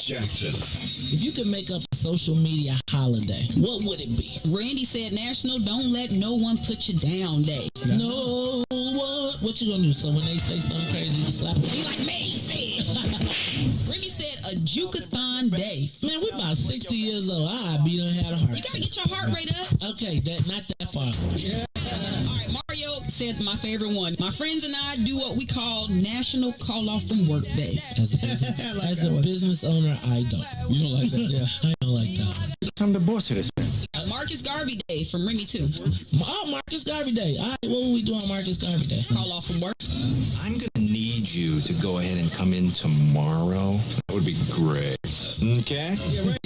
Jackson. If you could make up a social media holiday, what would it be? Randy said National Don't Let No One Put You Down Day. No one. What you gonna do? So when they say something crazy, you slap them? Be like me said. Remy said a Jukathon Day. Man, we about 60 years old. I be done had a heart. You gotta get your heart rate up. Okay, not that far. Yeah. All right, Mario said my favorite one. My friends and I do what we call National Call Off from Work Day. As a business owner, I don't. You don't like that, yeah. I don't like that. I'm the boss of this man. Marcus Garvey Day from Remy too. Oh, Marcus Garvey Day. All right, what will we do on Marcus Garvey Day? Call off from work. I'm going to need you to go ahead and come in tomorrow. That would be great. Okay. Yeah, right.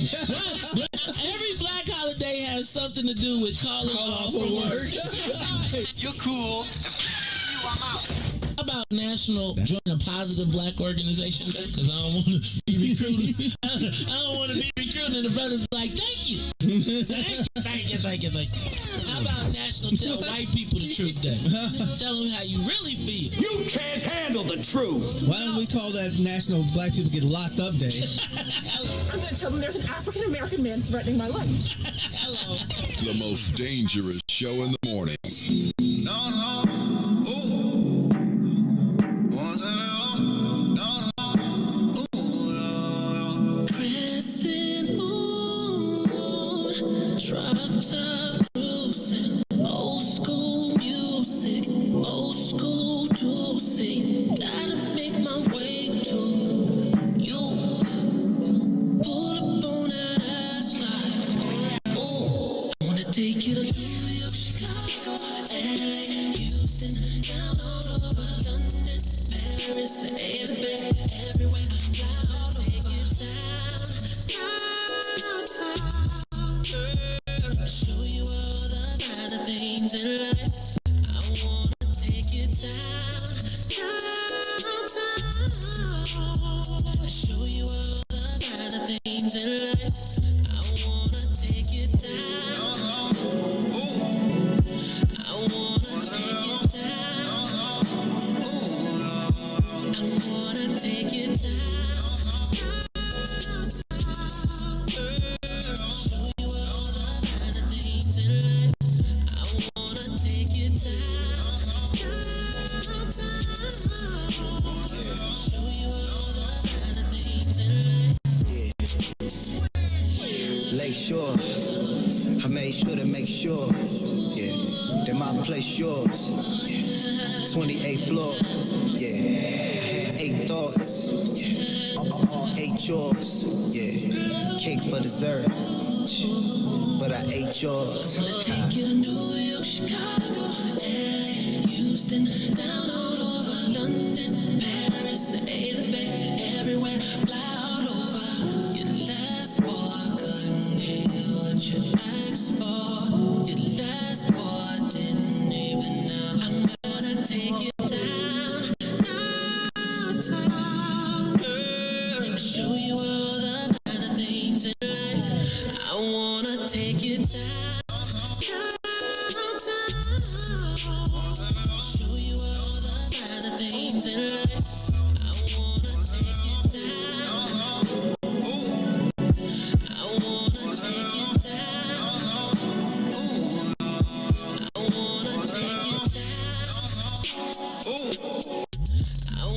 Every black holiday has something to do with calling off from work. You're cool. How about National Join a Positive Black Organization Day? Because I don't want to be recruited. I don't want to be recruited. And the brother's like, thank you. Thank you. How about National Tell White People the Truth Day? Tell them how you really feel. You can't handle the truth. Why don't we call that National Black People Get Locked Up Day? I'm going to tell them there's an African-American man threatening my life. Hello. The most dangerous show in the morning. Crescent moon, drops of cruising, old school music, old school juicy. Gotta make my way to you. Pull up on that ass like, ooh. I wanna take you to New York, Chicago, LA, Houston, down all over London, Paris, the Bay, everywhere. I'll take you downtown. Show you all the kind of things in life. I wanna take you downtown. Show you all the kind of things in life. I wanna take you down. I wanna take you down. I wanna take you down. Show you all the kind of things in life. I wanna take you downtown. Show you all the kind of things in life. Lake Shore, I made sure to make sure, yeah, that my place yours, yeah. 28th floor, yeah, I had 8 thoughts, yeah, all 8 yours, yeah, cake for dessert, but I ate yours. I wanna take you to New York, Chicago, LA, Houston, down all over London, Paris, the Bay, everywhere. Fly all over. Your last boy couldn't get what you asked for. Your last boy didn't even know. I'm gonna take you downtown, girl. Show you all the kind of things in life. I wanna take you downtown. Show you all the kind of things in life. I wanna take you down. I wanna take you down. I wanna take you down. I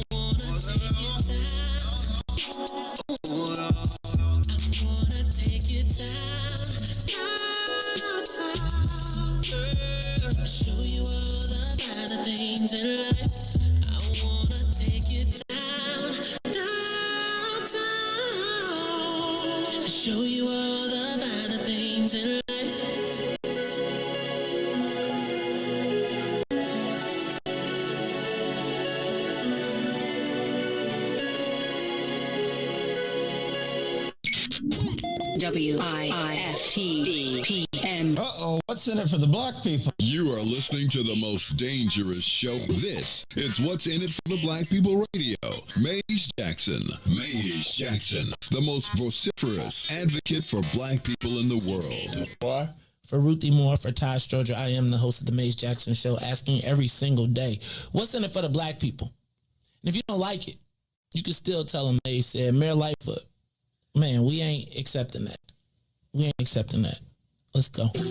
wanna take you down. I wanna take you downtown. Show you all the kind of things in life. I wanna take you downtown. Show you all the kind of things in life. WIFTBPM. Uh-oh, what's in it for the black people? You are listening to the most dangerous show. This is What's in It for the Black People Radio. Maze Jackson, the most vociferous advocate for black people in the world. For Ruthie Moore, for Ty Stroger, I am the host of the Maze Jackson Show, asking every single day, what's in it for the black people? And if you don't like it, you can still tell them Maze said, Mayor Lightfoot, man, we ain't accepting that. We ain't accepting that. Let's go. Yeah.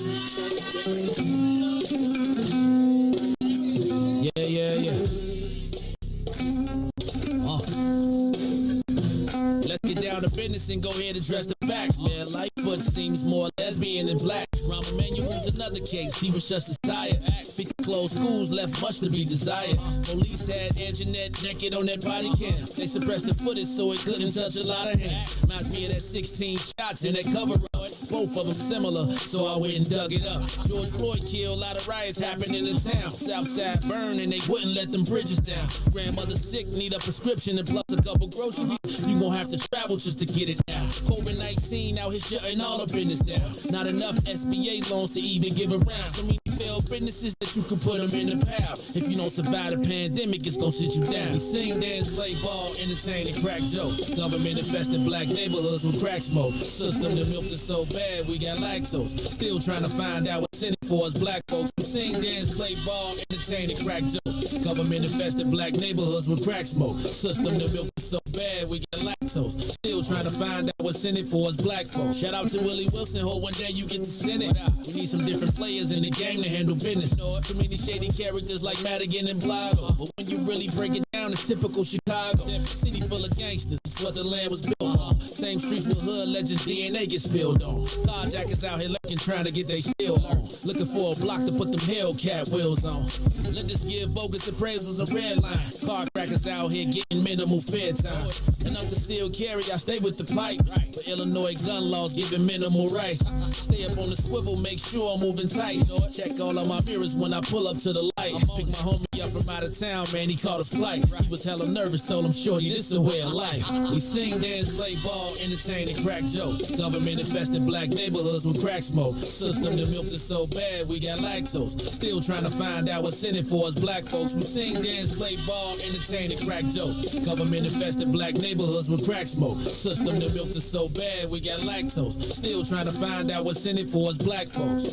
Let's get down to business and go ahead and address the facts, man. Lightfoot seems more lesbian than black. Rahm Emanuel's another case. He was just as tired. 50 closed schools left much to be desired. Police had Anjanette naked on that body cam. They suppressed the footage so it couldn't touch a lot of hands. Reminds me of that 16 shots in that cover-up. Both of them similar, so I went and dug it up. George Floyd killed, a lot of riots happened in the town. Southside burned and they wouldn't let them bridges down. Grandmother sick, need a prescription and plus a couple groceries. You gon' have to travel just to get it down. COVID-19 out here shutting all the business down. Not enough SBA loans to even give around. So many failed businesses that you can put them in the pile. If you don't survive the pandemic, it's gon' sit you down. We sing, dance, play ball, entertain, and crack jokes. Government infested black neighborhoods with crack smoke. System that milked is so bad, we got lactose. Still trying to find out what's in it for us black folks. We sing, dance, play ball, entertain, and crack jokes. Government infested black neighborhoods with crack smoke. System that milked is so bad, we got lactose. Still trying to find out what's in it for us black folks. Shout out to Willie Wilson, hope one day you get to send it. We need some different players in the game to handle business. Too many shady characters like Madigan and Blago. But when you really break it down, it's typical Chicago. City full of gangsters, it's what the land was built on. Same streets with hood legends, DNA get spilled on. Carjackers out here looking, trying to get their shield on. Looking for a block to put them Hellcat wheels on. Let this give bogus appraisals a red line. Car crackers out here getting minimal fair time. And up to seal carry, I stay with the pipe. But Illinois gun laws giving minimal rights. Stay up on the swivel, make sure I'm moving tight. Check all of my mirrors when I pull up to the light. Pick my homie up from out of town, man, he caught a flight. He was hella nervous, told him, shorty, this is a way of life. We sing, dance, play ball, entertain, and crack jokes. Government infested black neighborhoods with crack smoke. System that milked is so bad, we got lactose. Still trying to find out what's in it for us black folks. We sing, dance, play ball, entertain, and crack jokes. Government infested black neighborhoods with crack smoke. System that milked is so bad, we got lactose. Still trying to find out what's in it for us black folks.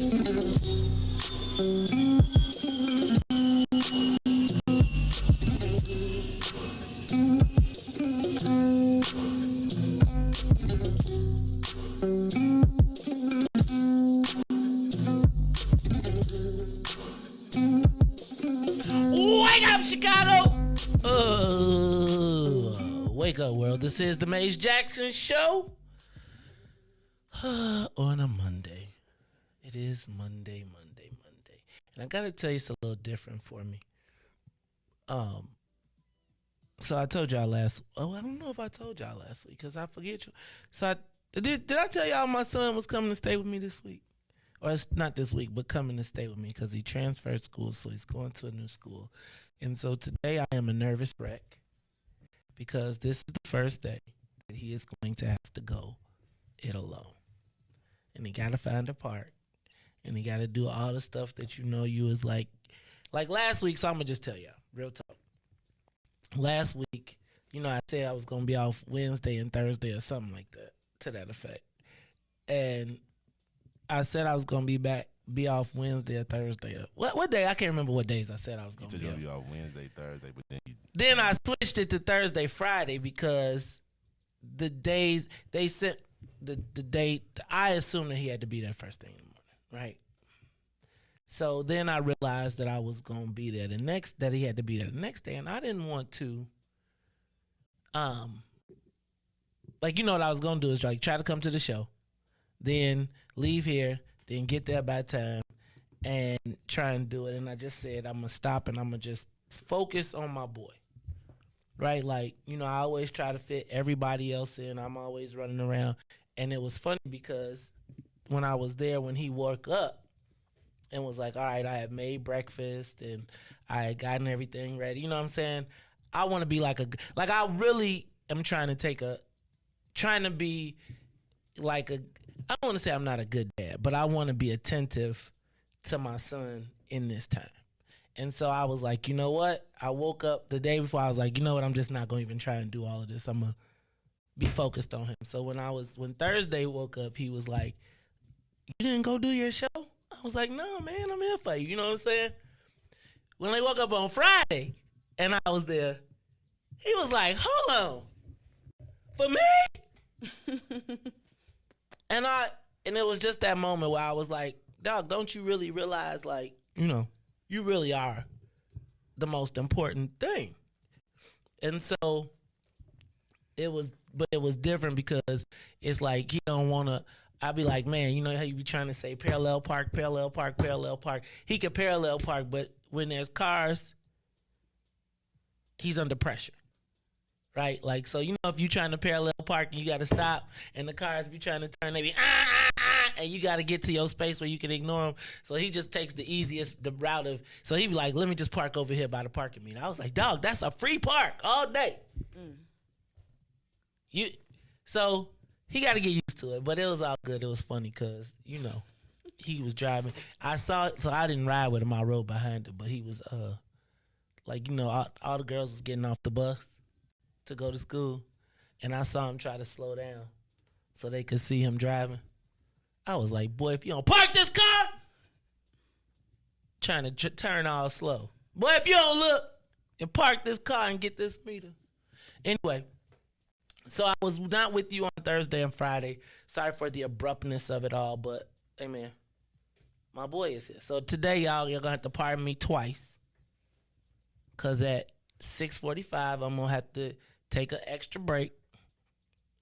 Wake up, Chicago! Wake up, world. This is the Maze Jackson Show on a Monday. It is Monday. And I gotta tell you, it's a little different for me. So I told y'all I don't know if I told y'all last week because I forget you. So did I tell y'all my son was coming to stay with me this week? Or it's not this week, but coming to stay with me because he transferred schools, so he's going to a new school. And so today I am a nervous wreck because this is the first day that he is going to have to go it alone. And he got to find a park. And he got to do all the stuff that you was like last week. So I'm going to just tell y'all, real talk. Last week, I said I was going to be off Wednesday and Thursday or something like that, to that effect. And I said I was going to be off Wednesday or Thursday. What day? I can't remember what days I said I was going to be off. You off Wednesday, Thursday, but then I switched it to Thursday, Friday because the days they sent the date. I assumed that he had to be there first thing in the morning, right? So then I realized that I was going to be there that he had to be there the next day, and I didn't want to. What I was going to do is try to come to the show, then leave here, then get there by time and try and do it. And I just said, I'm going to stop and I'm going to just focus on my boy, right? I always try to fit everybody else in. I'm always running around. And it was funny because when I was there, when he woke up and was like, all right, I had made breakfast and I had gotten everything ready. You know what I'm saying? I want to be I really am trying to be I don't want to say I'm not a good dad, but I want to be attentive to my son in this time. And so I was like, you know what? I woke up the day before. I was like, you know what? I'm just not going to even try and do all of this. I'm going to be focused on him. So when Thursday woke up, he was like, you didn't go do your show? I was like, no, man, I'm here for you. You know what I'm saying? When they woke up on Friday and I was there, he was like, hold on. For me? And it was just that moment where I was like, dog, don't you really realize, you really are the most important thing. And so it was different because it's like he don't want to. I'd be like, man, you know how you be trying to say parallel park. He could parallel park, but when there's cars, he's under pressure. Right? So, if you're trying to parallel park and you got to stop and the cars be trying to turn, they be, and you got to get to your space where you can ignore him. So he just takes the route of, so he be like, let me just park over here by the parking meter. I was like, dog, that's a free park all day. So he got to get used to it, but it was all good. It was funny because, he was driving. I saw it, so I didn't ride with him. I rode behind him, but he was, all the girls was getting off the bus to go to school, and I saw him try to slow down so they could see him driving. I was like, boy, if you don't park this car, trying to turn all slow. Boy, if you don't look and park this car and get this meter. Anyway, so I was not with you on Thursday and Friday. Sorry for the abruptness of it all, but, hey, man, my boy is here. So today, y'all, you're going to have to pardon me twice. Because at 6:45, I'm going to have to take an extra break.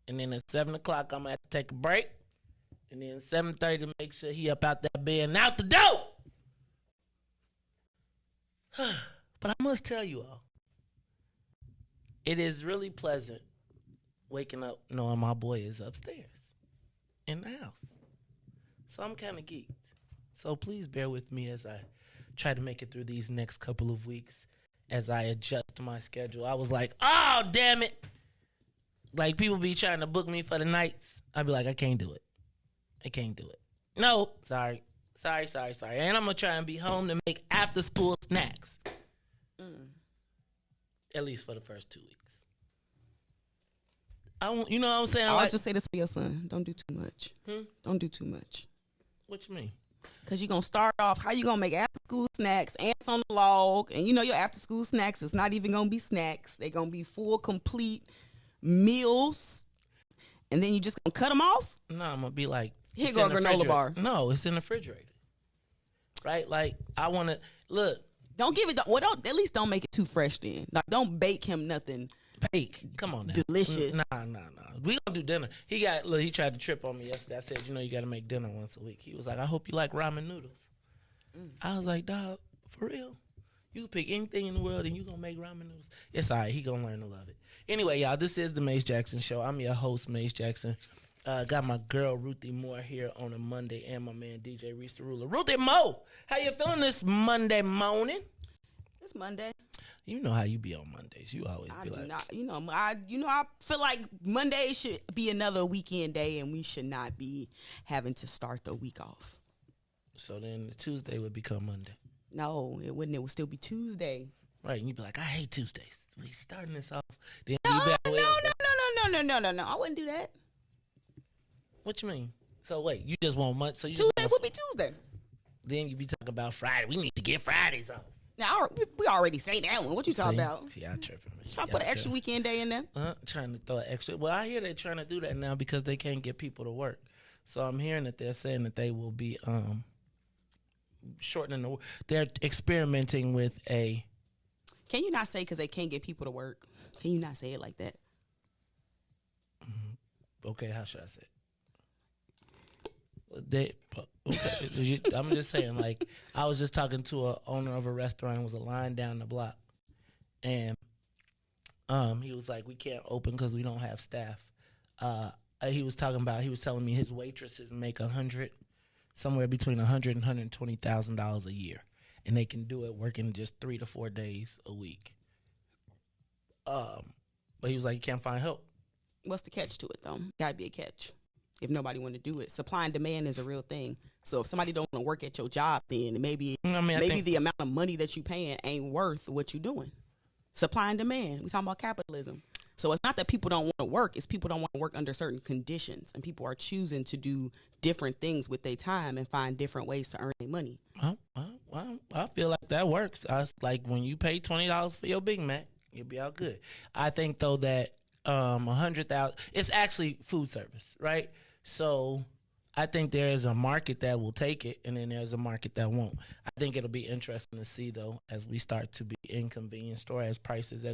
And then at 7 o'clock, I'm going to have to take a break. And then 7:30 to make sure he up out that bed and out the door. But I must tell you all, it is really pleasant waking up knowing my boy is upstairs in the house. So I'm kind of geeked. So please bear with me as I try to make it through these next couple of weeks as I adjust my schedule. I was like, oh, damn it. Like, people be trying to book me for the nights. I'd be like, I can't do it. I can't do it. No, sorry. And I'm going to try and be home to make after-school snacks. At least for the first 2 weeks. You know what I'm saying? I'll just say this for your son. Don't do too much. Don't do too much. What you mean? Because you're going to start off, how you going to make after-school snacks, ants on the log, and your after-school snacks is not even going to be snacks. They're going to be full, complete meals, and then you just going to cut them off? No, I'm going to be like, here go a granola bar. No, it's in the refrigerator. Right? Like, I want to, look. Don't give it, at least don't make it too fresh then. Like, don't bake him nothing. Bake? Come on now. Delicious. Nah. We gonna do dinner. He tried to trip on me yesterday. I said, you got to make dinner once a week. He was like, I hope you like ramen noodles. I was like, dog, for real? You can pick anything in the world and you gonna make ramen noodles? It's all right. He gonna learn to love it. Anyway, y'all, this is the Mace Jackson Show. I'm your host, Mace Jackson. Got my girl Ruthie Moore here on a Monday, and my man DJ Riis the Ruler. Ruthie Mo, how you feeling this Monday morning? It's Monday. You know how you be on Mondays. You always be like, I feel like Monday should be another weekend day, and we should not be having to start the week off. So then Tuesday would become Monday. No, it wouldn't. It would still be Tuesday. Right, and you'd be like, I hate Tuesdays. We starting this off. No. I wouldn't do that. What you mean? So wait, you just want months? So Tuesday would be Tuesday. Then you be talking about Friday. We need to get Fridays off. Now we already say that one. What you talking about? Yeah, I'm tripping. Try to put an extra weekend day in there. Trying to throw an extra. Well, I hear they're trying to do that now because they can't get people to work. So I'm hearing that they're saying that they will be shortening they're experimenting with a. Can you not say because they can't get people to work? Can you not say it like that? Okay, how should I say it? I'm just saying, like, I was just talking to a owner of a restaurant. It was a line down the block, and he was like, we can't open because we don't have staff. He was telling me his waitresses make somewhere between $100,000 and $120,000 a year, and they can do it working just 3 to 4 days a week. But he was like, you can't find help. What's the catch to it though? Gotta be a catch. If nobody want to do it, supply and demand is a real thing. So if somebody don't want to work at your job, then maybe the amount of money that you paying ain't worth what you doing. Supply and demand. We talking about capitalism. So it's not that people don't want to work; it's people don't want to work under certain conditions, and people are choosing to do different things with their time and find different ways to earn their money. I feel like that works. Like when you pay $20 for your Big Mac, you'll be all good. I think though that $100,000, it's actually food service, right? So I think there is a market that will take it, and then there's a market that won't. I think it'll be interesting to see, though, as we start to be inconvenienced or as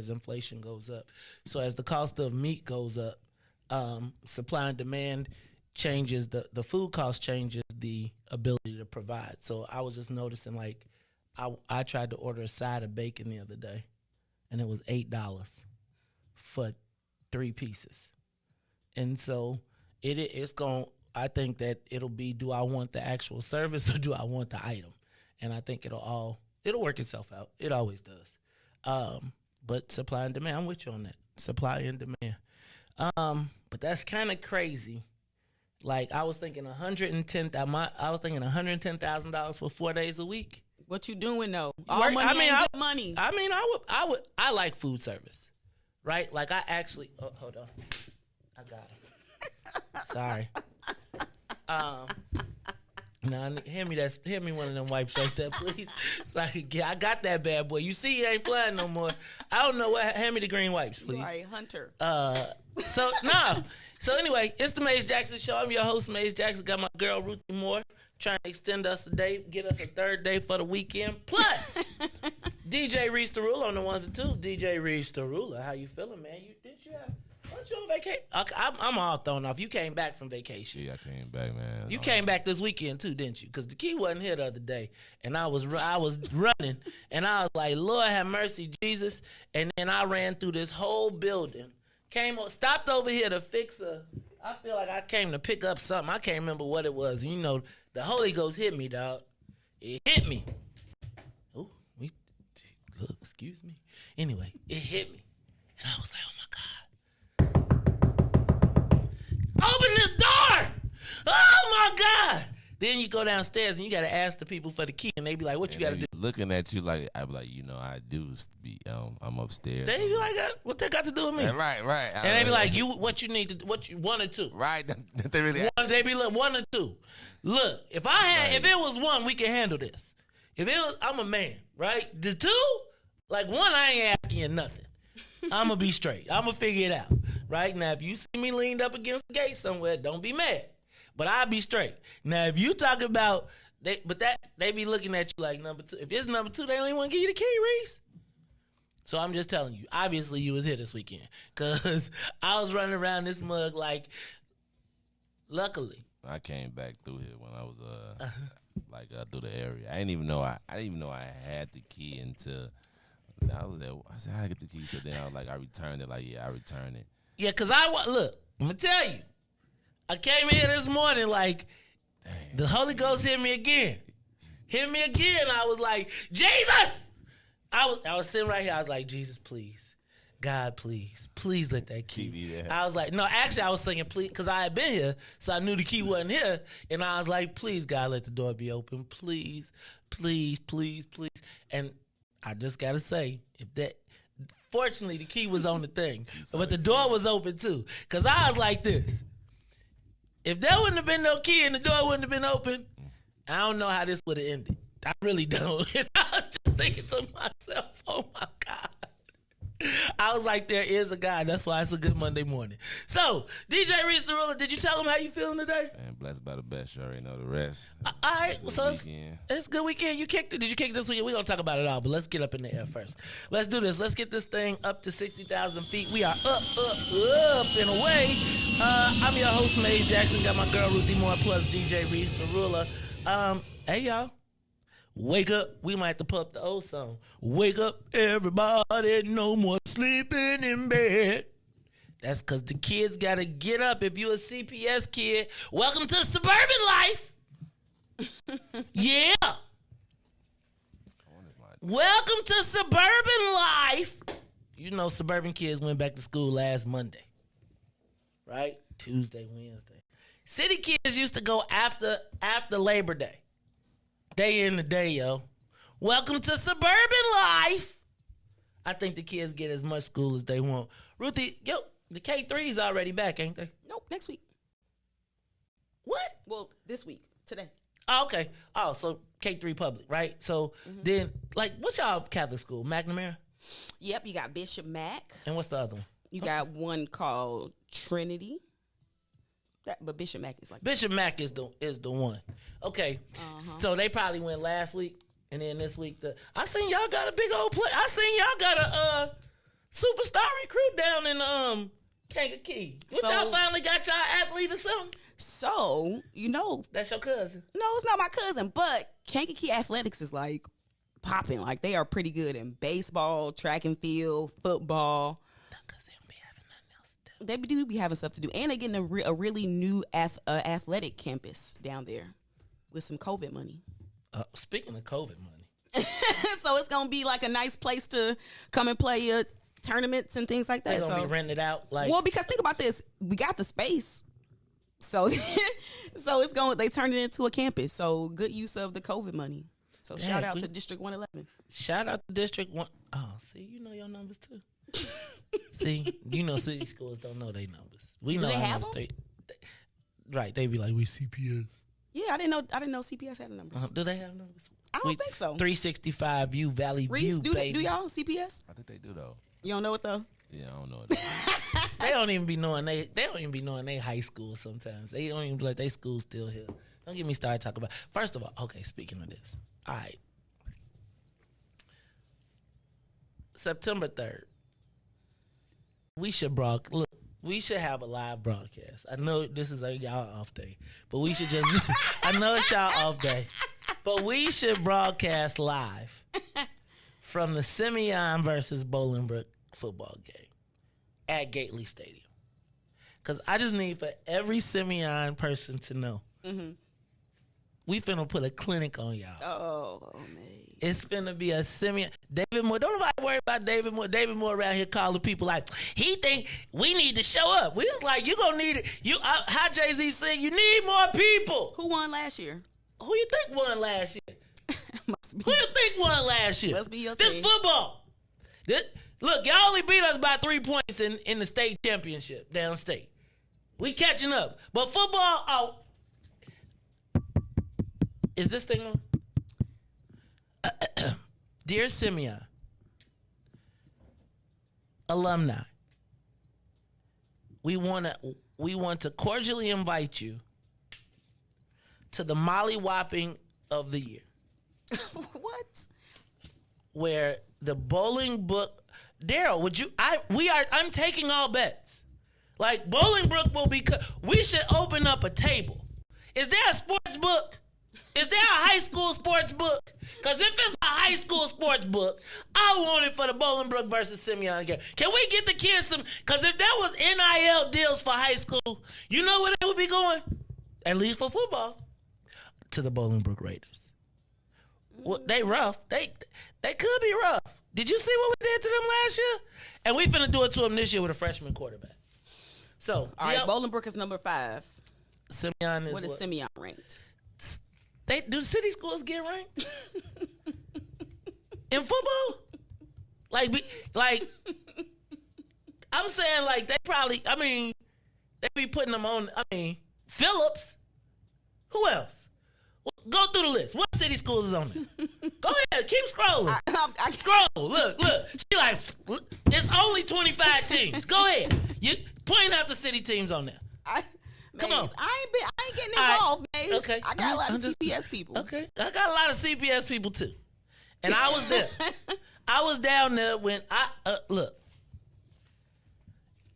inflation goes up. So as the cost of meat goes up, supply and demand changes, the food cost changes the ability to provide. So I was just noticing, like, I tried to order a side of bacon the other day, and it was $8 for 3 pieces. And so it's going, I think that it'll be, do I want the actual service or do I want the item? And I think it'll work itself out. It always does. But supply and demand, I'm with you on that. Supply and demand. But that's kind of crazy. Like I was thinking $110,000 for 4 days a week. What you doing though? All money ain't good money. I like food service, right? Like I actually. Oh, hold on, I got it. Sorry. Now hand me one of them wipes right there, please. So I can I got that bad boy. You see, he ain't flying no more. I don't know what. Hand me the green wipes, please. You are a hunter. So anyway, it's the Maze Jackson Show. I'm your host, Maze Jackson. Got my girl Ruthie Moore trying to extend us a day, get us a third day for the weekend. Plus, DJ Riis the Ruler on the ones and twos. DJ Riis the Ruler, how you feeling, man? Weren't you on vacation? I'm all thrown off. You came back from vacation. Yeah, I came back, man. You came back this weekend too, didn't you? Because the key wasn't here the other day, and I was running, and I was like, Lord have mercy, Jesus. And then I ran through this whole building, stopped over here to fix I feel like I came to pick up something. I can't remember what it was. You know, the Holy Ghost hit me, dog. It hit me. Oh, look, excuse me. Anyway, it hit me, and I was like, oh my God. Open this door! Oh my God! Then you go downstairs and you gotta ask the people for the key, and they be like, "What you gotta do?" Looking at you like I be like, I do be I'm upstairs. They be like, "What that got to do with me?" Yeah, right. And they be like, what you need to, what you 1 or 2? Right? They really. They be like 1 or 2. Look, if it was 1, we can handle this. If it was, I'm a man, right? The 2, like 1, I ain't asking you nothing. I'm gonna be straight. I'm gonna figure it out. Right now, if you see me leaned up against the gate somewhere, don't be mad. But I'll be straight. Now, if you talk about they be looking at you like number 2. If it's number 2, they don't even want to give you the key, Riis. So I'm just telling you. Obviously, you was here this weekend because I was running around this mug like. Luckily, I came back through here when I was through the area. I didn't even know I had the key until. I was there. I said, "I get the key." So then I was like, "I returned it." Like, yeah, I returned it. Yeah, cause look. I'm gonna tell you. I came here this morning like, dang. The Holy Ghost hit me again. I was like, Jesus. I was sitting right here. I was like, Jesus, please, God, please let that key be there. I was like, no, actually, I was singing, please, cause I had been here, so I knew the key wasn't here, and I was like, please, God, let the door be open, please, please, please, please, and. I just gotta say, fortunately the key was on the thing, but the door was open too. Cause I was like this: if there wouldn't have been no key and the door wouldn't have been open, I don't know how this would have ended. I really don't. And I was just thinking to myself, oh my God. I was like, there is a God. That's why it's a good Monday morning. So, DJ Riis the Ruler, did you tell him how you feeling today? Man, blessed by the best. You already know the rest. All right. So it's a good weekend. Did you kick this weekend? We're going to talk about it all, but let's get up in the air first. Let's do this. Let's get this thing up to 60,000 feet. We are up and away. I'm your host, Maze Jackson. Got my girl, Ruthie Moore, plus DJ Riis the Ruler. Hey, y'all. Wake up. We might have to pull up the old song. Wake up, everybody. No more sleeping in bed. That's because the kids got to get up. If you're a CPS kid, welcome to suburban life. Yeah. Welcome to suburban life. You know, suburban kids went back to school last Monday. Right? Tuesday, Wednesday. City kids used to go after Labor Day. Day in the day, yo. Welcome to suburban life. I think the kids get as much school as they want. Ruthie, the K3's already back, ain't they? Nope, next week. What? Well, this week, today. Oh, okay. Oh, so K3 public, right? So then, what's y'all Catholic school? McNamara? Yep, you got Bishop Mac. And what's the other one? You got one called Trinity. But Bishop Mac is Bishop Mac is the one. Okay, so they probably went last week, and then this week I seen y'all got a big old play. I seen y'all got a superstar recruit down in Kankakee. Y'all finally got y'all athlete or something? So that's your cousin. No, it's not my cousin, but Kankakee athletics is popping. They are pretty good in baseball, track and field, football. They do be having stuff to do, and they're getting a really new athletic campus down there with some COVID money. Speaking of COVID money, so it's gonna be like a nice place to come and play tournaments and things like that. They're gonna be rented out. Well, because think about this, we got the space, so it's going. They turned it into a campus. So good use of the COVID money. So shout out to District 111. Shout out to District 1. Oh, see, you know your numbers too. See, you know city schools don't know their numbers. We know they our have numbers. Right, they be like, we CPS. Yeah, I didn't know CPS had the numbers. Do they have numbers? I don't think so. 365 View, Valley Riis, View, baby. Do y'all CPS? I think they do though. You don't know it though? Yeah, I don't know it. They don't even be knowing they high school sometimes. They don't even like they school still here. Don't get me started talking about. First of all, okay, speaking of this. All right. September 3rd. We should have a live broadcast. I know this is y'all off day, but we should just I know it's y'all off day. But we should broadcast live from the Simeon versus Bolingbrook football game at Gately Stadium. Because I just need for every Simeon person to know. Mm-hmm. We finna put a clinic on y'all. Oh, man. It's finna be a Simeon. David Moore. Don't nobody worry about David Moore. David Moore around here calling people like, he think we need to show up. We was like, you gonna need it. How Jay-Z sing, you need more people. Who won last year? Who you think won last year? Must be. Who you think won last year? Must be your This team. football. Look, y'all only beat us by 3 points in the state championship downstate. We catching up. But football, is this thing on? Dear Simeon, alumni, we want to cordially invite you to the molly-whopping of the year. What? Where the Bolingbrook, Daryl, I'm taking all bets. Like Bolingbrook will be, we should open up a table. Is there a sports book? Is there a high school sports book? Because if it's a high school sports book, I want it for the Bolingbrook versus Simeon game. Can we get the kids some? Because if there was NIL deals for high school, you know where they would be going? At least for football. To the Bolingbrook Raiders. Well, they rough. They could be rough. Did you see what we did to them last year? And we finna do it to them this year with a freshman quarterback. So, all right, Bolingbrook is number 5. Simeon is what is Simeon ranked? Do city schools get ranked in football? Like I'm saying, like they probably. I mean, they be putting them on. I mean, Phillips. Who else? Go through the list. What city schools is on there? Go ahead, keep scrolling. I scroll. Look. She like, it's only 25 teams. Go ahead. You point out the city teams on there. Come on. I ain't getting involved, Maze. Okay. I got a lot of CPS people. Okay. I got a lot of CPS people too. And I was there. I was down there when look.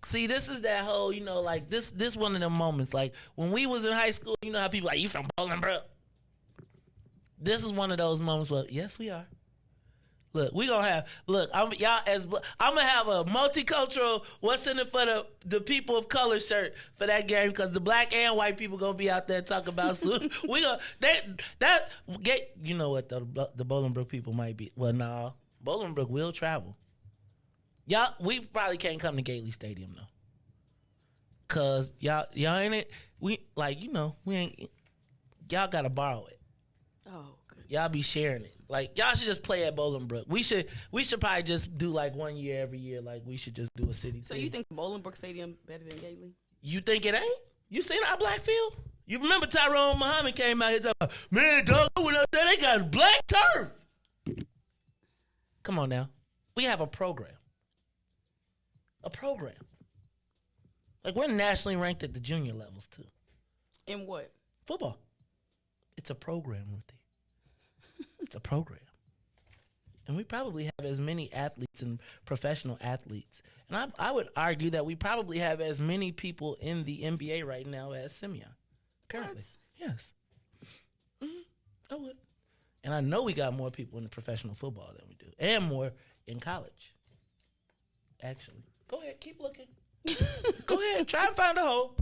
See, this is that whole, like this one of them moments. Like when we was in high school, you know how people like, you from Bolingbrook? This is one of those moments where, yes, we are. Look, we gonna have. Look, I'm gonna have a multicultural. What's in it for the people of color shirt for that game because the black and white people gonna be out there talking about. So we gonna get. You know what the Bolingbrook people might be. Well, nah, Bolingbrook will travel. Y'all, we probably can't come to Gately Stadium though, cause y'all ain't it. We we ain't. Y'all gotta borrow it. Oh. Y'all be sharing it. Like, y'all should just play at Bolingbrook. We should probably just do like 1 year every year. Like, we should just do a city. So you think Bolingbrook Stadium better than Gately? You think it ain't? You seen our black field? You remember Tyrone Muhammad came out here talking about, man, dog, I went out there, they got black turf. Come on now. We have a program. Like, we're nationally ranked at the junior levels, too. In what? Football. It's a program, Ruthie. It's a program. And we probably have as many athletes and professional athletes. And I would argue that we probably have as many people in the NBA right now as Simeon. Currently. What? Yes. Mm-hmm. I would. And I know we got more people in the professional football than we do. And more in college. Actually. Go ahead. Keep looking. Go ahead, try and find a hole.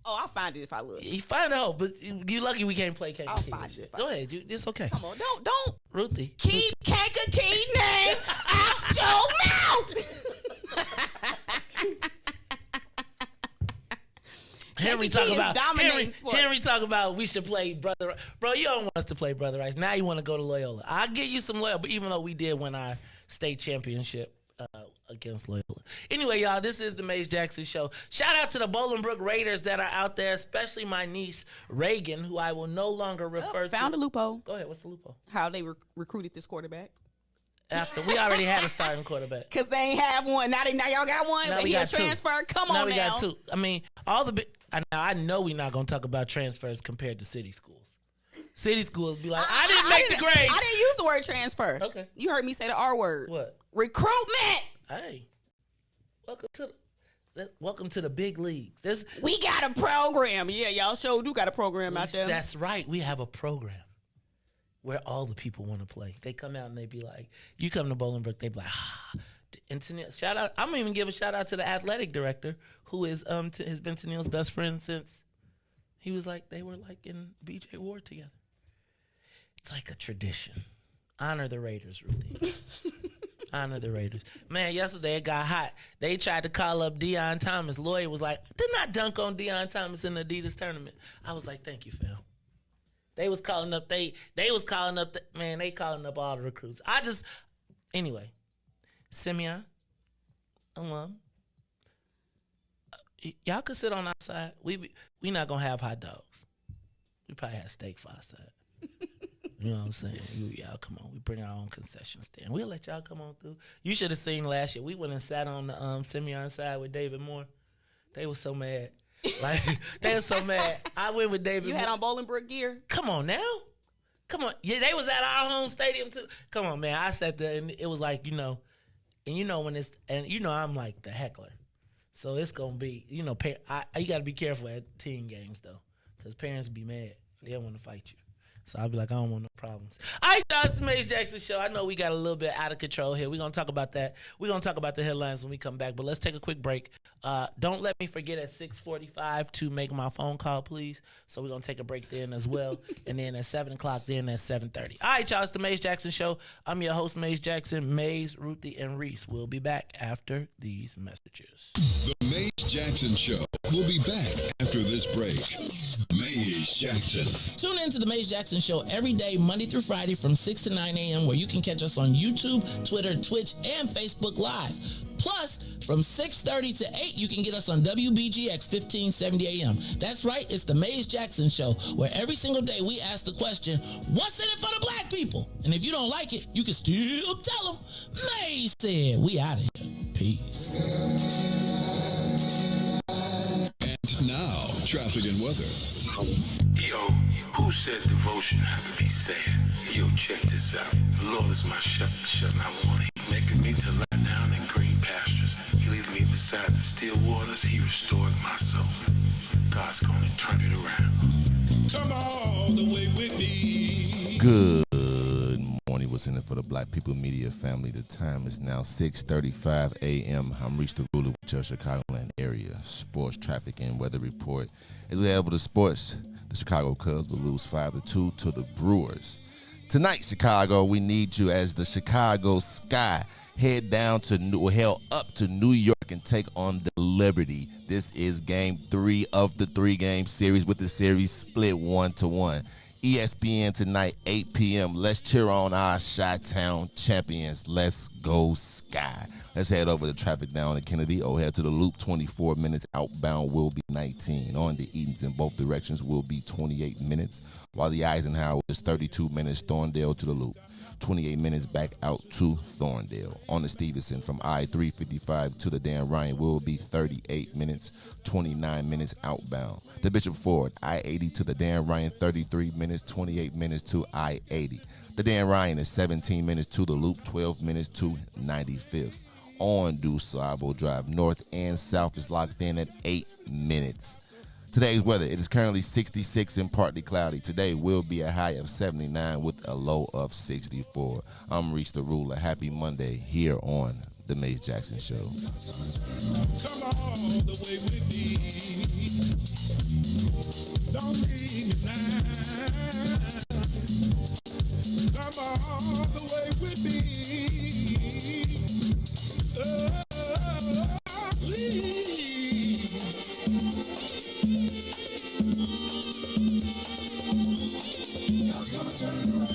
Oh, I'll find it if I look. You find a hole, but you lucky we can't play I'll find it. Go ahead, it's okay. Come on, don't. Ruthie. Keep Kankakee name out your mouth. Henry talk about we should play Brother. Bro, you don't want us to play Brother Rice. Now you want to go to Loyola. I'll give you some Loyola, but even though we did win our state championship against Loyola. Anyway, y'all, this is the Maze Jackson Show. Shout out to the Bolingbrook Raiders that are out there, especially my niece, Reagan, who I will no longer refer to. Found a loophole. Go ahead, what's the loophole? How they recruited this quarterback. After we already had a starting quarterback. Because they ain't have one. Now y'all got one, now but he a transfer. Come on now. We got two. I mean, I know we're not going to talk about transfers compared to city schools. City schools be like, I didn't make the grades. I didn't use the word transfer. Okay. You heard me say the R word. What? Recruitment. Hey, welcome to the big leagues. We got a program. Yeah, y'all sure do got a program out there. That's right. We have a program where all the people want to play. They come out and they be like, you come to Bolingbrook, they be like, And Tennille, shout out. I'm gonna even give a shout out to the athletic director who has been Tennille's best friend since he was they were in BJ Ward together. It's like a tradition. Honor the Raiders, Ruthie. Honor the Raiders. Man, yesterday it got hot. They tried to call up Deion Thomas. Lawyer was like, didn't I dunk on Deion Thomas in the Adidas tournament? I was like, thank you, Phil. They was calling up, they calling up all the recruits. Anyway, Simeon, alum, y'all could sit on our side. We not going to have hot dogs. We probably have steak for our side. You know what I'm saying? Y'all come on. We bring our own concession stand. We'll let y'all come on through. You should have seen last year. We went and sat on the Simeon side with David Moore. They were so mad. They were so mad. I went with David Moore. You had on Bolingbrook gear? Come on now. Come on. Yeah, they was at our home stadium too. Come on, man. I sat there and it was like, when I'm like the heckler. So it's going to be, you got to be careful at teen games though. Because parents be mad. They don't want to fight you. So I'll be like, I don't want no problems. All right, y'all, it's the Maze Jackson Show. I know we got a little bit out of control here. We're going to talk about that. We're going to talk about the headlines when we come back. But let's take a quick break. Don't let me forget at 6:45 to make my phone call, please. So we're going to take a break then as well. And then at 7 o'clock, then at 7:30. All right, y'all, it's the Maze Jackson Show. I'm your host, Maze Jackson. Maze, Ruthie, and Riis will be back after these messages. The Maze Jackson Show will be back after this break. Maze Jackson. Tune in to the Maze Jackson Show every day, Monday through Friday from 6 to 9 a.m., where you can catch us on YouTube, Twitter, Twitch, and Facebook Live. Plus, from 6:30 to 8, you can get us on WBGX 1570 a.m. That's right, it's the Maze Jackson Show, where every single day we ask the question, what's in it for the black people? And if you don't like it, you can still tell them, Maze said. We out of here. Peace. And now, traffic and weather. Yo, who said devotion had to be sad? Yo, check this out. The Lord is my shepherd, I want. He maketh me to lie down in green pastures. He leads me beside the still waters. He restored my soul. God's gonna turn it around. Come all the way with me. Good morning. What's in it for the Black People Media family? The time is now 6:35 a.m. I'm Riis the Ruler with your Chicagoland area sports, traffic, and weather report. As we have with the sports, the Chicago Cubs will lose 5-2 to the Brewers. Tonight, Chicago, we need you as the Chicago Sky head up to New York and take on the Liberty. This is game 3 of the 3-game series, with the series split 1-1. ESPN tonight, 8 p.m. Let's cheer on our Chi-Town champions. Let's go Sky. Let's head over the traffic down to Kennedy or head to the Loop. 24 minutes outbound will be 19. On the Edens in both directions will be 28 minutes, while the Eisenhower is 32 minutes Thorndale to the Loop. 28 minutes back out to Thorndale. On the Stevenson from I-355 to the Dan Ryan will be 38 minutes, 29 minutes outbound. The Bishop Ford, I-80 to the Dan Ryan, 33 minutes, 28 minutes to I-80. The Dan Ryan is 17 minutes to the Loop, 12 minutes to 95th. On DuSable Drive, north and south is locked in at 8 minutes. Today's weather, it is currently 66 and partly cloudy. Today will be a high of 79 with a low of 64. I'm Riis the Ruler. Happy Monday here on The Mace Jackson Show. Come all the way with me. Don't leave me now. Come all the way with me. Please. God's gonna turn it around.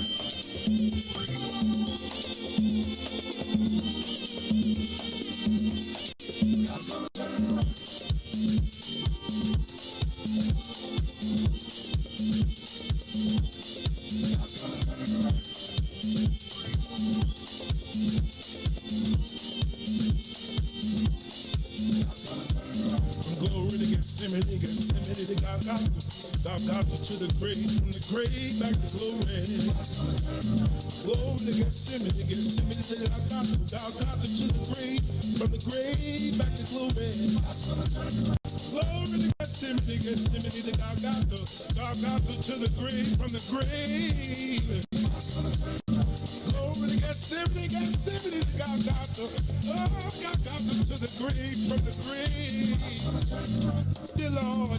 To the grave, from the grave back to glory. Glory to Gethsemane, to Golgotha, to the grave, from the grave back to glory. Glory to Gethsemane, to Golgotha, to the grave, from the grave. Glory to Gethsemane, to Golgotha, Golgotha, to the grave, from the grave. Dear Lord,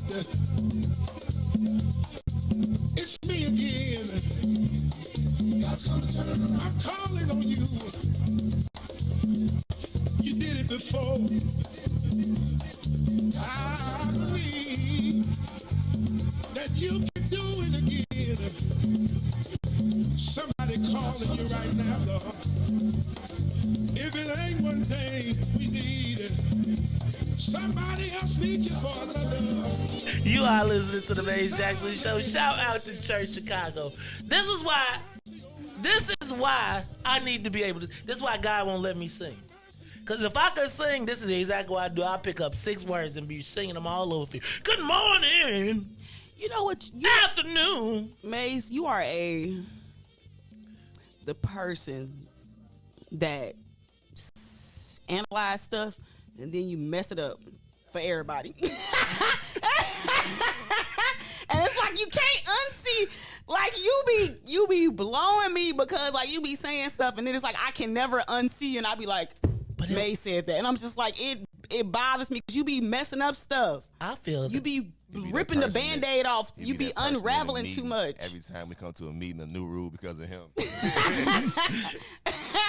it's me again. God's gonna turn it around. I'm calling on you. You did it before. I believe that you can do it again. Somebody calling you right now, Lord. If it ain't one thing we need, somebody else needs you for another. You are listening to the Mace Jackson Show. Shout out to Church Chicago. This is why I need to be able to. This is why God won't let me sing. Because if I could sing, this is exactly what I do. I pick up 6 words and be singing them all over. Good morning. You know what? Afternoon. Mace, you are the person that analyze stuff and then you mess it up for everybody. And it's like you can't unsee. Like you be blowing me because like you be saying stuff and then it's like I can never unsee and I be like, but May said that and I'm just like it bothers me because you be messing up stuff. I feel you be ripping the Band-Aid off. You be unraveling too much. Every time we come to a meeting, a new rule because of him.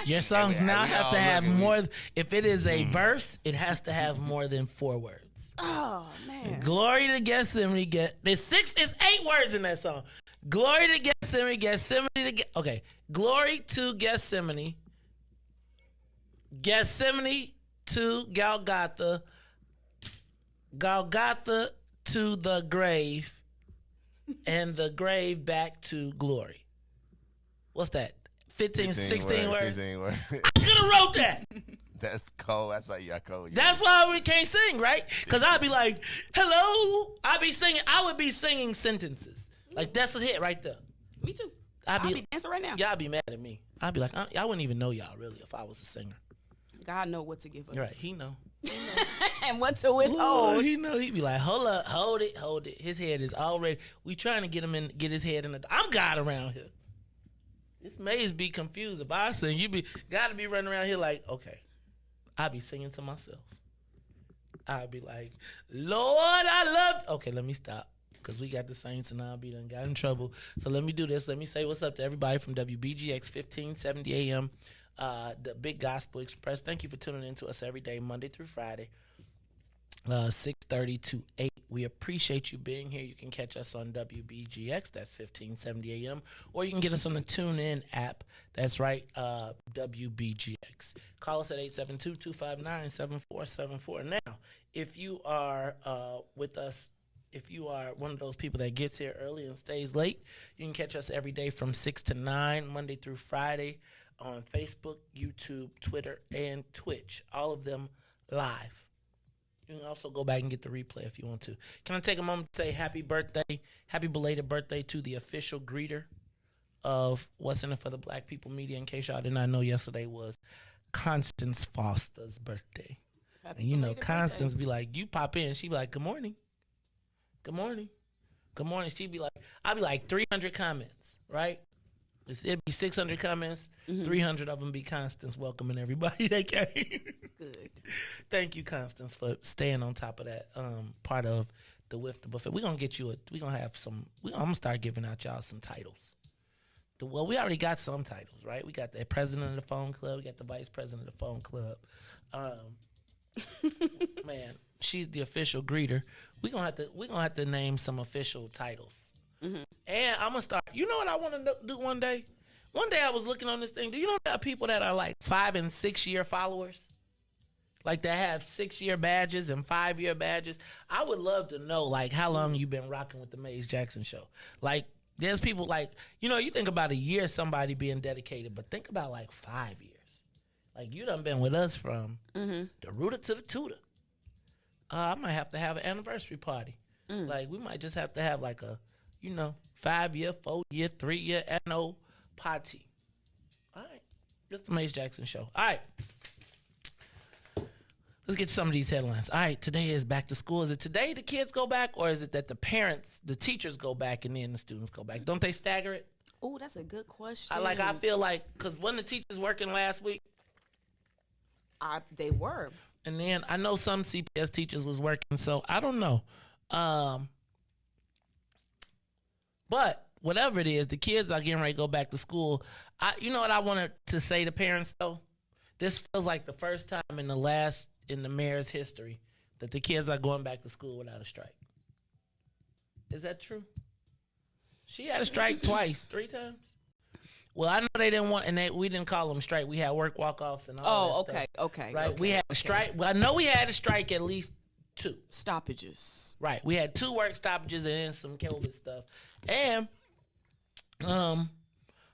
Your songs now have to have more. If it is a verse, it has to have more than 4 words. Oh man! Glory to Gethsemane. It's 8 words in that song. Glory to Gethsemane. Okay. Glory to Gethsemane. Gethsemane to Golgotha. Golgotha to the grave, and the grave back to glory. What's that? 16 words? 15 words. I could have wrote that. That's cold. That's like y'all cold. That's why we can't sing, right? Because I'd be like, hello. I would be singing sentences. Like, that's a hit right there. Me too. I'd be dancing right now. Y'all be mad at me. I'd be like, I wouldn't even know y'all really if I was a singer. God know what to give us. Right, he know. And what to withhold. Ooh, he know. He'd be like, hold up, hold it. His head is already. We trying to get his head in the. I'm God around here. This Maze be confused. If I sing, gotta be running around here like, okay. I be singing to myself. I'd be like, Lord, I love. Okay, let me stop. Because we got the Saints and I'll be done got in trouble. So let me do this. Let me say what's up to everybody from WBGX 1570 AM. The Big Gospel Express. Thank you for tuning in to us every day, Monday through Friday, 6:30 to 8. We appreciate you being here. You can catch us on WBGX. That's 1570 AM. Or you can get us on the TuneIn app. That's right, WBGX. Call us at 872-259-7474. Now, if you are with us, if you are one of those people that gets here early and stays late, you can catch us every day from 6 to 9, Monday through Friday, on Facebook, YouTube, Twitter, and Twitch. All of them live. You can also go back and get the replay if you want to. Can I take a moment to say happy belated birthday to the official greeter of What's in It for the Black People Media. In case y'all did not know, yesterday was Constance Foster's birthday. And you know, Constance be like, you pop in, she be like, good morning. Good morning. Good morning. She'd be like, I'd be like 300 comments, right? It'd be 600 comments. 300 of them be Constance welcoming everybody that came. Good. Thank you, Constance, for staying on top of that part of the With the Buffet. We're gonna get you I'm gonna start giving out y'all some titles. Well, we already got some titles, right? We got the president of the phone club, we got the vice president of the phone club. Man, she's the official greeter. We're gonna have to name some official titles. And I'm gonna start. You know what I want to do one day? One day I was looking on this thing. Do you know about people that are like 5 and 6 year followers? Like that have 6-year badges and 5-year badges. I would love to know like how long you've been rocking with the Maze Jackson Show. Like there's people like, you think about a year somebody being dedicated, but think about like 5 years. Like you done been with us from the rooter to the tutor. I might have to have an anniversary party. Like we might just have to have like a 5-year, 4-year, 3-year anno party. All right. Just the Maze Jackson Show. All right. Let's get some of these headlines. All right, today is back to school. Is it today the kids go back, or is it that the teachers go back and then the students go back? Don't they stagger it? Oh, that's a good question. I feel like, because when the teachers working last week? They were. And then I know some CPS teachers was working, so I don't know. But whatever it is, the kids are getting ready to go back to school. You know what I wanted to say to parents, though? This feels like the first time in the mayor's history that the kids are going back to school without a strike. Is that true? She had a strike twice, 3 times. Well, I know they didn't want, and we didn't call them strike. We had work walk-offs and all that stuff. Okay. Right, we had a strike. Well, I know we had a strike at least 2 stoppages. Right, we had 2 work stoppages and then some COVID stuff. And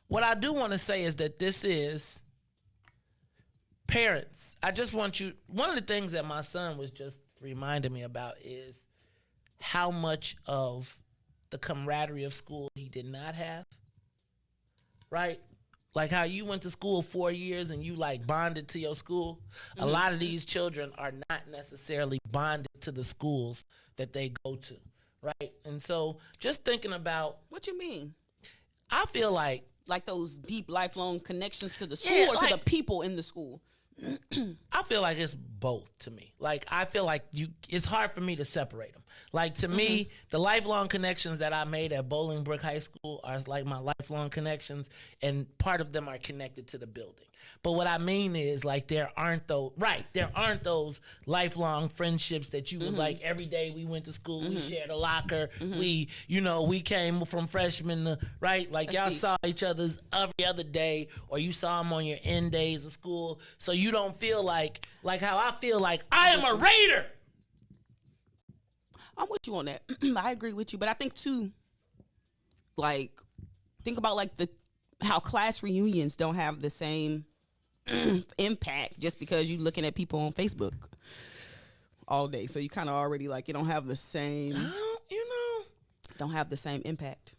what I do want to say is that this is parents. I just want you. One of the things that my son was just reminding me about is how much of the camaraderie of school he did not have. Right? Like how you went to school 4 years and you like bonded to your school. A lot of these children are not necessarily bonded to the schools that they go to. Right? And so just thinking about. What you mean? I feel like those deep lifelong connections to the school or to the people in the school. I feel like it's both to me. Like I feel like it's hard for me to separate them. Like to me, the lifelong connections that I made at Bolingbrook High School are like my lifelong connections, and part of them are connected to the building. But what I mean is like there aren't those lifelong friendships that you was like every day we went to school, we shared a locker, we came from freshmen to, right? Like y'all saw each other's every other day, or you saw them on your end days of school. So you don't feel like how I feel like I am a Raider. I'm with you on that. I agree with you, but I think too, like think about like how class reunions don't have the same impact just because you're looking at people on Facebook all day. So you kind of already like, you don't have the same, don't have the same impact.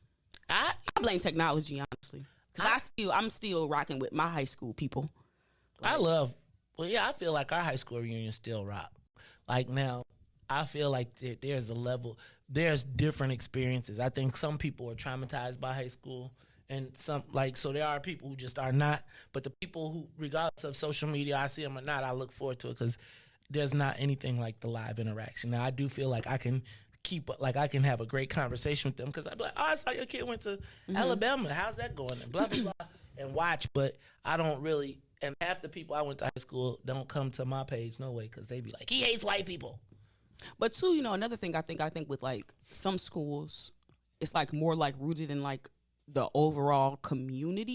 I blame technology, honestly. Because I'm still rocking with my high school people. Like, I feel like our high school reunion still rock. Like now, I feel like there's different experiences. I think some people are traumatized by high school. And so there are people who just are not, but the people who, regardless of social media, I see them or not, I look forward to it because there's not anything like the live interaction. Now, I do feel like I can I can have a great conversation with them because I'd be like, oh, I saw your kid went to Alabama. How's that going? And blah, blah, blah, and watch, but I don't really, and half the people I went to high school don't come to my page no way because they be like, he hates white people. But too, another thing I think with like some schools, it's like more like rooted in like the overall community.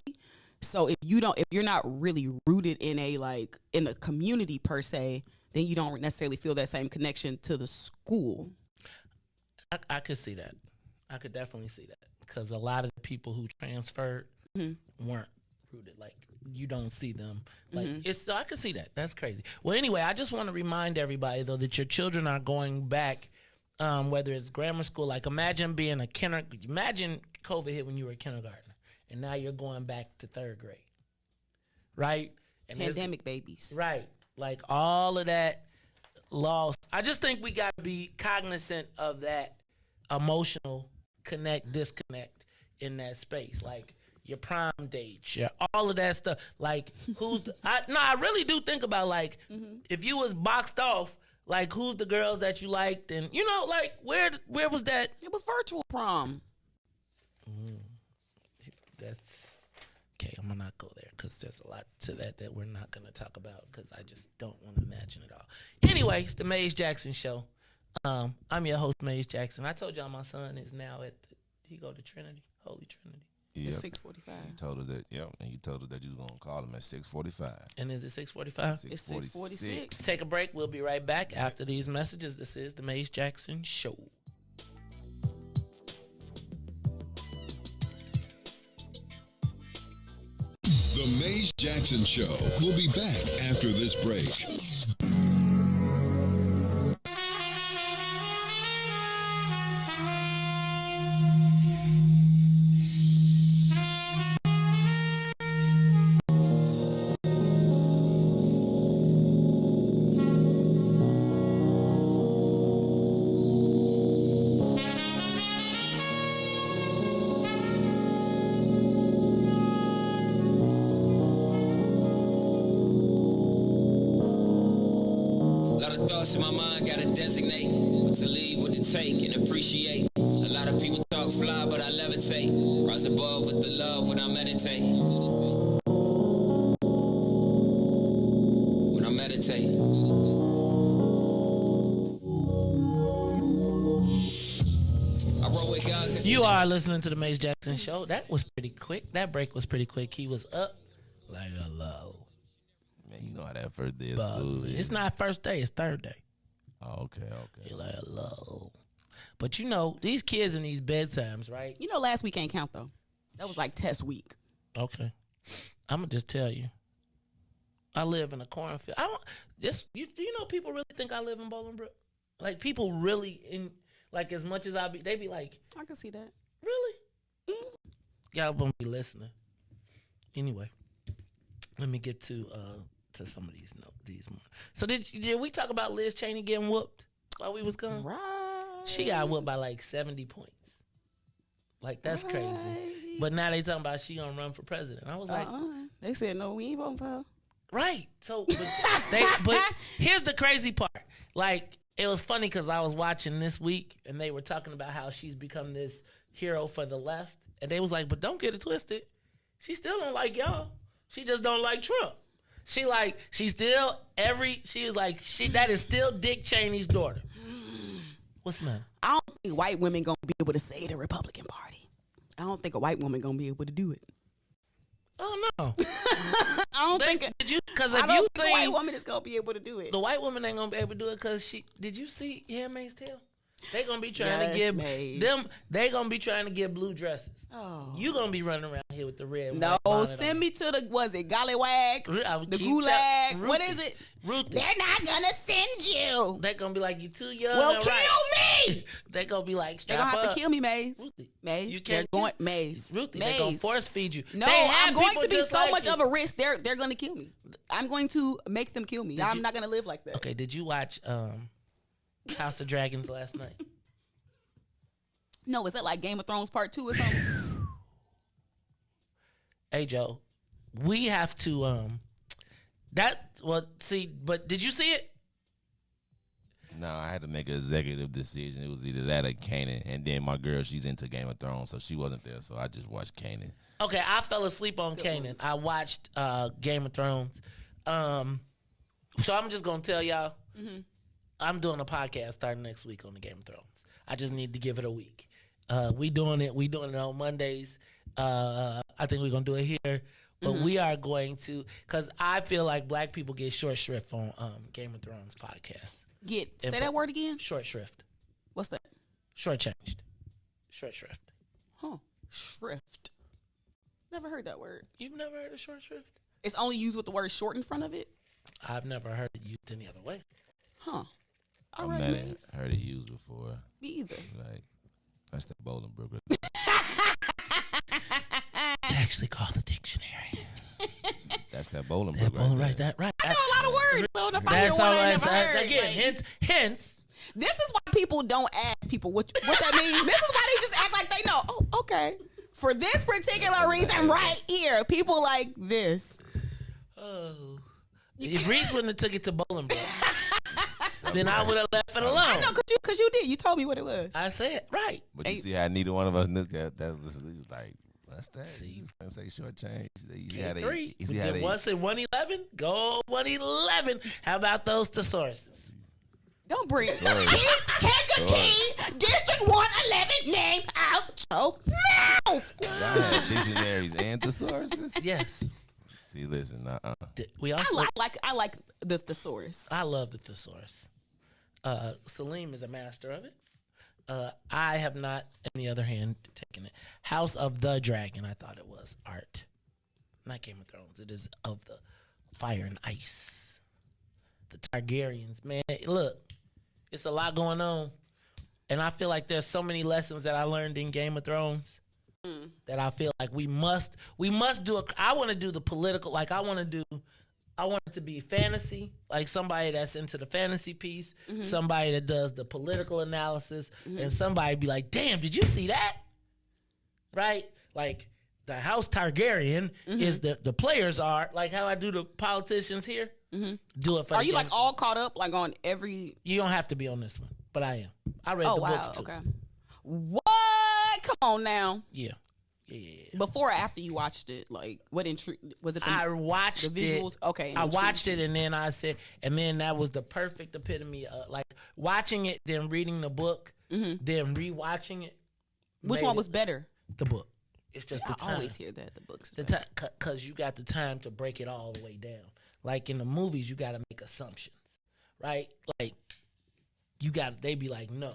So if you're not really rooted in a community per se, then you don't necessarily feel that same connection to the school. I could see that. I could definitely see that because a lot of the people who transferred weren't rooted. Like you don't see them. Like so I could see that. That's crazy. Well, anyway, I just want to remind everybody though that your children are going back. Whether it's grammar school, like imagine COVID hit when you were a kindergartner, and now you're going back to 3rd grade, right? And pandemic babies, right? Like all of that loss. I just think we got to be cognizant of that emotional disconnect in that space. Like your prom dates, your all of that stuff. Like, I really do think about, like, if you was boxed off, like, who's the girls that you liked, and, you know, like, where was that? It was virtual prom. That's, okay, I'm going to not go there, because there's a lot to that we're not going to talk about, because I just don't want to imagine it all. Anyway, it's the Maze Jackson Show. I'm your host, Maze Jackson. I told y'all my son is now he go to Trinity, Holy Trinity. Yep. It's 6:45. You told us that, and you told us that you was going to call him at 6:45. And is it 6:45? It's 6:46. Take a break. We'll be right back after these messages. This is the Maze Jackson Show. The Maze Jackson Show will be back after this break. In my mind, gotta designate what to leave, what to take, and appreciate. A lot of people talk fly, but I levitate. Rise above with the love when I meditate. When I meditate. I roll with God. You are listening to the Maze Jackson Show. That was pretty quick. That break was pretty quick. He was up like a low. Man, you know how that first day of school is. It's not first day, it's third day. Oh, okay. You're like, hello. But you know, these kids in these bedtimes, right? You know, last week ain't count, though. That was like test week. Okay. I'm going to just tell you. I live in a cornfield. Do you know people really think I live in Bolingbrook? Like, people really, like, as much as they be like. I can see that. Really? Y'all won't be listening. Anyway, let me get to some of these more. So did we talk about Liz Cheney getting whooped while we was gone? Right. She got whooped by like 70 points. Like, that's crazy. But now they talking about she gonna run for president. I was like, they said no, we ain't voting for her. Right. So, but here's the crazy part. Like, it was funny because I was watching this week and they were talking about how she's become this hero for the left, and they was like, but don't get it twisted. She still don't like y'all. She just don't like Trump. That is still Dick Cheney's daughter. What's the matter? I don't think white women gonna be able to say the Republican Party. I don't think a white woman gonna be able to do it. Oh no. I don't think a white woman is gonna be able to do it. The white woman ain't gonna be able to do it because did you see Handmaid's Tale? They gonna be trying to give them. They gonna be trying to get blue dresses. Oh, you gonna be running around here with the red. No, send me to the Gollywag, the Gulag. What is it? Ruthie. They're not gonna send you. They're gonna be like, you too young. Well, kill me. They're gonna be like, they're gonna have to kill me, Maze. Ruthie. Maze. You can't Maze. Ruthie. They're gonna force feed you. No, I'm going to be so much of a risk. They're gonna kill me. I'm going to make them kill me. I'm not gonna live like that. Okay. Did you watch House of Dragons last night? No, is that like Game of Thrones Part 2 or something? Hey, Joe, we have to, but did you see it? No, I had to make an executive decision. It was either that or Kanan. And then my girl, she's into Game of Thrones, so she wasn't there, so I just watched Kanan. Okay, I fell asleep on Kanan. I watched Game of Thrones. So I'm just going to tell y'all, I'm doing a podcast starting next week on the Game of Thrones. I just need to give it a week. We doing it on Mondays. I think we're gonna do it here, but we are going to, because I feel like black people get short shrift on Game of Thrones podcast. Say that word again. Short shrift. What's that? Shortchanged. Short shrift. Huh? Shrift. Never heard that word. You've never heard of short shrift? It's only used with the word short in front of it. I've never heard it used any other way. Huh? I've never heard it used before. Me either. Like, that's the Bolingbrook. It's actually called the dictionary. That's that Bolingbrook right there. Right. I know a lot of words. Well, that's all right. Again, hence. This is why people don't ask people what that means. This is why they just act like they know. Oh, okay. for this particular reason right here, people like this. Oh. If Riis wouldn't have took it to Bolingbrook, then I would have left it alone. I know, because you did. You told me what it was. I said, right. But you see how neither one of us knew that was like, what's that? See, you say short change. Three. Once in 111, go 111. How about those thesauruses? Don't bring Take a key, District 111 name out your mouth. Y'all have dictionaries and thesauruses? Yes. See, listen, we also I like the thesaurus. I love the thesaurus. Salim is a master of it. I have not, on the other hand, taken it. House of the Dragon, I thought it was art. Not Game of Thrones. It is of the fire and ice. The Targaryens, man. Look, it's a lot going on. And I feel like there's so many lessons that I learned in Game of Thrones that I feel like we must do. I want to do the political, like I want it to be fantasy, like somebody that's into the fantasy piece, somebody that does the political analysis, and somebody be like, damn, did you see that? Right? Like the House Targaryen is the players are, like how I do the politicians here. Do it for Are you like all caught up like on every? You don't have to be on this one, but I am. I read the books too. Okay. What? Come on now. Yeah. Before or after you watched it, like what was it? I watched the visuals. It. Okay, I watched it and then I said, and then that was the perfect epitome of like watching it, then reading the book, then rewatching it. Which one was better? The book. It's just the time. I always hear that the books. The time, because you got the time to break it all the way down. Like in the movies, you got to make assumptions, right? Like they be like, no.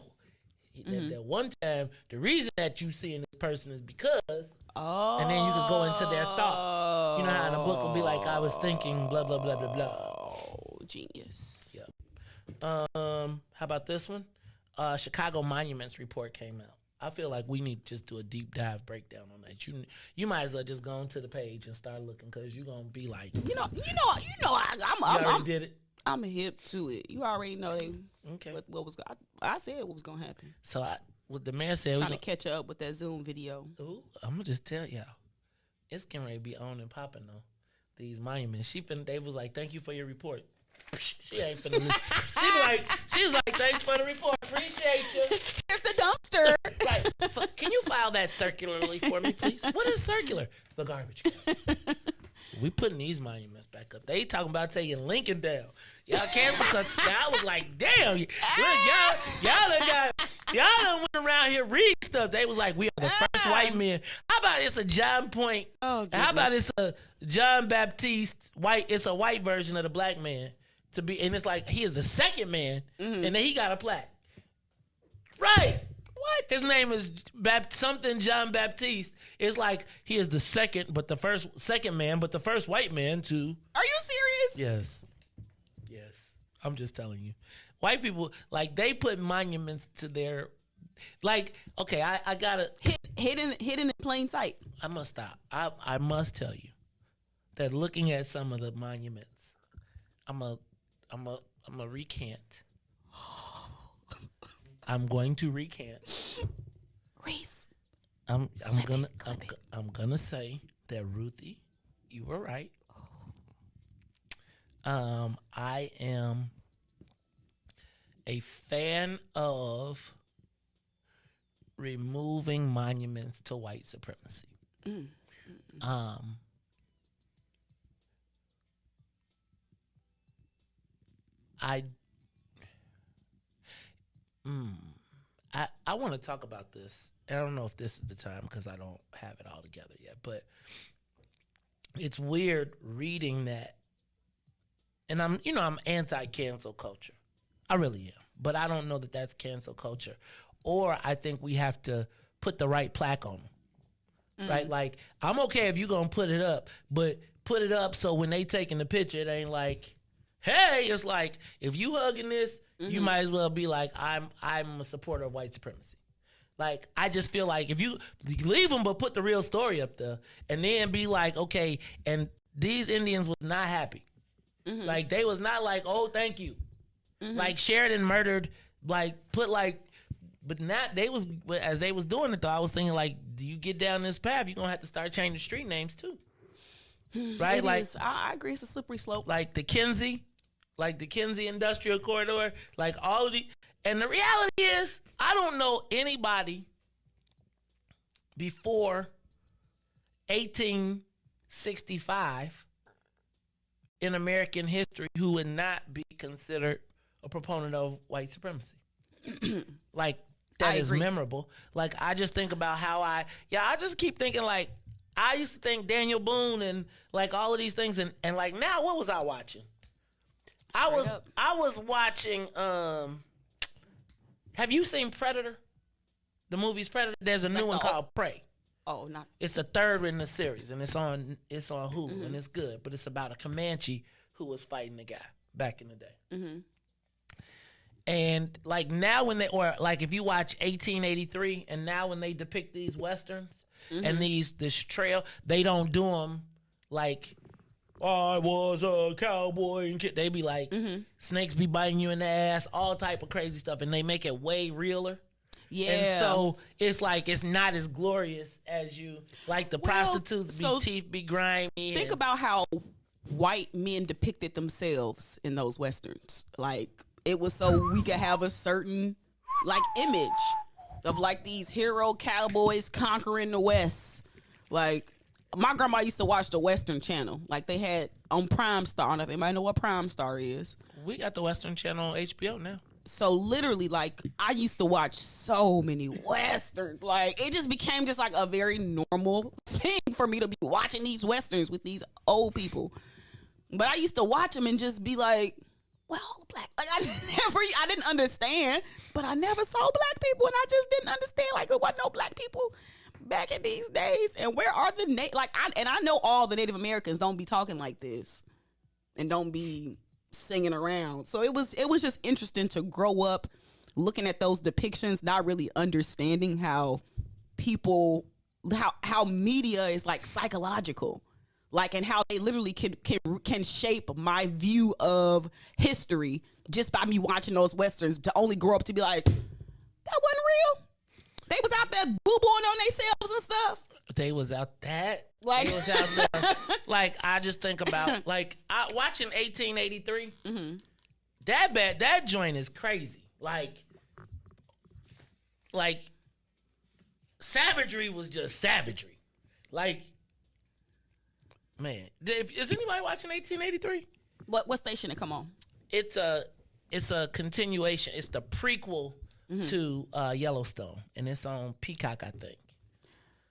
That one time, the reason that you seeing this person is because, and then you could go into their thoughts. You know how in a book will be like, I was thinking, blah blah blah blah blah. Oh, genius. Yeah. How about this one? Chicago Monuments report came out. I feel like we need to just do a deep dive breakdown on that. You might as well just go onto the page and start looking because you're gonna be like, you know, I did it. I'm hip to it. You already know okay. What was I said what was gonna happen. So what the man said, trying to catch up with that Zoom video. Ooh, I'm gonna just tell y'all, it's getting ready to be on and popping though. These monuments, they was like, thank you for your report. She ain't finna listen. She's like, thanks for the report. Appreciate you. Here's the dumpster. Right. Can you file that circularly for me, please? What is circular? The garbage can. We putting these monuments back up. They talking about taking Lincoln down. Y'all cancel because I was like, damn. Look, y'all done went around here reading stuff. They was like, we are the first white men. How about it's a John Point? Oh, how about it's a John Baptiste white? It's a white version of the black man to be, and it's like he is the second man, and then he got a plaque. Right. What? His name is something John Baptiste. It's like he is the second man, but the first white man to. Are you serious? Yes. I'm just telling you. White people, like, they put monuments to their, like, okay, I gotta. Hidden in plain sight. I must stop. I must tell you that looking at some of the monuments, I'm a recant. I'm going to recant. Riis. I'm gonna say that Ruthie, you were right. I am a fan of removing monuments to white supremacy. I want to talk about this. I don't know if this is the time because I don't have it all together yet, but it's weird reading that. And I'm anti-cancel culture. I really am. But I don't know that that's cancel culture. Or I think we have to put the right plaque on them. Right? Like, I'm okay if you're going to put it up, but put it up so when they taking the picture, it ain't like, hey, it's like, if you hugging this, you might as well be like, I'm a supporter of white supremacy. Like, I just feel like if you leave them but put the real story up there and then be like, okay, and these Indians was not happy. Like, they was not like, oh, thank you. Like, Sheridan murdered, like, put, like, But not as they was doing it though, I was thinking like, do you get down this path, you're gonna have to start changing street names too. Right? I agree, it's a slippery slope. Like the Kinsey Industrial Corridor, like all of the, and the reality is, I don't know anybody before 1865 in American history who would not be considered a proponent of white supremacy. Like, that is memorable. Like, I just think about how I just keep thinking, like, I used to think Daniel Boone and, like, all of these things, and like, now, what was I watching? I was watching, have you seen Predator? The movie's Predator? There's a new one called Prey. Oh, not. It's the third in the series, and it's on Hulu, and it's good, but it's about a Comanche who was fighting the guy back in the day. Mm-hmm. And like now if you watch 1883 and now when they depict these Westerns and this trail, they don't do them like, I was a cowboy and kid. They be like, snakes be biting you in the ass, all type of crazy stuff. And they make it way realer. Yeah. And so it's like, it's not as glorious as you, like the prostitutes teeth be grimy. Think about how white men depicted themselves in those Westerns. Like, it was so we could have a certain like image of like these hero cowboys conquering the West. Like, my grandma used to watch the Western Channel. Like, they had on Prime Star. I don't know if anybody know what Prime Star is. We got the Western Channel on HBO now. So literally, like, I used to watch so many Westerns. Like, it just became just like a very normal thing for me to be watching these Westerns with these old people. But I used to watch them and just be like, well, black, like I didn't understand, but I never saw black people, and I just didn't understand, like, there wasn't no black people back in these days. And where are the I know all the Native Americans don't be talking like this and don't be singing around. So it was just interesting to grow up looking at those depictions, not really understanding how media is like psychological. Like, and how they literally can shape my view of history just by me watching those Westerns, to only grow up to be like, that wasn't real. They was out there boo-booing on themselves and stuff. They was out there. Like, I just think about, like, watching 1883. That joint is crazy. Like, savagery was just savagery. Like, man, is anybody watching 1883? What station it come on? It's a continuation. It's the prequel to Yellowstone, and it's on Peacock, I think.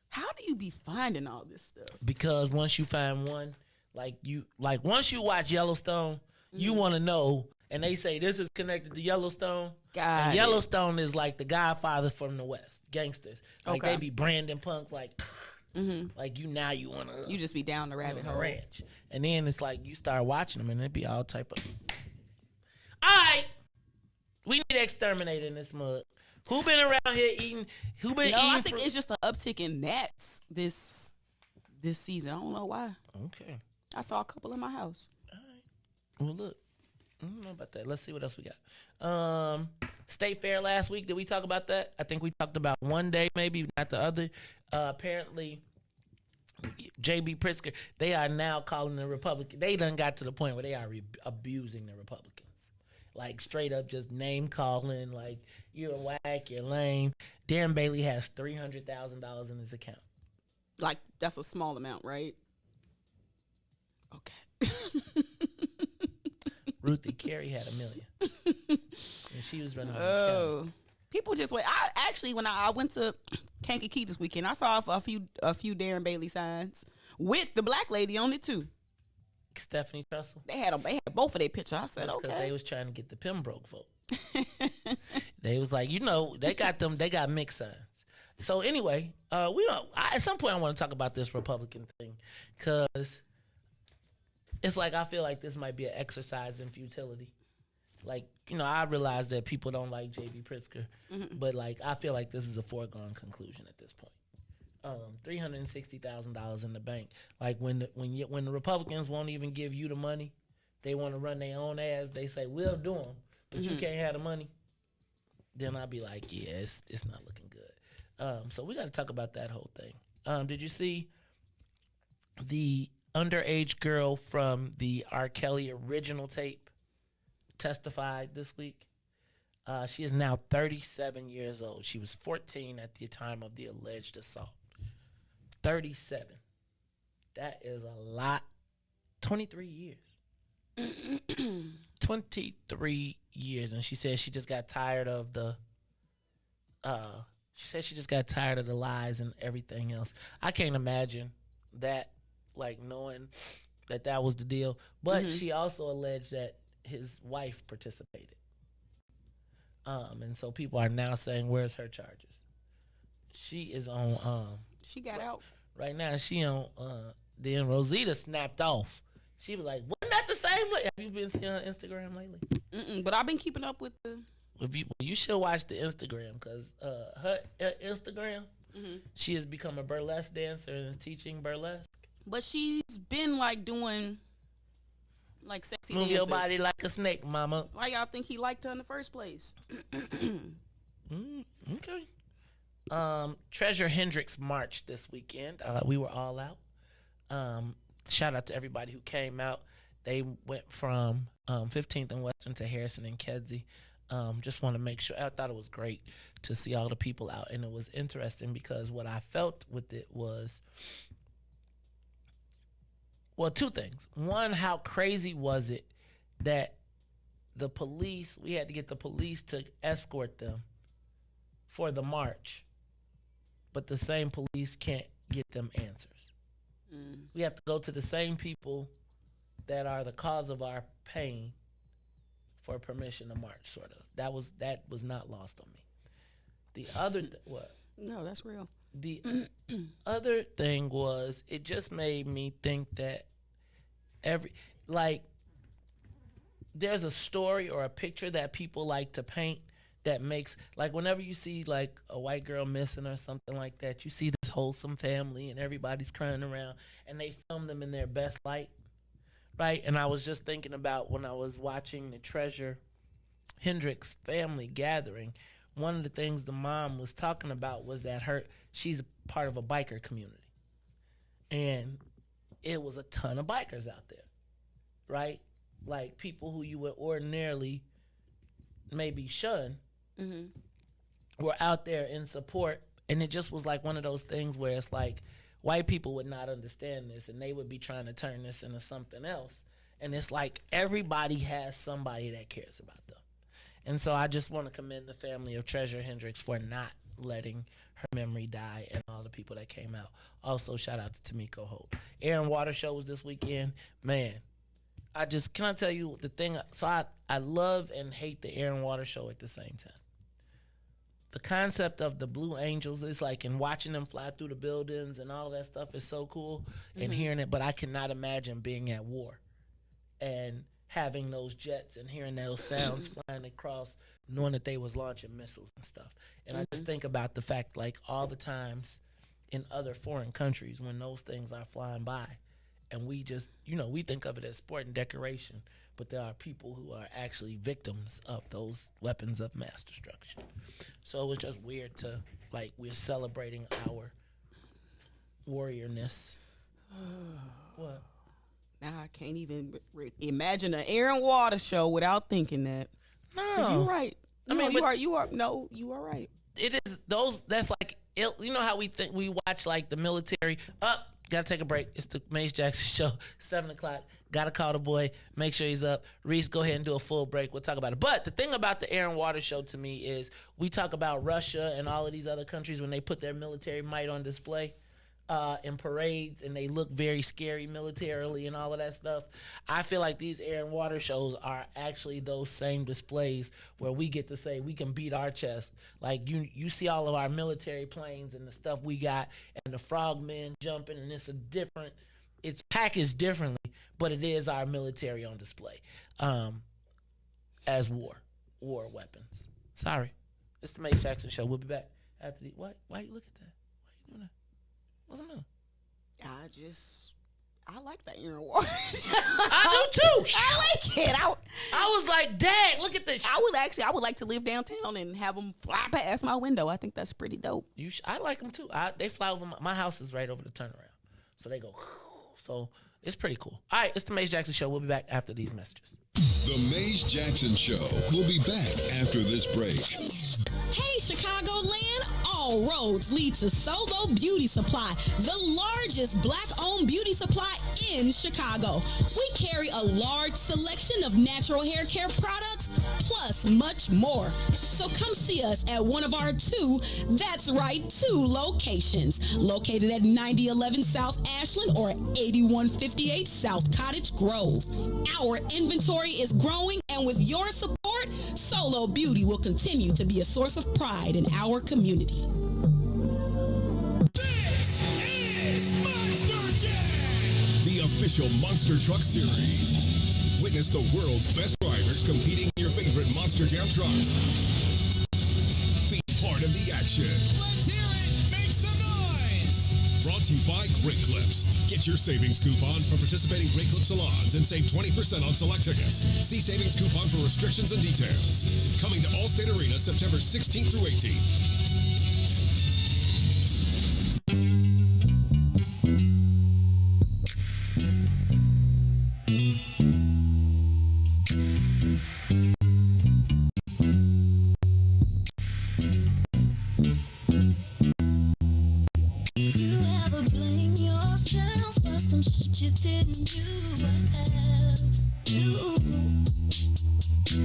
How do you be finding all this stuff? Because once you find one, once you watch Yellowstone, you want to know, and they say this is connected to Yellowstone. And Yellowstone is like the Godfather from the West, gangsters. Like, they be branding punks like. Like, you want to... You just be down the rabbit hole. Ranch. And then it's like, you start watching them, and it be all type of... All right. We need to exterminate in this mug. Who been around here eating... I think it's just an uptick in gnats this season. I don't know why. Okay. I saw a couple in my house. All right. Well, look. I don't know about that. Let's see what else we got. State Fair last week. Did we talk about that? I think we talked about one day, maybe, not the other. Apparently... JB Pritzker, they are now calling the Republican. They done got to the point where they are abusing the Republicans. Like, straight up just name calling, like, you're a whack, you're lame. Darren Bailey has $300,000 in his account. Like, that's a small amount, right? Okay. Ruthie Carey had $1 million. And she was running the account. People just wait. When I went to Kankakee this weekend, I saw a few Darren Bailey signs with the black lady on it too. Stephanie Trussell. They had both of their pictures. I said, that's okay. Because they was trying to get the Pembroke vote. They was like, they got mixed signs. So anyway, at some point I want to talk about this Republican thing, because it's like, I feel like this might be an exercise in futility. Like, I realize that people don't like J.B. Pritzker, but, like, I feel like this is a foregone conclusion at this point. $360,000 in the bank. Like, when the Republicans won't even give you the money, they want to run their own ads. They say, we'll do them, but you can't have the money. then I'll be like, yeah, it's not looking good. So we got to talk about that whole thing. Did you see the underage girl from the R. Kelly original tape testified this week? She is now 37 years old. She was 14 at the time of the alleged assault. 37. That is a lot. 23 years. 23 years. And she said she just got tired of the lies and everything else. I can't imagine that, like, knowing that was the deal. But she also alleged that his wife participated. And so people are now saying, where's her charges? She is on she got out. Right now she on then Rosita snapped off. She was like, wasn't that the same? Have you been seeing on Instagram lately? But I've been keeping up with the you should watch the Instagram, because her Instagram, she has become a burlesque dancer and is teaching burlesque. But she's been like doing like sexy Move dances. your body like a snake, mama. Why y'all think he liked her in the first place? Okay. Treasure Hendricks March this weekend. We were all out. Shout out to everybody who came out. They went from 15th and Western to Harrison and Kedzie. Just want to make sure. I thought it was great to see all the people out, and it was interesting because what I felt with it was, well, two things. One, how crazy was it that we had to get the police to escort them for the march, but the same police can't get them answers. We have to go to the same people that are the cause of our pain for permission to march, sort of. That was not lost on me. The other what? No, that's real. The other thing was, it just made me think that there's a story or a picture that people like to paint that makes, like, whenever you see like a white girl missing or something like that, you see this wholesome family and everybody's crying around, and they film them in their best light, right? And I was just thinking about when I was watching the Treasure Hendricks family gathering, one of the things the mom was talking about was that she's a part of a biker community, and it was a ton of bikers out there, right? Like people who you would ordinarily maybe shun were out there in support. And it just was like one of those things where it's like white people would not understand this, and they would be trying to turn this into something else. And it's like everybody has somebody that cares about them. And so I just want to commend the family of Treasure Hendricks for not letting her memory die, and all the people that came out. Also, shout out to Tamiko Holt. Aaron Water Show was this weekend. Man, can I tell you the thing? So I love and hate the Aaron Water Show at the same time. The concept of the Blue Angels is like, and watching them fly through the buildings and all that stuff is so cool, and hearing it, but I cannot imagine being at war and having those jets and hearing those sounds flying across, knowing that they was launching missiles and stuff. And I just think about the fact, like, all the times in other foreign countries when those things are flying by, and we just, we think of it as sport and decoration, but there are people who are actually victims of those weapons of mass destruction. So it was just weird to, like, we're celebrating our warriorness. What? Now I can't even imagine an Aaron Water Show without thinking that. No, you're right. You are right. It is those. That's like, you know how we think we watch like the military. Gotta take a break. It's the Mace Jackson Show, 7:00. Gotta call the boy, make sure he's up. Riis, go ahead and do a full break. We'll talk about it. But the thing about the Aaron Water Show to me is, we talk about Russia and all of these other countries when they put their military might on display in parades, and they look very scary militarily and all of that stuff. I feel like these Aaron Water Shows are actually those same displays where we get to say we can beat our chest. Like, you see all of our military planes and the stuff we got, and the frogmen jumping, and it's packaged differently, but it is our military on display as war weapons. Sorry, it's the Mace Jackson Show. We'll be back after the. Why you look at that? Why you doing that? What's the matter? I like that urine wash. I do too. I like it. I was like, dang, look at this. I would like to live downtown and have them fly past my window. I think that's pretty dope. I like them too. They fly over my house is right over the turnaround, so they go. So it's pretty cool. All right, it's the Maze Jackson Show. We'll be back after these messages. The Maze Jackson Show will be back after this break. Hey, Chicagoland, all roads lead to Solo Beauty Supply, the largest Black-owned beauty supply in Chicago. We carry a large selection of natural hair care products, plus much more. So come see us at one of our two locations, located at 9011 South Ashland or 8158 South Cottage Grove. Our inventory is growing, and with your support, Solo Beauty will continue to be a source of pride in our community. This is Monster Jam, the official Monster Truck Series. Witness the world's best drivers competing in your favorite Monster Jam trucks. Be part of the action. Let's hear it. Make some noise. Brought to you by Great Clips. Get your savings coupon from participating Great Clip salons and save 20% on select tickets. See savings coupon for restrictions and details. Coming to Allstate Arena September 16th through 18th. You didn't do what have you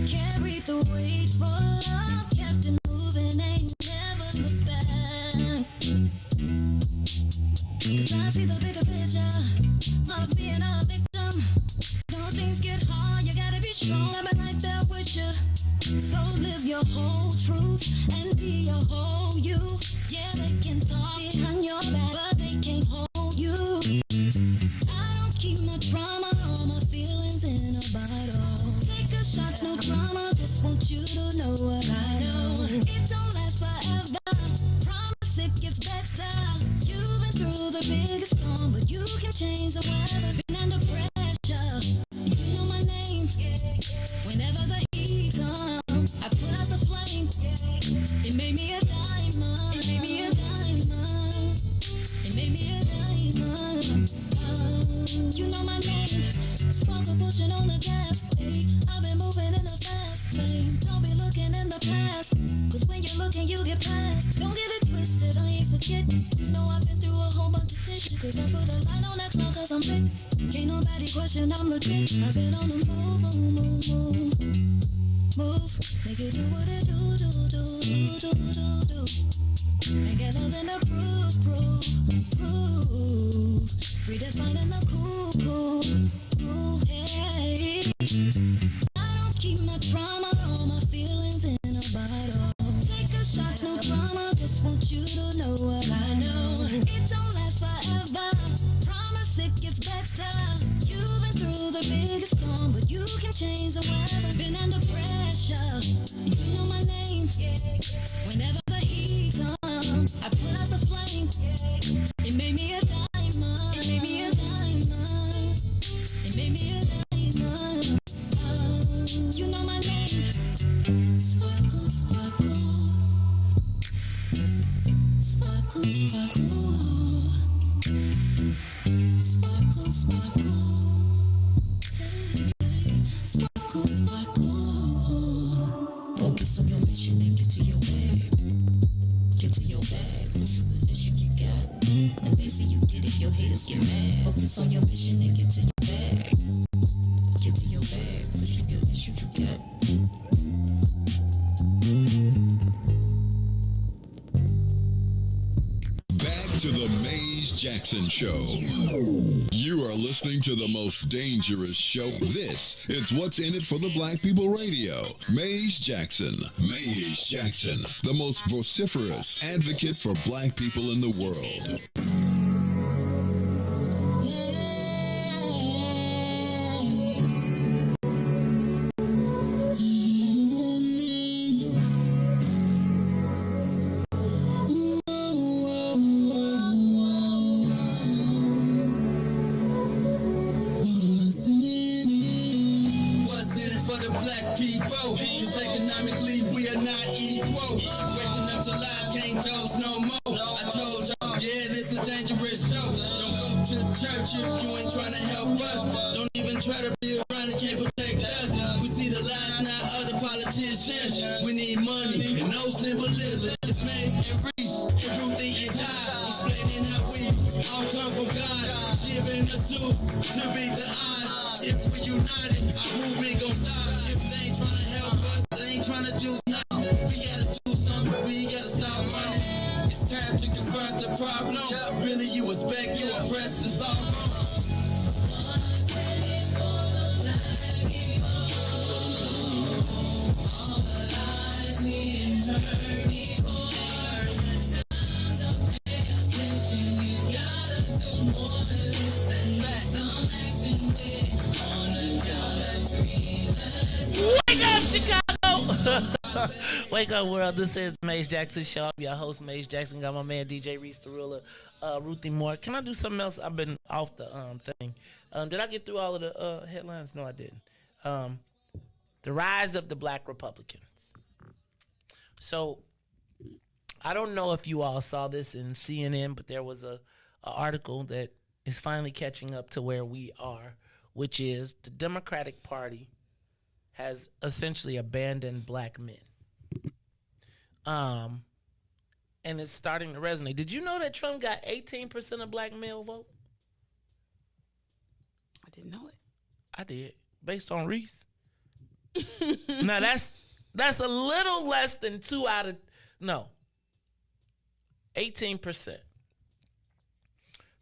carried the weight for love, kept it moving, ain't never look back. 'Cause I see the bigger picture of being a victim. No, things get hard, you gotta be strong. I've been right there with you. So live your whole truth and be your whole you. Yeah, they can talk behind your back, but they can't hold you. Keep my drama, all my feelings in a bottle. Take a shot, no drama, just want you to know what I know. It don't last forever, promise it gets better. You've been through the biggest storm, but you can change the weather. Been under pressure, you know my name. Whenever the heat comes, I put out the flame. It made me a diamond. It made me a diamond. It made me a diamond. You know my name. Smoker pushing on the gas. Hey, I've been moving in the fast lane. Don't be looking in the past, 'cause when you're looking, you get past. Don't get it twisted, I ain't forget. You know I've been through a whole bunch of this shit, 'cause I put a line on that song 'cause I'm lit. Can't nobody question I'm legit. I've been on the move, move, move, move. Move, make it do what it do, do, do, do, do, do, do. Ain't got nothing to prove, prove, prove. Redefining the cool, cool, cool, hey. I don't keep my drama, all my feelings in a bottle. Take a shot, no drama, just want you to know what I know. It don't last forever, promise it gets better. You've been through the biggest storm, but you can change the weather. Been under pressure, you know my name. Whenever the heat comes, I put out the flame. It made me a diamond. It made me a diamond. It made me a diamond. You know my name. Sparkle, sparkle. Sparkle, sparkle. Sparkle, sparkle. Sparkle, sparkle. Focus on your mission and get to your bag. Get to your bag. Push the mission you got. And they see you did it, your haters get mad. Focus on your mission and get to your bag. Get to your bag. Push the mission you got. Back to the Maze Jackson Show. You are listening to the most dangerous show. This is What's in It for the Black People Radio. Maze Jackson. Maze Jackson, the most vociferous advocate for black people in the world. black people. Cause economically we are not equal. Waking up to life, can't toast no more. I told y'all, yeah, this a dangerous show. Don't go to church if you ain't trying to help us. Don't even try to be around and can't protect us. We see the lies, not other politicians. We need money and no symbolism. It's Maze and Riis, and Ruthie and Ty, explaining how we all come from God, giving us tools to beat the odds. If we united, our movement gon' stop. If they ain't trying to help us, they ain't trying to do nothing. We gotta do something, we gotta stop running. It's time to confront the problem. Really, you expect, you oppress us all. Wake up, Chicago! Wake up, world. This is the Maze Jackson Show. I'm your host, Maze Jackson. Got my man, DJ Riis, the ruler, Ruthie Moore. Can I do something else? I've been off the thing. Did I get through all of the headlines? No, I didn't. The rise of the black Republicans. So, I don't know if you all saw this in CNN, but there was a article that is finally catching up to where we are, which is the Democratic Party has essentially abandoned black men. And it's starting to resonate. Did you know that Trump got 18% of black male vote? I didn't know it. I did, based on Riis. Now that's a little less than 18%.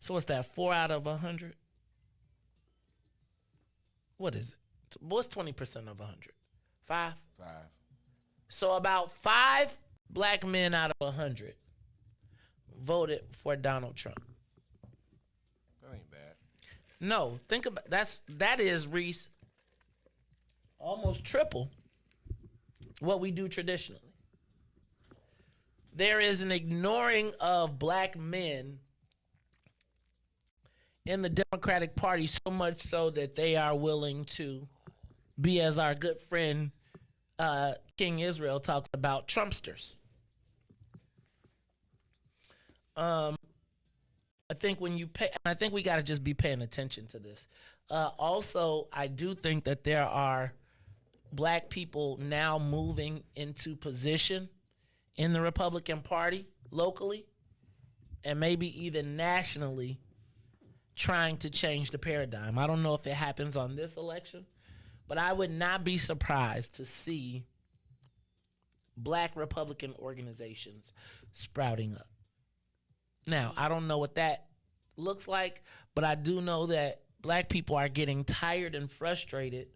So what's that? 4 out of 100? What is it? What's 20% of 100? 5? 5. So about 5 black men out of 100 voted for Donald Trump. That ain't bad. No, think about that is Riis almost triple what we do traditionally. There is an ignoring of black men in the Democratic Party, so much so that they are willing to be, as our good friend King Israel talks about, Trumpsters. I think I think we got to just be paying attention to this. Also, I do think that there are black people now moving into position in the Republican Party locally and maybe even nationally, trying to change the paradigm. I don't know if it happens on this election, but I would not be surprised to see black Republican organizations sprouting up. Now, I don't know what that looks like, but I do know that black people are getting tired and frustrated.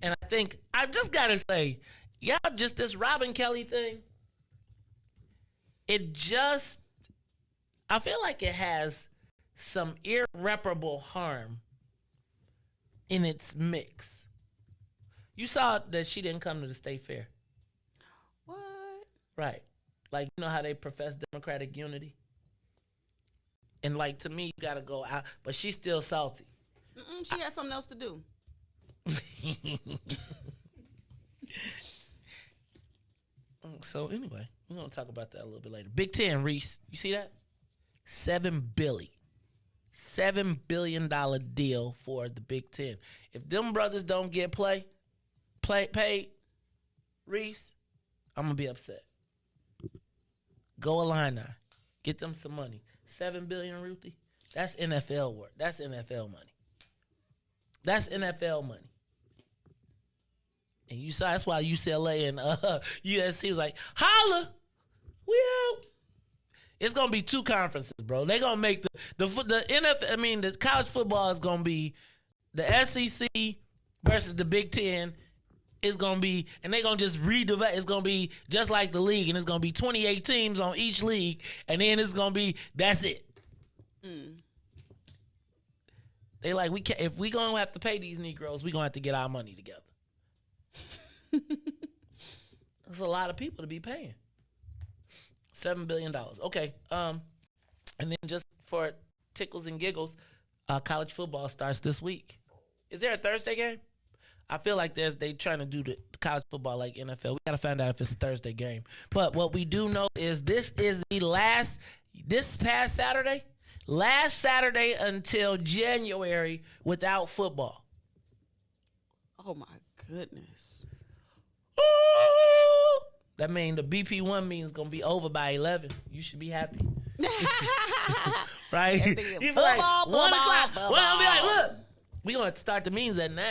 And I think, I just got to say, y'all, just this Robin Kelly thing, I feel like it has some irreparable harm in its mix. You saw that she didn't come to the state fair. What? Right. Like, you know how they profess Democratic unity? And like, to me, you got to go out, but she's still salty. She has something else to do. So anyway, we're going to talk about that a little bit later. Big Ten, Riis, you see that? $7 billion deal for the Big Ten. If them brothers don't get paid, Riis, I'm going to be upset. Go Illini. Get them some money. $7 billion, Ruthie? That's NFL work. That's NFL money. That's NFL money. And you saw, that's why UCLA and USC was like, holla, we out. It's gonna be 2 conferences, bro. They're gonna make the NFL. I mean, the college football is gonna be the SEC versus the Big Ten. It's gonna be, and they're gonna just redivide. It's gonna be just like the league, and it's gonna be 28 teams on each league, and then it's gonna be, that's it. They like, we can't, if we gonna have to pay these Negroes, we gonna have to get our money together. There's a lot of people to be paying. $7 billion. Okay. And then just for tickles and giggles, college football starts this week. Is there a Thursday game? I feel like they trying to do the college football like NFL. We got to find out if it's a Thursday game. But what we do know is this is this past Saturday, last Saturday until January without football. Oh, my goodness. Ooh! That means the BP1 meeting is going to be over by 11. You should be happy. Right? You be like, 1 o'clock. I'll be like, look, we going to start the meetings at 9.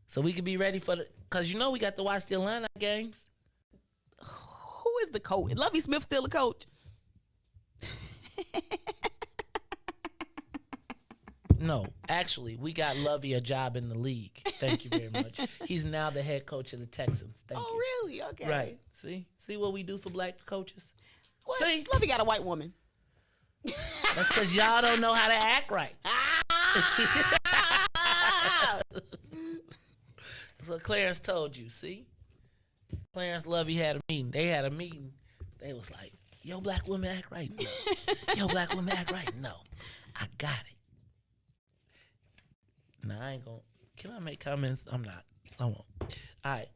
So we can be ready for because we got to watch the Atlanta games. Who is the coach? Lovie Smith still a coach? No, actually, we got Lovey a job in the league. Thank you very much. He's now the head coach of the Texans. Thank you. Really? Okay. Right. See what we do for black coaches? What? See? Lovey got a white woman. That's because y'all don't know how to act right. That's what Clarence told you, see? Clarence Lovey had a meeting. They had a meeting. They was like, yo, black women act right. No. Yo, black women act right. No. I got it. Nah, I ain't gonna. Can I make comments? I'm not. I won't. All right.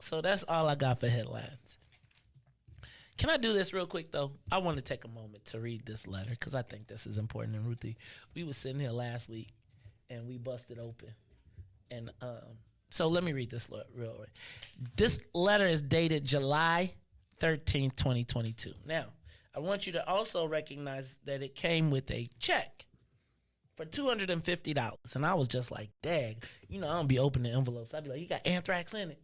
So that's all I got for headlines. Can I do this real quick, though? I want to take a moment to read this letter because I think this is important. And Ruthie, we were sitting here last week and we busted open. And so let me read this real quick. This letter is dated July 13th, 2022. Now, I want you to also recognize that it came with a check for $250. And I was just like, dang, I don't be opening envelopes. I'd be like, you got anthrax in it?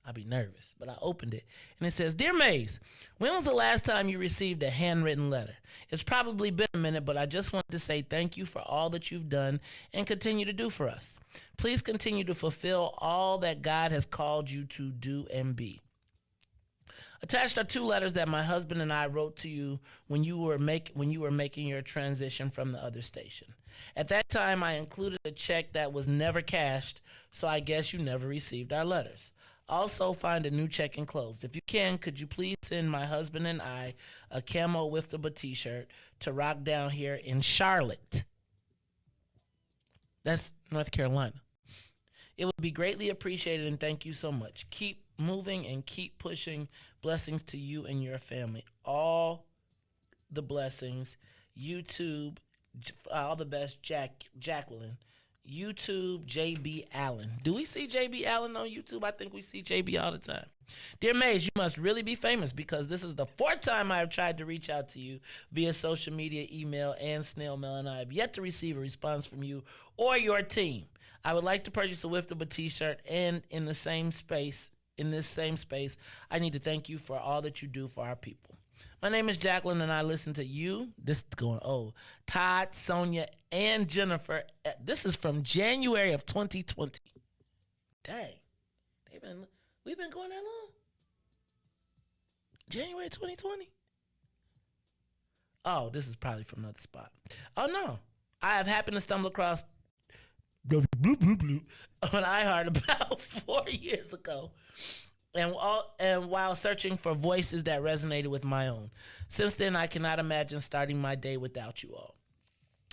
I'd be nervous, but I opened it. And it says, Dear Maze, when was the last time you received a handwritten letter? It's probably been a minute, but I just wanted to say thank you for all that you've done and continue to do for us. Please continue to fulfill all that God has called you to do and be. Attached are 2 letters that my husband and I wrote to you when you were making your transition from the other station. At that time, I included a check that was never cashed, so I guess you never received our letters. Also, find a new check enclosed. If you can, could you please send my husband and I a camo Wiftable t-shirt to rock down here in Charlotte? That's North Carolina. It would be greatly appreciated, and thank you so much. Keep moving and keep pushing. Blessings to you and your family. All the blessings. YouTube, all the best, Jacqueline. YouTube, JB Allen. Do we see JB Allen on YouTube? I think we see JB all the time. Dear Maze, you must really be famous because this is the 4th time I have tried to reach out to you via social media, email, and snail mail, and I have yet to receive a response from you or your team. I would like to purchase a Wiftable t-shirt, and in this same space, I need to thank you for all that you do for our people. My name is Jacqueline, and I listen to you. This is going old. Todd, Sonia, and Jennifer. This is from January of 2020. Dang. We've been going that long? January 2020? Oh, this is probably from another spot. Oh, no. I have happened to stumble across on iHeart about 4 years ago. And while searching for voices that resonated with my own. Since then, I cannot imagine starting my day without you all.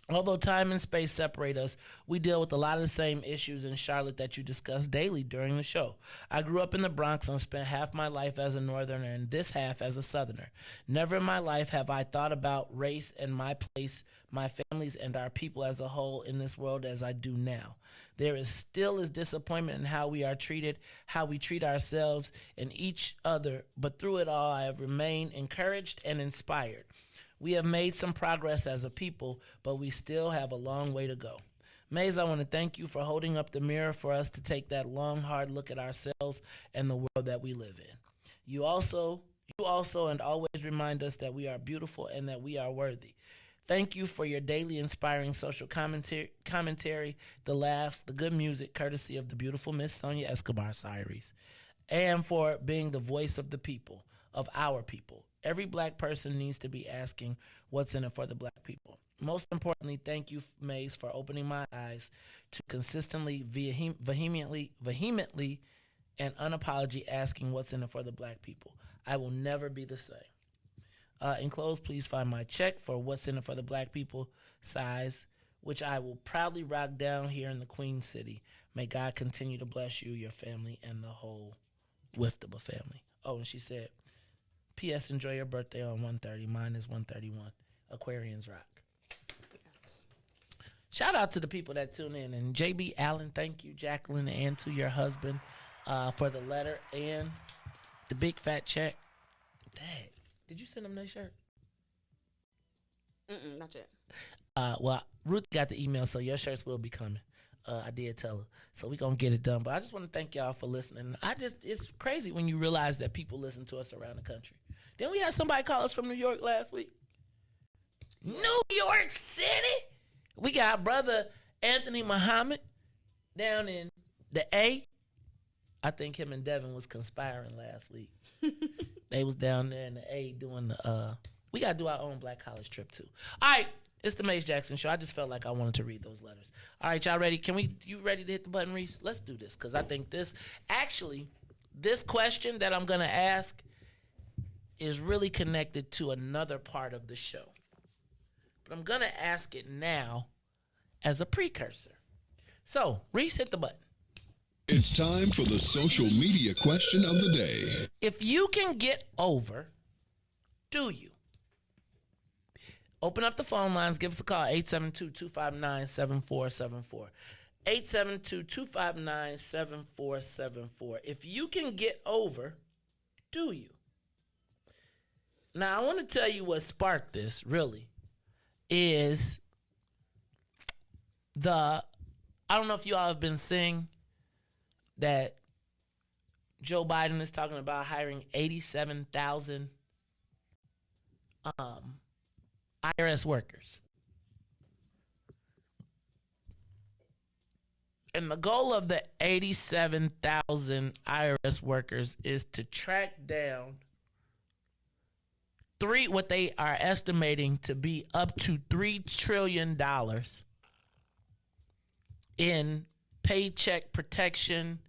Although time and space separate us, we deal with a lot of the same issues in Charlotte that you discuss daily during the show. I grew up in the Bronx and spent half my life as a Northerner and this half as a Southerner. Never in my life have I thought about race and my place, my families, and our people as a whole in this world as I do now. There is still disappointment in how we are treated, how we treat ourselves and each other, but through it all, I have remained encouraged and inspired. We have made some progress as a people, but we still have a long way to go. Maze, I want to thank you for holding up the mirror for us to take that long, hard look at ourselves and the world that we live in. You also and always remind us that we are beautiful and that we are worthy. Thank you for your daily inspiring social commentary, the laughs, the good music, courtesy of the beautiful Miss Sonia Escobar Cyrus, and for being the voice of the people, of our people. Every black person needs to be asking what's in it for the black people. Most importantly, thank you, Maze, for opening my eyes to consistently, vehemently, and unapologetically asking what's in it for the black people. I will never be the same. Enclosed, please find my check for what's in it for the black people size which I will proudly rock down here in the Queen City. May God continue to bless you, your family, and the whole Wiftable family. Oh, and she said, P.S. Enjoy your birthday on 1:30. Mine is 1:31. Aquarians rock. Yes. Shout out to the people that tune in. And J.B. Allen, thank you, Jacqueline, and to your husband for the letter and the big fat check. Dang. Did you send him that shirt? Not yet. Well, Ruth got the email, so your shirts will be coming. I did tell her. So we're going to get it done. But I just want to thank y'all for listening. It's crazy when you realize that people listen to us around the country. Then we had somebody call us from New York last week. New York City? We got brother Anthony Muhammad down in the A. I think him and Devin was conspiring last week. They was down there in the A doing the, we got to do our own Black College trip too. All right. It's the Mace Jackson Show. I just felt like I wanted to read those letters. All right, y'all ready? You ready to hit the button, Riis? Let's do this, because I think this question that I'm going to ask is really connected to another part of the show. But I'm going to ask it now as a precursor. So, Riis, hit the button. It's time for the social media question of the day. If you can get over, do you? Open up the phone lines. Give us a call, 872-259-7474. 872-259-7474. If you can get over, do you? Now, I want to tell you what sparked this, really, is I don't know if you all have been seeing that Joe Biden is talking about hiring 87,000 IRS workers. And the goal of the 87,000 IRS workers is to track down what they are estimating to be up to $3 trillion in Paycheck Protection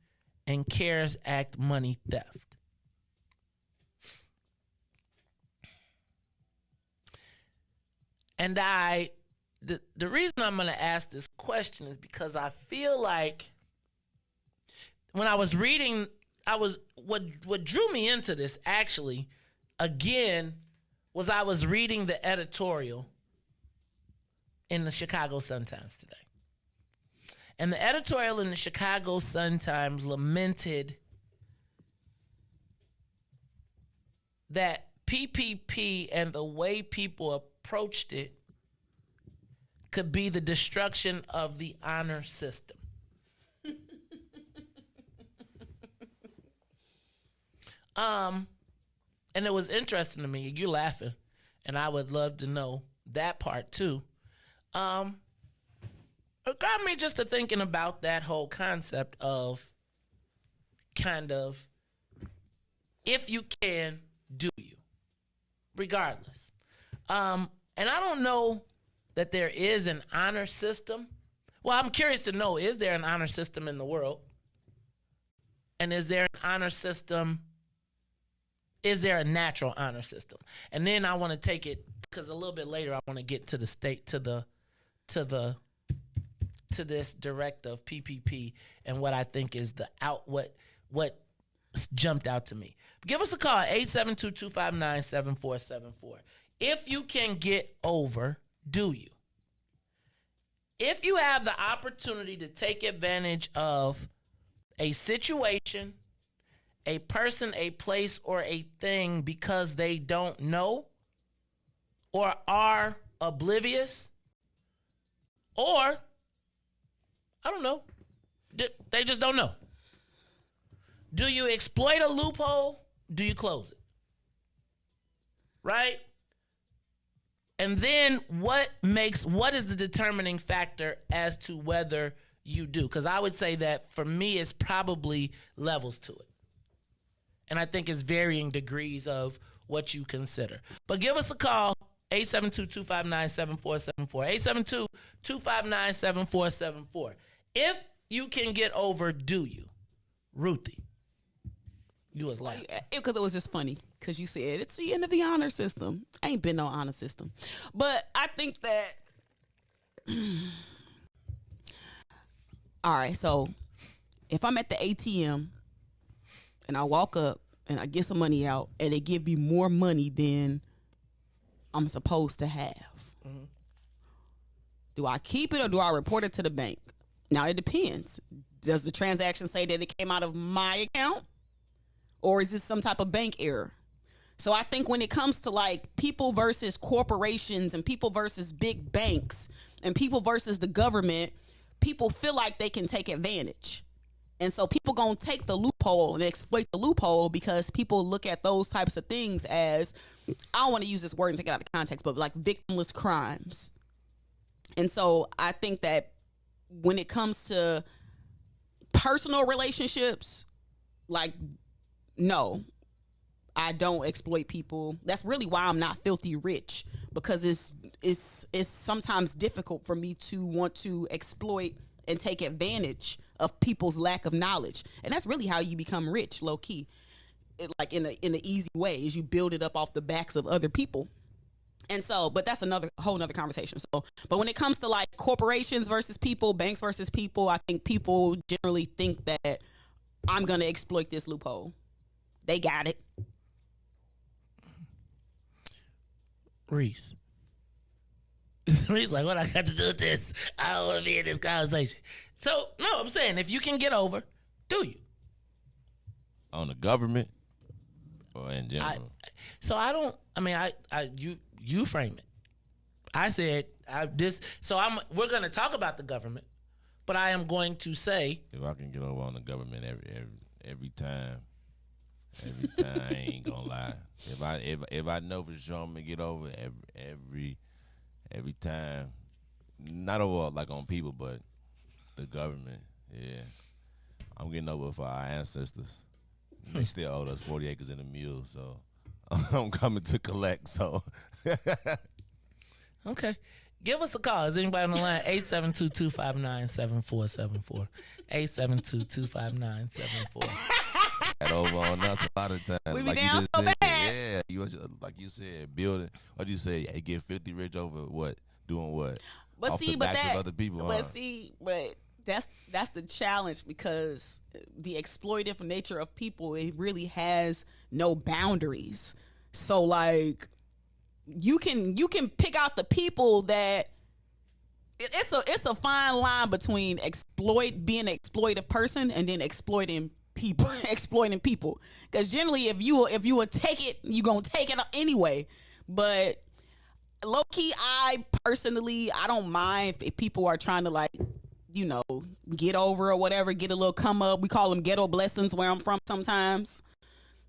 and CARES Act money theft. And the reason I'm going to ask this question is because I feel like when I was reading, what drew me into this actually, again, was I was reading the editorial in the Chicago Sun-Times today. And the editorial in the Chicago Sun-Times lamented that PPP and the way people approached it could be the destruction of the honor system. And it was interesting to me. You're laughing, and I would love to know that part too. It got me just to thinking about that whole concept of kind of, if you can, do you, regardless. And I don't know that there is an honor system. Well, I'm curious to know, is there an honor system in the world? And is there an honor system? Is there a natural honor system? And then I want to take it, because a little bit later I want to get to the state, to this directive of PPP and what I think is what jumped out to me. Give us a call, 872-259-7474. If you can get over, do you? If you have the opportunity to take advantage of a situation, a person, a place, or a thing because they don't know or are oblivious, or, I don't know, they just don't know. Do you exploit a loophole? Do you close it? Right? And then what is the determining factor as to whether you do? Because I would say that for me, it's probably levels to it. And I think it's varying degrees of what you consider. But give us a call, 872-259-7474. 872-259-7474. If you can get over, do you? Ruthie. You was laughing. Because it was just funny. Because you said it's the end of the honor system. Ain't been no honor system. But I think that All right, so if I'm at the ATM and I walk up and I get some money out and they give me more money than I'm supposed to have, do I keep it or do I report it to the bank? Now, it depends. Does the transaction say that it came out of my account? Or is this some type of bank error? So I think when it comes to like people versus corporations and people versus big banks and people versus the government, people feel like they can take advantage. And so people gonna take the loophole and exploit the loophole because people look at those types of things as, I don't want to use this word and take it out of context, but like victimless crimes. And so I think that when it comes to personal relationships, like, no, I don't exploit people. That's really why I'm not filthy rich, because it's sometimes difficult for me to want to exploit and take advantage of people's lack of knowledge. And that's really how you become rich, low key. Like in an easy way, is you build it up off the backs of other people. And so, but that's whole nother conversation. So, but when it comes to like corporations versus people, banks versus people, I think people generally think that I'm going to exploit this loophole. They got it. Riis. Riis like, what I got to do with this? I don't want to be in this conversation. So, no, I'm saying if you can get over, do you? On the government or in general? You frame it. I said we're going to talk about the government, but I am going to say, if I can get over on the government every time, I ain't gonna lie. If I know for sure I'm gonna get over every time, not over like on people, but the government. Yeah, I'm getting over for our ancestors. They still owe us 40 acres and a mule, so I'm coming to collect. So okay, give us a call. Is anybody on the line? 872-259-7474. 872-259-7474. Over on us a lot of times. We be like down you just so said, bad. Yeah, like you said, building. What do you say? Hey, get 50 rich over what? Doing what? But Off see, the but backs of other people. but that's the challenge, because the exploitive nature of people, it really has no boundaries. So like, you can pick out the people that. It's a fine line between being an exploitive person and then exploiting people. Because generally, if you would take it, you gonna take it anyway. But low key, I don't mind if people are trying to like, get over or whatever, get a little come up. We call them ghetto blessings where I'm from sometimes.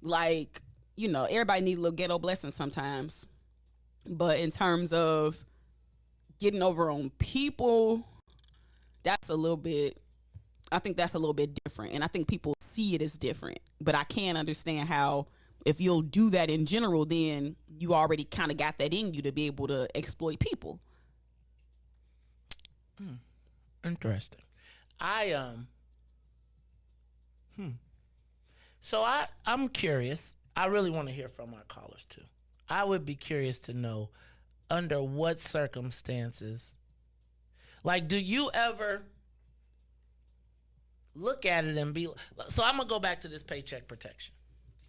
Like, everybody need a little ghetto blessings sometimes. But in terms of getting over on people, I think that's a little bit different. And I think people see it as different. But I can understand how, if you'll do that in general, then you already kind of got that in you to be able to exploit people. Interesting. So I'm curious. I really want to hear from our callers too. I would be curious to know, under what circumstances, like, do you ever look at it and be, so I'm gonna go back to this paycheck protection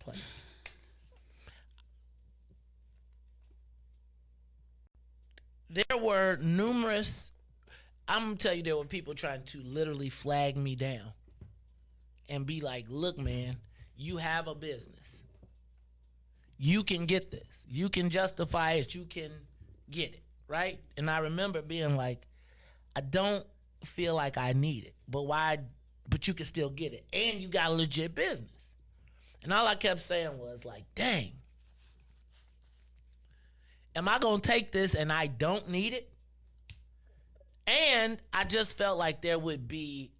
plan. There were numerous, I'm gonna tell you, there were people trying to literally flag me down and be like, look, man, you have a business. You can get this. You can justify it. You can get it, right? And I remember being like, I don't feel like I need it, but you can still get it. And you got a legit business. And all I kept saying was like, dang, am I going to take this and I don't need it? And I just felt like there would be,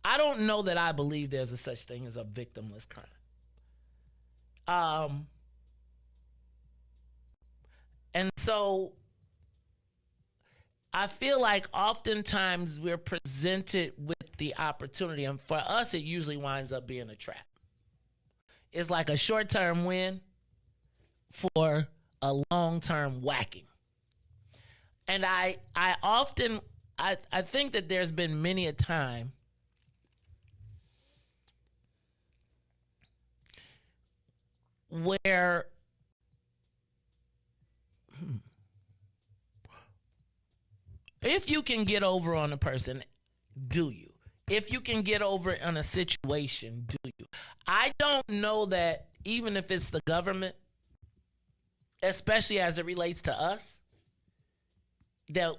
I don't know that I believe there's a such thing as a victimless crime. And so I feel like oftentimes we're presented with the opportunity, and for us, it usually winds up being a trap. It's like a short-term win for a long-term whacking. And I often I think that there's been many a time where if you can get over on a person, do you? If you can get over on a situation, do you? I don't know that even if it's the government, especially as it relates to us, that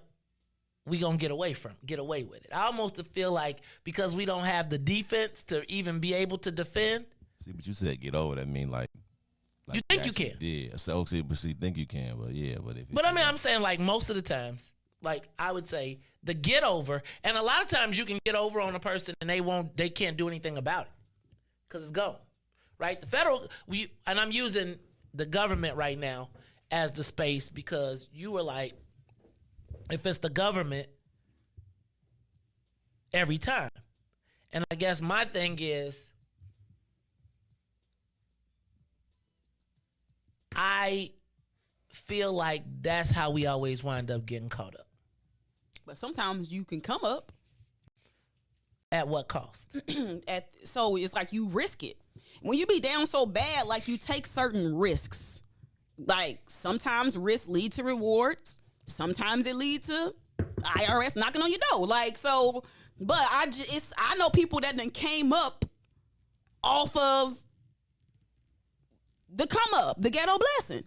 we gonna get away with it. I almost feel like because we don't have the defense to even be able to defend. See, but you said get over that mean like you think you can. Yeah. So but see, think you can, but yeah, but if But I mean, I'm saying like most of the times, like I would say the get over, and a lot of times you can get over on a person and they can't do anything about it because it's gone, right? The federal, and I'm using the government right now as the space because you were like, if it's the government, every time. And I guess my thing is, I feel like that's how we always wind up getting caught up. But sometimes you can come up. At what cost? So it's like you risk it. When you be down so bad, like you take certain risks. Like sometimes risks lead to rewards. Sometimes it leads to IRS knocking on your door. Like so, but I know people that then came up off of the come up, the ghetto blessing.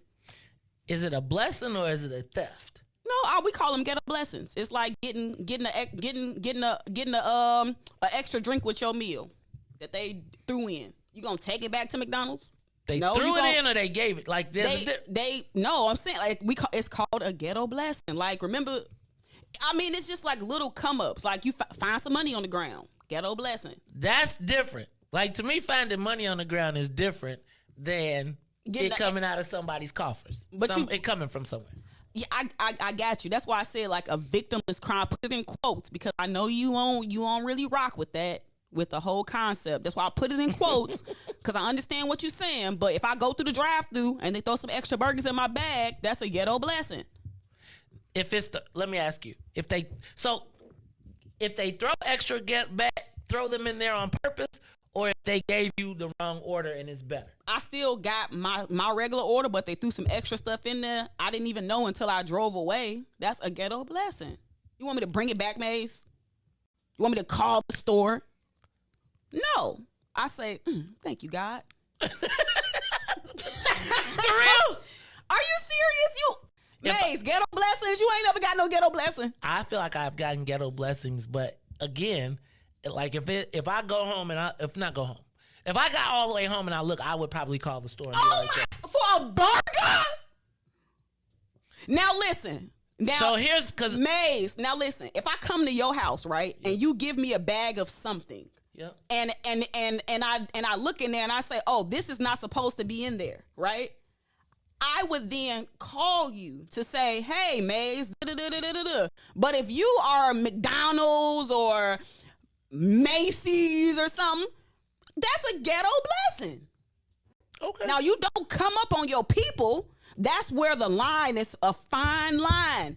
Is it a blessing or is it a theft? No, we call them ghetto blessings. It's like getting a extra drink with your meal that they threw in. You gonna take it back to McDonald's? They threw it in or they gave it? Like no, I'm saying like it's called a ghetto blessing. Like remember, I mean it's just like little come ups. Like you find some money on the ground, ghetto blessing. That's different. Like to me, finding money on the ground is different than it coming out of somebody's coffers. But it coming from somewhere. Yeah, I got you. That's why I said like a victimless crime. Put it in quotes because I know you won't really rock with that. With the whole concept. That's why I put it in quotes because I understand what you're saying. But if I go through the drive-thru and they throw some extra burgers in my bag, that's a ghetto blessing. Let me ask you, if they throw extra throw them in there on purpose, or if they gave you the wrong order and it's better. I still got my regular order, but they threw some extra stuff in there. I didn't even know until I drove away. That's a ghetto blessing. You want me to bring it back, Maze? You want me to call the store? No, I say, thank you, God. For real? Are you serious? Maze, ghetto blessings? You ain't never got no ghetto blessing. I feel like I've gotten ghetto blessings, but again, like if I go home and if I got all the way home and I would probably call the store and be like that. For a burger? Now listen. So here's because Maze. Now listen. If I come to your house, right, and you give me a bag of something. Yep. And I look in there and I say, oh, this is not supposed to be in there, right? I would then call you to say, hey, Maze, but if you are McDonald's or Macy's or something, that's a ghetto blessing. Okay. Now you don't come up on your people. That's where the line is a fine line.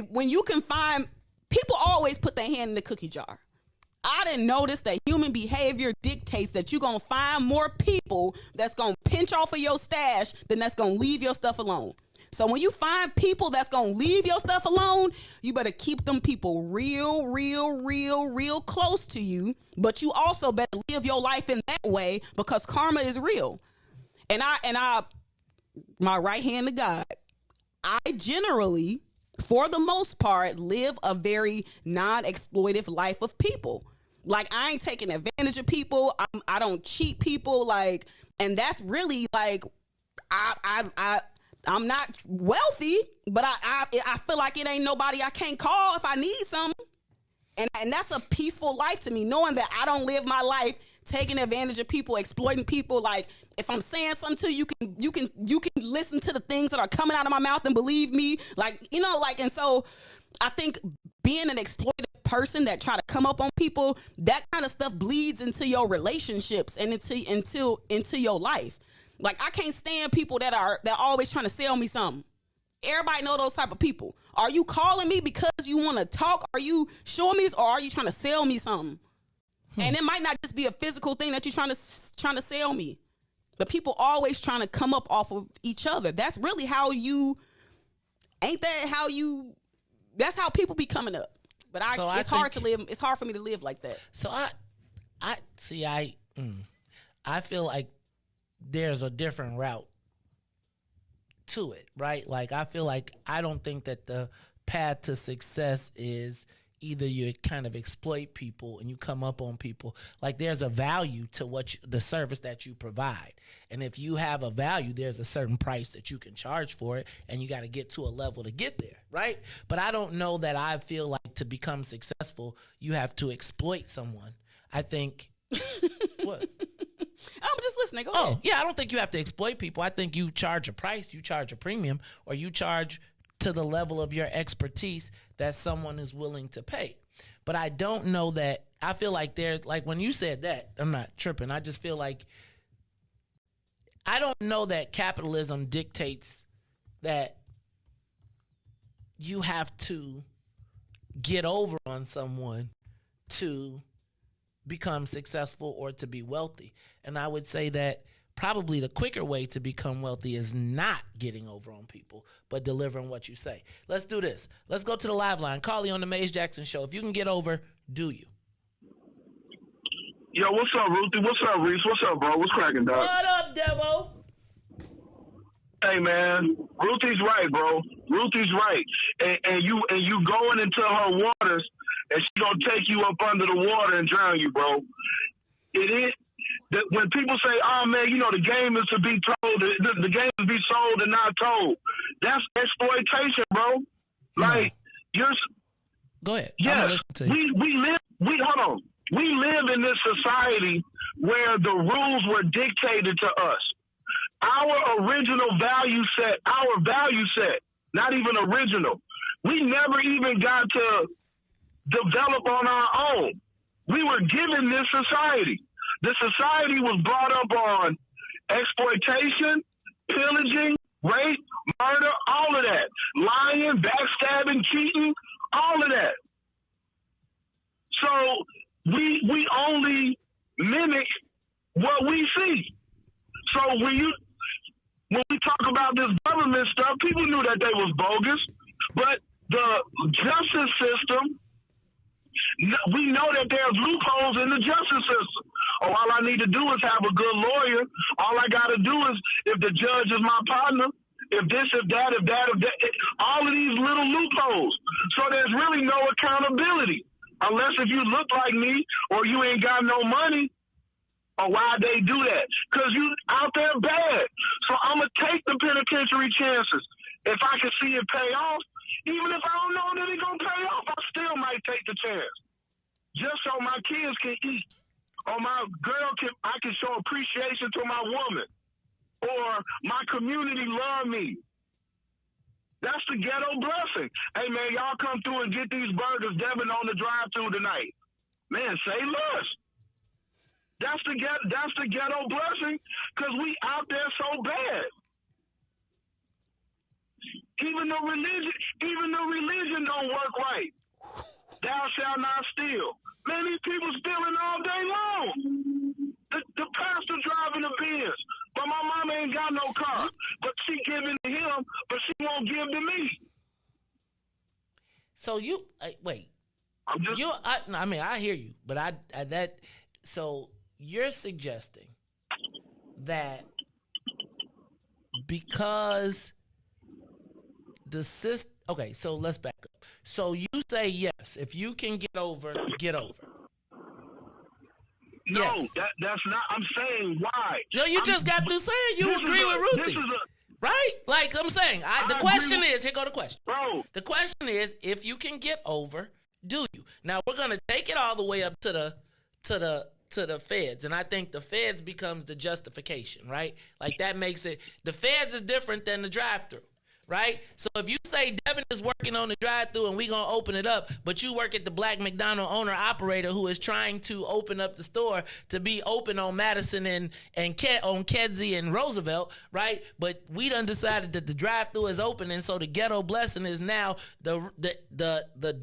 When you can find, people always put their hand in the cookie jar. I didn't notice that human behavior dictates that you're going to find more people that's going to pinch off of your stash than that's going to leave your stuff alone. So when you find people that's going to leave your stuff alone, you better keep them people real close to you. But you also better live your life in that way because karma is real. And I, my right hand to God, I generally, for the most part, live a very non-exploitive life of people. Like I ain't taking advantage of people. I don't cheat people. Like, and that's really like, I'm not wealthy, but I feel like it ain't nobody I can't call if I need something. And that's a peaceful life to me, knowing that I don't live my life taking advantage of people, exploiting people. Like if I'm saying something to you, you can listen to the things that are coming out of my mouth and believe me. Like, you know, like, and so I think being an exploitive person that try to come up on people, that kind of stuff bleeds into your relationships and into your life. Like I can't stand people that are always trying to sell me something. Everybody know those type of people. Are you calling me because you want to talk? Are you showing me this, or are you trying to sell me something? And it might not just be a physical thing that you're trying to sell me. But people always trying to come up off of each other. That's really how that's how people be coming up. But it's hard to live. It's hard for me to live like that. So I feel like there's a different route to it, right? Like, I feel like I don't think that the path to success is either you kind of exploit people and you come up on people. Like, there's a value to the service that you provide. And if you have a value, there's a certain price that you can charge for it, and you got to get to a level to get there, right? But I don't know that I feel like to become successful, you have to exploit someone. I think... What? I'm just listening. Go ahead. Yeah, I don't think you have to exploit people. I think you charge a price, you charge a premium, or you charge to the level of your expertise that someone is willing to pay. But I don't know that, I feel like like when you said that, I'm not tripping. I just feel like, I don't know that capitalism dictates that you have to get over on someone to become successful or to be wealthy. And I would say that probably the quicker way to become wealthy is not getting over on people, but delivering what you say. Let's do this. Let's go to the live line. Carly on the Maze Jackson Show. If you can get over, do you? Yo, what's up, Ruthie? What's up, Riis? What's up, bro? What's cracking, dog? What up, Devo? Hey, man, Ruthie's right, bro. Ruthie's right. And you going into her waters, and she's going to take you up under the water and drown you, bro. It is. When people say, oh, man, the game is to be told, the game is to be sold and not told, that's exploitation, bro. Like, Go ahead. Yeah, I'm gonna listen to you. hold on. We live in this society where the rules were dictated to us. Our original value set, not even original. We never even got to develop on our own. We were given this society. The society was brought up on exploitation, pillaging, rape, murder, all of that. Lying, backstabbing, cheating, all of that. So we only mimic what we see. So when we talk about this government stuff, people knew that they was bogus, but the justice system, we know that there's loopholes in the justice system. All I need to do is have a good lawyer. All I got to do is, if the judge is my partner, if this, if that, all of these little loopholes. So there's really no accountability. Unless if you look like me or you ain't got no money, or why they do that? Because you out there bad. So I'm going to take the penitentiary chances. If I can see it pay off, even if I don't know that it's going to pay off, I still might take the chance. Just so my kids can eat. Or my girl I can show appreciation to my woman. Or my community love me. That's the ghetto blessing. Hey, man, y'all come through and get these burgers Devin on the drive-thru tonight. Man, say less. That's the ghetto blessing, because we out there so bad. Even the religion don't work right. Thou shalt not steal. Man, these people stealing all day long. The pastor driving the Benz, but my mama ain't got no car. But she giving to him, but she won't give to me. So you wait. I hear you, but so you're suggesting that because the system. Okay, so let's back up. So you say yes, if you can get over, get over. No, yes. That's not. I'm saying why. No, you just got to say you agree with Ruthie, right? Like I'm saying, the question is, here go the question. Bro. The question is, if you can get over, do you? Now we're gonna take it all the way up to the feds, and I think the feds becomes the justification, right? Like that makes it. The feds is different than the drive-through. right? So if you say Devin is working on the drive-thru and we gonna open it up, but you work at the black McDonald owner-operator who is trying to open up the store to be open on Madison and on Kedzie and Roosevelt, right? But we done decided that the drive-thru is open, and so the ghetto blessing is now the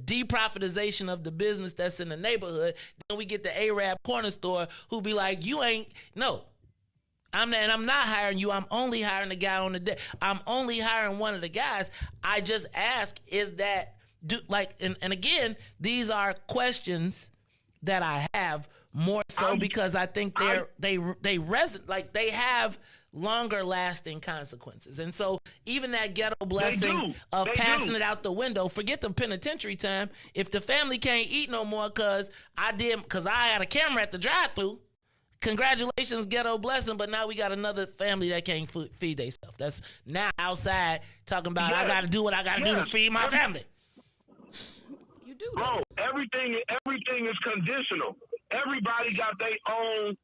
deprofitization of the business that's in the neighborhood. Then we get the Arab corner store who be like, you ain't, no. I'm not hiring you. I'm only hiring the guy on the day. I'm only hiring one of the guys. I just ask, is that and again, these are questions that I have more so because I think they have longer lasting consequences. And so even that ghetto blessing of passing it out the window, forget the penitentiary time. If the family can't eat no more because I had a camera at the drive-thru, congratulations, ghetto blessing, but now we got another family that can't feed themselves. That's now outside talking about, I got to do what I got to do to feed my family. You do, bro. Everything is conditional. Everybody got their own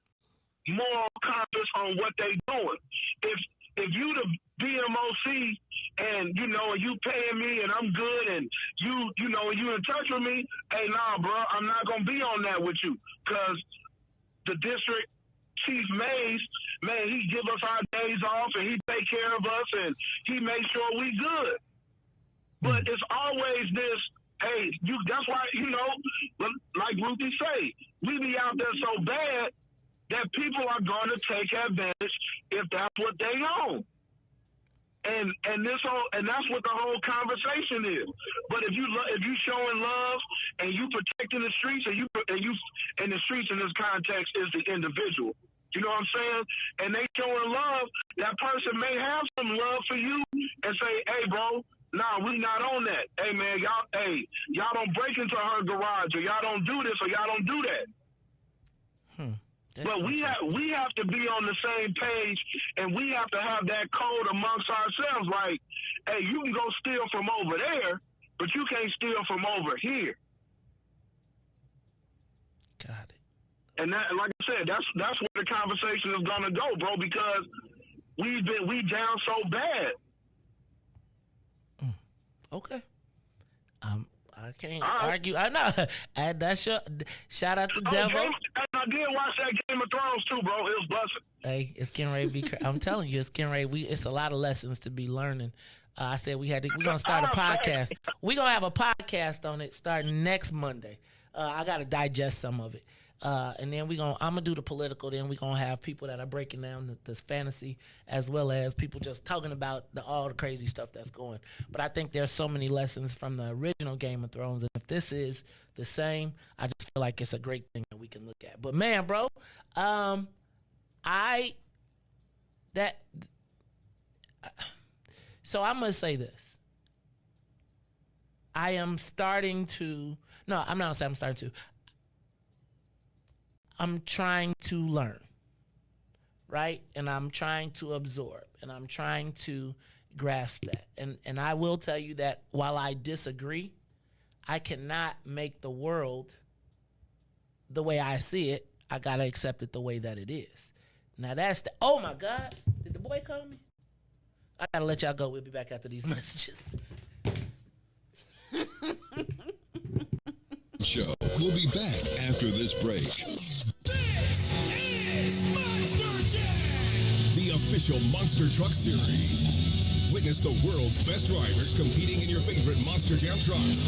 moral compass on what they doing. If you the BMOC and you paying me and I'm good and you in touch with me, hey, nah, bro, I'm not gonna be on that with you because the district chief Mays, man, he give us our days off and he take care of us and he make sure we good. But it's always this, hey, that's why, like Ruthie say, we be out there so bad that people are going to take advantage if that's what they own. And that's what the whole conversation is. But if you showing love and you protecting the streets and you and the streets in this context is the individual. You know what I'm saying? And they showing love, that person may have some love for you and say, hey bro, nah, we not on that. Hey man, y'all don't break into her garage or y'all don't do this or y'all don't do that. But we have to be on the same page, and we have to have that code amongst ourselves. Like, hey, you can go steal from over there, but you can't steal from over here. Got it. And that, like I said, that's where the conversation is gonna go, bro. Because we down so bad. Okay. I can't argue. I know. And that's shout out to Devil. I did watch that Game of Thrones too, bro. It was busting. Hey, it's getting ready to be. I'm telling you, it's getting ready. It's a lot of lessons to be learning. I said we're gonna start a podcast. We're gonna have a podcast on it starting next Monday. I gotta digest some of it. And then I'm gonna do the political. Then we're gonna have people that are breaking down this fantasy, as well as people just talking about all the crazy stuff that's going. But I think there's so many lessons from the original Game of Thrones, and if this is the same, I just feel like it's a great thing that we can look at. But man, bro, so I'm gonna say this. I'm trying to learn, right? And I'm trying to absorb, and I'm trying to grasp that. And I will tell you that while I disagree, I cannot make the world the way I see it. I got to accept it the way that it is. Now oh my God, did the boy call me? I got to let y'all go. We'll be back after these messages. Show. We'll be back after this break. This is Monster Jam, the official Monster Truck Series. Witness the world's best drivers competing in your favorite Monster Jam trucks.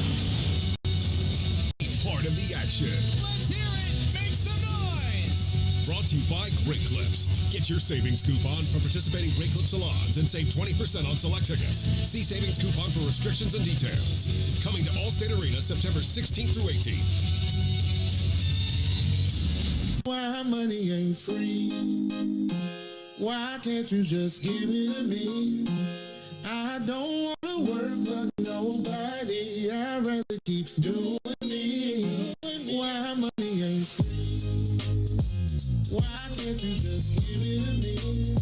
Be part of the action. Let's hear it. Make some noise. Brought to you by Great Clips. Get your savings coupon from participating Great Clip salons and save 20% on select tickets. See savings coupon for restrictions and details. Coming to Allstate Arena September 16th through 18th. Why money ain't free? Why can't you just give it to me? I don't want to work for nobody. I'd rather keep doing me. Why money ain't free? Why can't you just give it to me?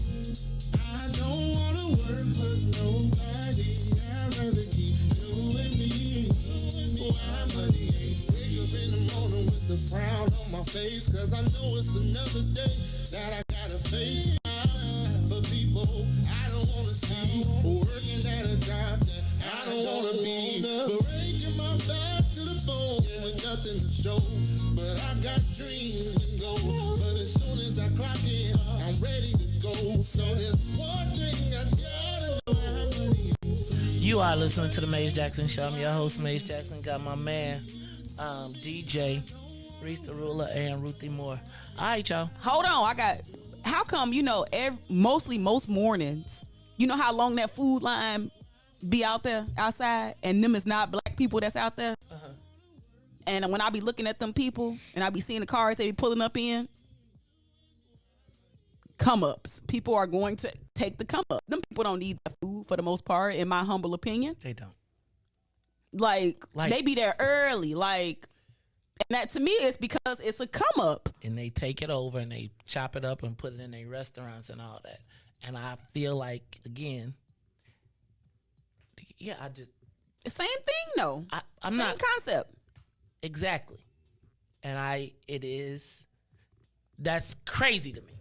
I don't want to work for nobody. I'd rather keep doing me. Why money ain't free? Up in the morning with the frown on my face, cause I know it's another day that I gotta face. For people I don't want wanna see. Working at a job that I don't wanna be. Breaking my back to the bone with nothing to show. But I got dreams and goals. But as soon as I clock in, I'm ready to go. So there's one thing I gotta know. You are listening to the Maze Jackson Show. I'm your host, Maze Jackson. Got my man, DJ, Riis the Ruler, and Ruthie Moore. All right, y'all. Hold on. How come, most mornings, you know how long that food line be outside, and them is not black people that's out there? Uh-huh. And when I be looking at them people, and I be seeing the cars they be pulling up in, come-ups. People are going to take the come-up. Them people don't need that food for the most part, in my humble opinion. They don't. Like they be there early, and that to me is because it's a come-up. And they take it over and they chop it up and put it in their restaurants and all that. And I feel like, again, same thing though. I'm same not concept. Exactly. And that's crazy to me.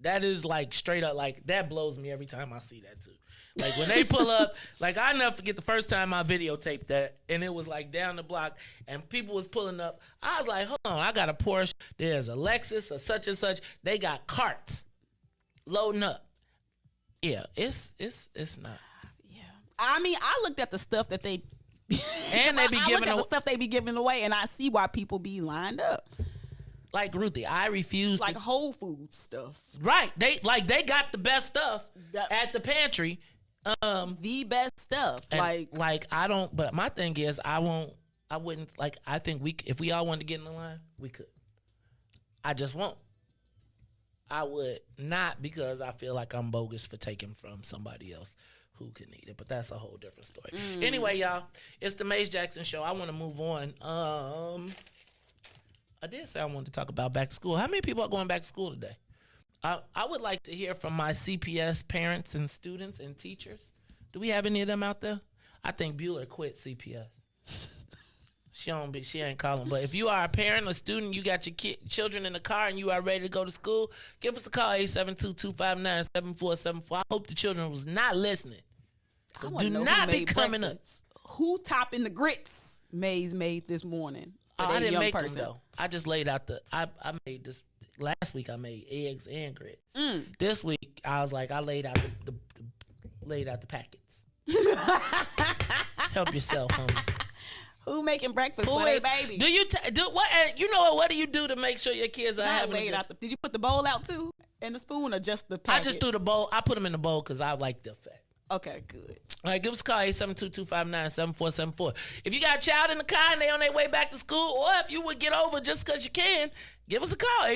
That is like straight up, like that blows me every time I see that too. Like when they pull up, like I never forget the first time I videotaped that, and it was like down the block and people was pulling up. I was like, hold on, I got a Porsche, there's a Lexus, a such and such. They got carts loading up. Yeah, it's not. Yeah. I mean, I looked at the stuff that they and they be giving the stuff they be giving away, and I see why people be lined up. Like Ruthie, I refuse like Whole Foods stuff. Right. They got the best stuff at the pantry. The best stuff. Like I don't, but my thing is I wouldn't, like, I think if we all wanted to get in the line, we could. I just won't. I would not, because I feel like I'm bogus for taking from somebody else who can need it, but that's a whole different story. Anyway, y'all, it's the Maze Jackson Show. I want to move on. I did say I wanted to talk about back to school. How many people are going back to school today? I would like to hear from my CPS parents and students and teachers. Do we have any of them out there? I think Bueller quit CPS. She ain't calling. But if you are a parent or student, you got your children in the car and you are ready to go to school, give us a call, 872-259-7474. I hope the children was not listening. Do not be coming up. Who topping the grits Maze made this morning? I didn't make them though. I just laid out I made this last week. I made eggs and grits. This week I was like, I laid out the packets. Help yourself, homie. Who making breakfast for their baby? Do you do what? You know what? What do you do to make sure your kids are having? Laid out did you put the bowl out too and the spoon, or just the packet? I just threw the bowl. I put them in the bowl because I like the effect. Okay, good. All right, give us a call, 872-259-7474. If you got a child in the car and they on their way back to school, or if you would get over just because you can, give us a call,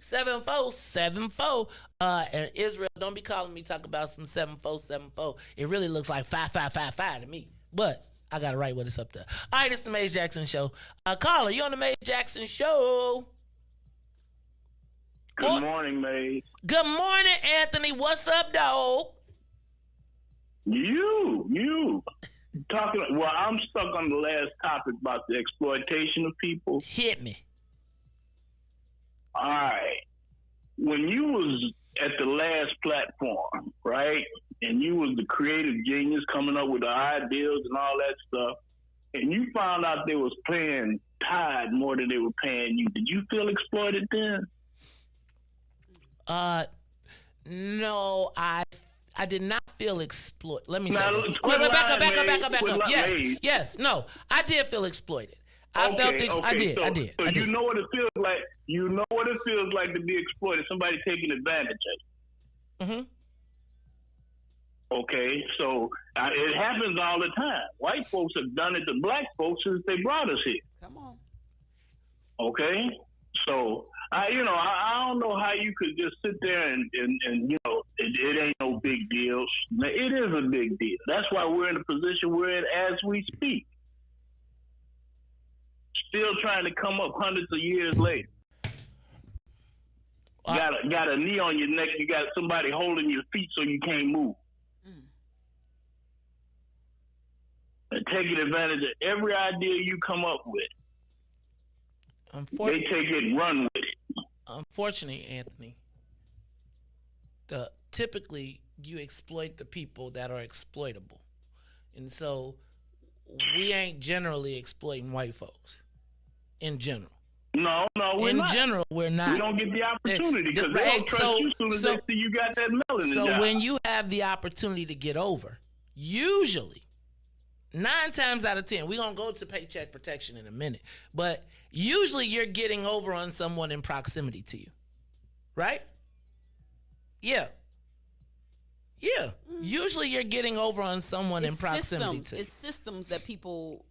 872-259-7474. And Israel, don't be calling me talk about some 7474. It really looks like 5555 to me, but I got it right when it's up there. All right, it's the Maze Jackson Show. Caller, you on the Maze Jackson Show? Good morning, Maze. Good morning, Anthony. What's up, dog? You talking? Well, I'm stuck on the last topic about the exploitation of people. Hit me. All right. When you was at the last platform, right, and you was the creative genius coming up with the ideas and all that stuff, and you found out they was paying Tide more than they were paying you, did you feel exploited then? No, I did not feel exploited. Let me say this. Wait, back up. Yes. No, I did feel exploited. I did. So you know what it feels like. You know what it feels like to be exploited. Somebody taking advantage of you. Okay, so it happens all the time. White folks have done it to black folks since they brought us here. Come on. Okay, so I don't know how you could just sit there and it ain't no big deal. It is a big deal. That's why we're in the position we're in as we speak. Still trying to come up hundreds of years later. Got a knee on your neck. You got somebody holding your feet so you can't move. And taking advantage of every idea you come up with. They take it and run with it. Unfortunately, Anthony, typically you exploit the people that are exploitable. And so we ain't generally exploiting white folks in general. No, we're not. In general, we're not. We don't get the opportunity because they don't trust you as soon as they see you got that melon in the So job. when you have the opportunity to get over, usually 9 times out of 10, we're going to go to paycheck protection in a minute, but usually you're getting over on someone in proximity to you, right? Yeah. Usually you're getting over on someone in proximity to you. It's systems that people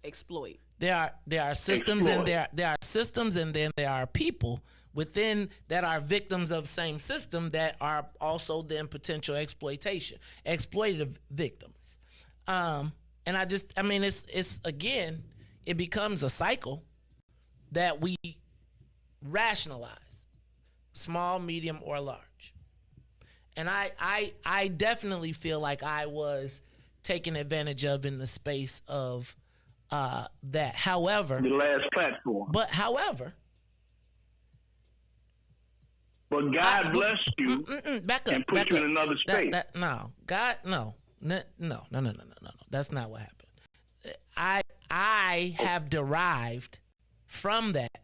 exploit. There are systems and there are systems, and then there are people within that are victims of same system that are also then potential exploitative victims. And it's again, it becomes a cycle that we rationalize, small, medium, or large. And I definitely feel like I was taken advantage of in the space of that. However, the last platform. But however, God bless you back up, and put you in another space. No. That's not what happened. I have derived from that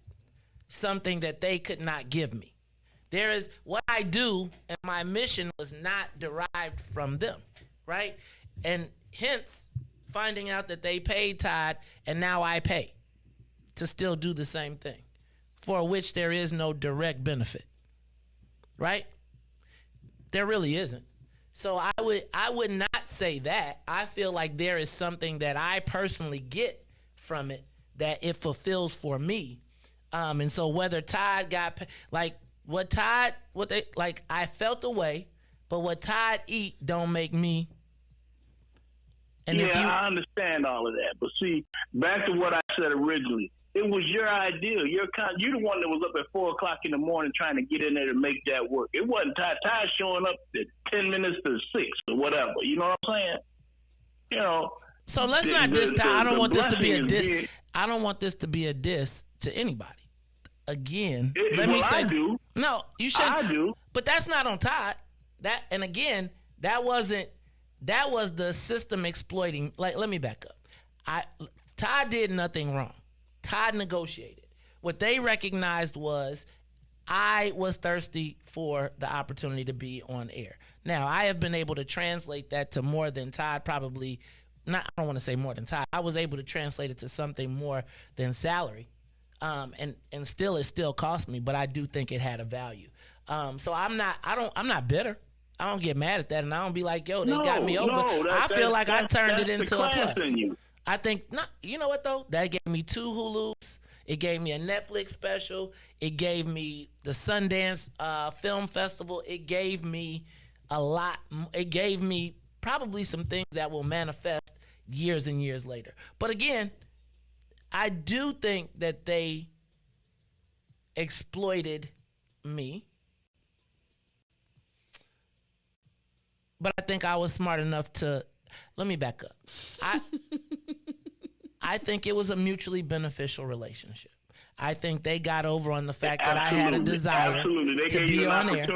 something that they could not give me. There is what I do, and my mission was not derived from them, right? And hence, finding out that they paid Todd, and now I pay to still do the same thing, for which there is no direct benefit, right? There really isn't. So I would not say that. I feel like there is something that I personally get from it that it fulfills for me. And so whether Todd got I felt a way, but what Todd eat don't make me. And I understand all of that. But see, back to what I said originally, it was your idea. You're the one that was up at 4 o'clock in the morning trying to get in there to make that work. It wasn't Todd showing up at 10 minutes to 6 or whatever. You know what I'm saying? You know. So let's not diss Todd. I don't want this to be a diss. I don't want this to be a diss to anybody. Again, I do. No, you shouldn't. I do. But that's not on Todd. That was the system exploiting. Like, let me back up. Todd did nothing wrong. Todd negotiated. What they recognized was I was thirsty for the opportunity to be on air. Now, I have been able to translate that to more than Todd probably. I don't want to say more than Todd. I was able to translate it to something more than salary. And still, it still cost me, but I do think it had a value. So I'm not bitter. I don't get mad at that, and I don't be like, yo, they got me over. I feel like I turned it into a plus. I think, you know what though? That gave me 2 Hulus. It gave me a Netflix special. It gave me the Sundance Film Festival. It gave me a lot. It gave me probably some things that will manifest years and years later. But again, I do think that they exploited me. But I think I was smart enough to, let me back up. I think it was a mutually beneficial relationship. I think they got over on the fact that I had a desire to be on air.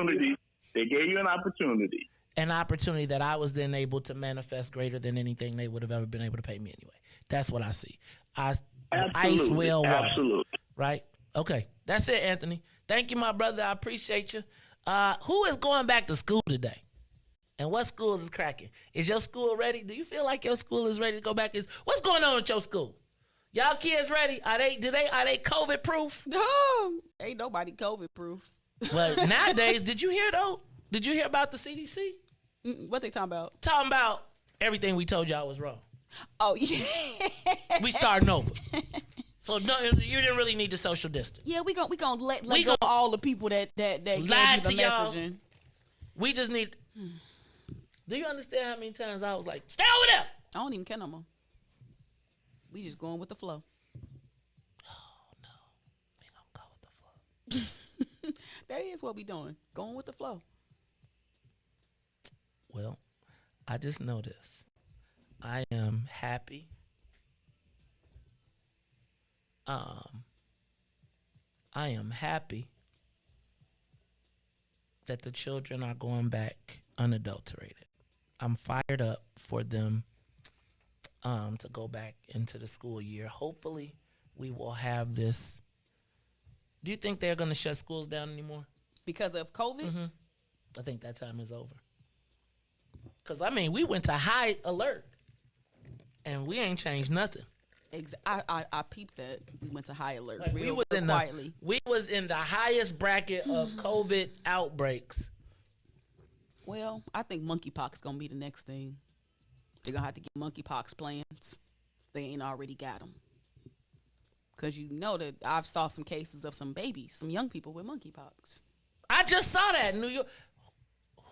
They gave you an opportunity. An opportunity that I was then able to manifest greater than anything they would have ever been able to pay me anyway. That's what I see. Ice well water. Absolutely. Right? Okay. That's it, Anthony. Thank you, my brother. I appreciate you. Who is going back to school today? And what schools is cracking? Is your school ready? Do you feel like your school is ready to go back? What's going on with your school? Y'all kids ready? Are they COVID proof? No, ain't nobody COVID proof. Well, nowadays, did you hear though? Did you hear about the CDC? What they talking about? Talking about everything we told y'all was wrong. Oh yeah. We starting over. So no, you didn't really need the social distance. Yeah, we gonna let go all the people that lied gave you to the y'all. messaging. We just need. Do you understand how many times I was like, stay over there? I don't even care no more. We just going with the flow. Oh, no. We don't go with the flow. That is what we doing. Going with the flow. Well, I just know this. I am happy. I am happy that the children are going back unadulterated. I'm fired up for them to go back into the school year. Hopefully, we will have this. Do you think they're going to shut schools down anymore? Because of COVID? Mm-hmm. I think that time is over. Because, I mean, we went to high alert, and we ain't changed nothing. I peeped that. We went to high alert Like, real quietly. We was in the highest bracket of COVID outbreaks. Well, I think monkeypox is going to be the next thing. They're going to have to get monkeypox plans if they ain't already got them. Because you know that I've saw some cases of some babies, some young people with monkeypox. I just saw that in New York.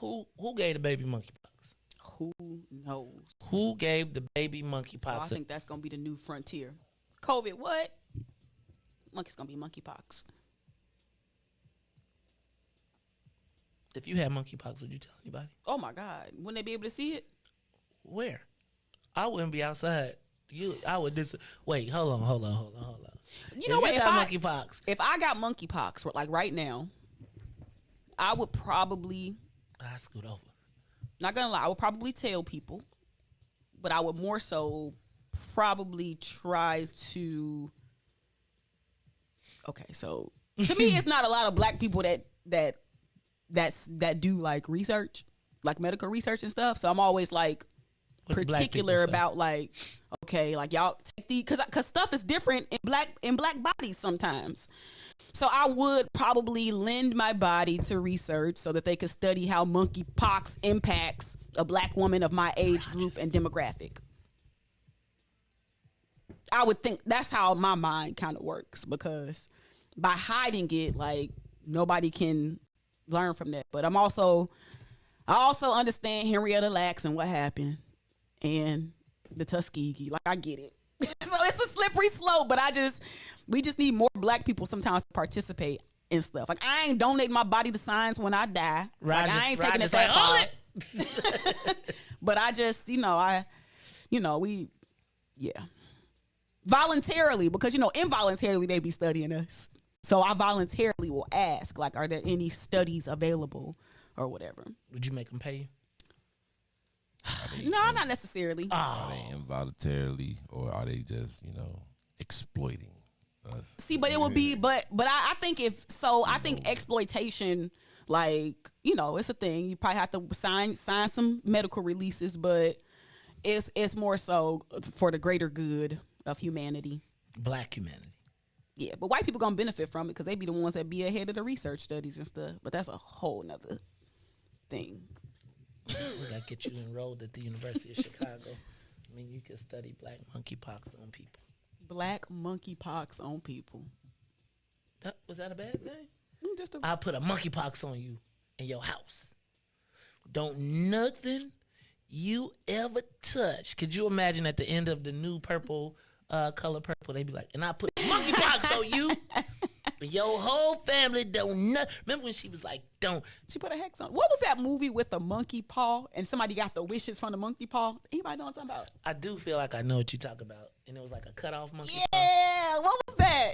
Who gave the baby monkeypox? Who knows? Who gave the baby monkeypox? So I think that's going to be the new frontier. COVID, what? Monkey's going to be monkeypox. If you had monkeypox, would you tell anybody? Oh, my God. Wouldn't they be able to see it? Where? I wouldn't be outside. I would wait. Hold on. You know what? If I got monkeypox, like right now, I would probably. I scoot over. Not gonna lie, I would probably tell people, but I would more so probably try to. Okay, so to me, it's not a lot of black people that do like research, like medical research and stuff. So I'm always like. Particular about like, okay, like y'all take the because stuff is different in black bodies sometimes. So I would probably lend my body to research so that they could study how monkeypox impacts a black woman of my age group and demographic. I would think that's how my mind kind of works, because by hiding it, like nobody can learn from that. But I also understand Henrietta Lacks and what happened. And the Tuskegee, like I get it. So it's a slippery slope, but we just need more black people sometimes to participate in stuff. Like I ain't donating my body to science when I die. Like I ain't taking it that far. But I just, voluntarily, because involuntarily they be studying us. So I voluntarily will ask, like, are there any studies available or whatever? Would you make them pay you? No, not necessarily. Are they involuntarily, or are they just, exploiting us? See, but it would be, but I think I think exploitation, like, it's a thing. You probably have to sign some medical releases, but it's more so for the greater good of humanity. Black humanity. Yeah, but white people gonna benefit from it because they be the ones that be ahead of the research studies and stuff. But that's a whole nother thing. We gotta get you enrolled at the University of Chicago. I mean, you can study black monkeypox on people. Black monkeypox on people. Was that a bad thing? I'll put a monkeypox on you in your house. Don't nothing you ever touch. Could you imagine at the end of the new purple, color purple, they be like, and I put monkeypox on you. Your whole family don't know. Remember when she was like, don't. She put a hex on. What was that movie with the monkey paw and somebody got the wishes from the monkey paw? Anybody know what I'm talking about? I do feel like I know what you talk about. And it was like a cut off monkey paw. Yeah, what was that?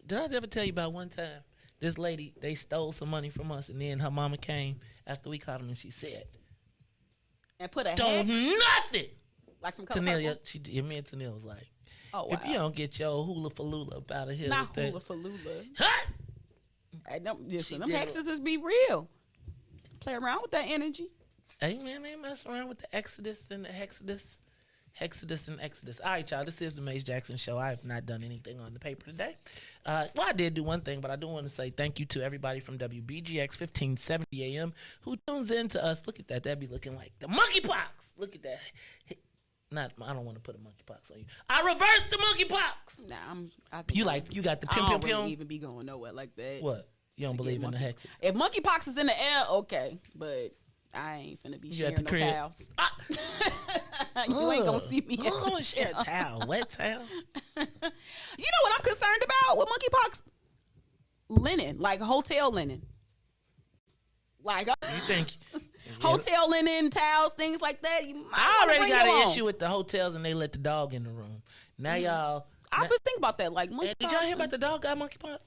Did I ever tell you about one time? This lady, they stole some money from us, and then her mama came after we caught them, and she said, and put a don't hex? Nothing. Like from Color Tanelia, Purple? me and Tanelia was like, oh, wow. If you don't get your hula falula up out of here. Not hula falula. Hey, them hexes just be real. Play around with that energy. Hey, man, they mess around with the Exodus and the Hexodus. Hexodus and Exodus. All right, y'all, this is the Mace Jackson Show. I have not done anything on the paper today. Well, I did do one thing, but I do want to say thank you to everybody from WBGX 1570 AM who tunes in to us. Look at that. That'd be looking like the monkeypox. Look at that. I don't want to put a monkeypox on you. I reversed the monkeypox. Nah, you got the pim I pim don't pim. really even be going nowhere like that. What? You don't believe in the hexes? If monkeypox is in the air, okay, but I ain't finna be sharing no towels. You ain't gonna see me. Who's gonna share a towel? Wet towel? You know what I'm concerned about with monkeypox? Linen, like hotel linen. Like you think hotel linen, towels, things like that. I already got an issue with the hotels and they let the dog in the room. Now y'all. I was thinking about that. Like monkeypox. Did y'all hear about the dog got monkeypox?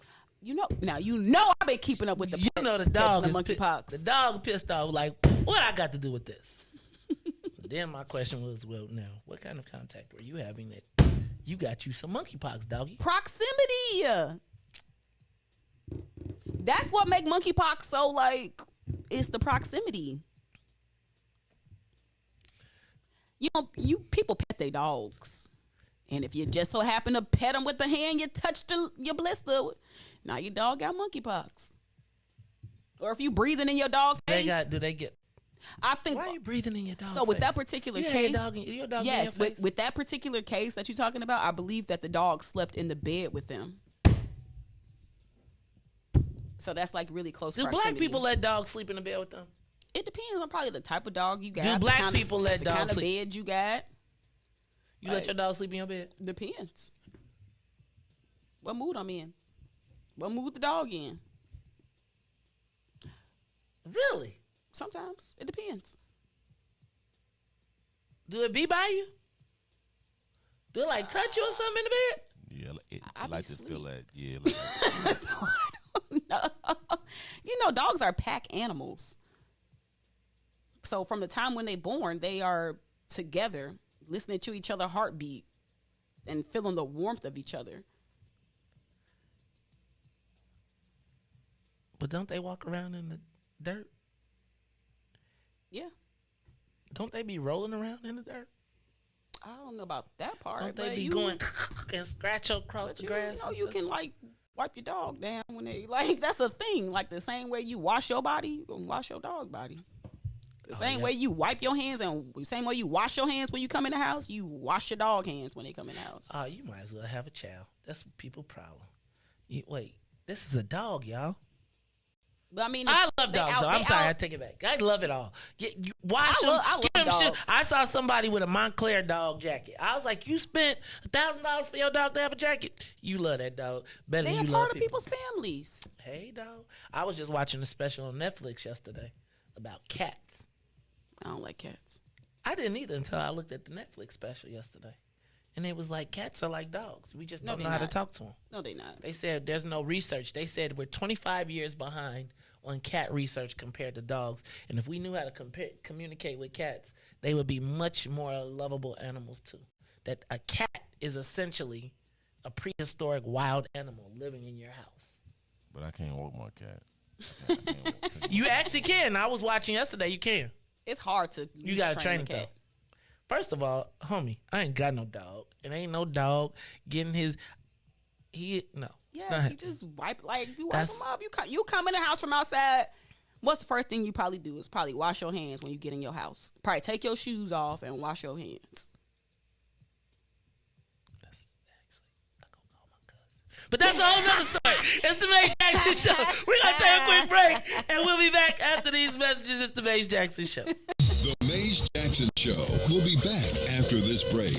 I've been keeping up with the pets, the dog the is monkeypox. The dog pissed off. Like, what I got to do with this? Then my question was, well, now, what kind of contact were you having that you got you some monkeypox, doggy? Proximity. That's what make monkeypox so like. It's the proximity. You people pet their dogs, and if you just so happen to pet them with the hand, you touch your blister. Now your dog got monkeypox. Or if you breathing in your dog face, do they get? I think. Why are you breathing in your dog? So with that particular case, your dog yes, with that particular case that you're talking about, I believe that the dog slept in the bed with them. So that's like really close. Do proximity. black people let dogs sleep in the bed with them? It depends on probably the type of dog you got. Do black people let dogs kind of sleep? bed you got? You let your dog sleep in your bed? Depends. What mood I'm in? What mood the dog in? Really? Sometimes it depends. Do it be by you? Do it like touch you or something in the bed? Yeah, I like to feel that. Yeah, so I don't know. Dogs are pack animals. So from the time when they're born, they are together, listening to each other's heartbeat and feeling the warmth of each other. But don't they walk around in the dirt? Yeah. Don't they be rolling around in the dirt? I don't know about that part. Don't they be going and scratch across the grass? You can like wipe your dog down when they like. That's a thing. Like the same way you wash your body, you can wash your dog body. The same way you wipe your hands and the same way you wash your hands when you come in the house, you wash your dog hands when they come in the house. Oh, you might as well have a child. That's people's problem. Wait, this is a dog, y'all. But I mean, I love dogs. I'm sorry, I take it back. I love it all. Wash them. Give them shit. I saw somebody with a Montclair dog jacket. I was like, you spent $1,000 for your dog to have a jacket. You love that dog better than you love people. They're part of people's families. Hey, dog. I was just watching a special on Netflix yesterday about cats. I don't like cats. I didn't either until I looked at the Netflix special yesterday. And it was like, cats are like dogs. We just don't know how to talk to them. No, they're not. They said there's no research. They said we're 25 years behind on cat research compared to dogs. And if we knew how to communicate with cats, they would be much more lovable animals too. That a cat is essentially a prehistoric wild animal living in your house. But I can't walk my cat. You actually can. I was watching yesterday. You can. It's hard to. You gotta train it though. First of all, homie, I ain't got no dog. It ain't no dog getting his. No. Yes, you just wipe him up. You come in the house from outside. What's the first thing you probably do is probably wash your hands when you get in your house. Probably take your shoes off and wash your hands. But that's a whole nother story. It's the Maze Jackson Show. We're going to take a quick break, and we'll be back after these messages. It's the Maze Jackson Show. The Maze Jackson Show. We'll be back after this break.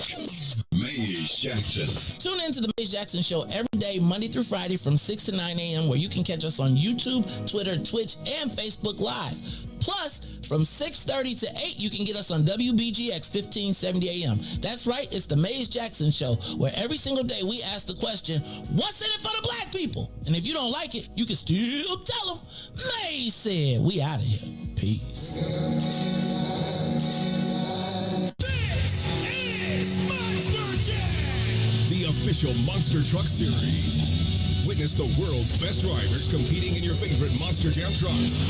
Maze Jackson. Tune in to the Maze Jackson Show every day, Monday through Friday from 6 to 9 a.m., where you can catch us on YouTube, Twitter, Twitch, and Facebook Live. Plus, from 6:30 to 8, you can get us on WBGX 1570 AM. That's right, it's the Maze Jackson Show, where every single day we ask the question, what's in it for the black people? And if you don't like it, you can still tell them, Maze said. We out of here. Peace. This is Monster Jam, the official Monster Truck Series. Witness the world's best drivers competing in your favorite Monster Jam trucks.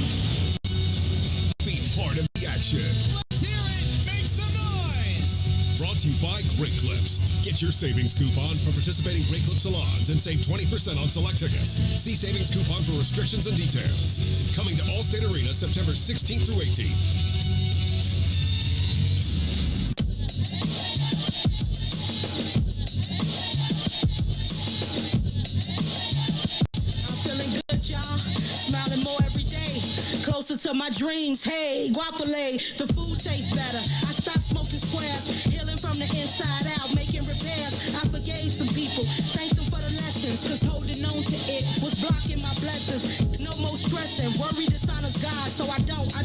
Be part of the action. Let's hear it. Make some noise. Brought to you by Great Clips. Get your savings coupon from participating Great Clip salons and save 20% on select tickets. See savings coupon for restrictions and details. Coming to Allstate Arena September 16th through 18th. Closer to my dreams, hey, guapole, the food tastes better. I stopped smoking squares, healing from the inside out, making repairs. I forgave some people, thanked them for the lessons, cause holding on to it was blocking my blessings. No more stressing, worry dishonors God, so I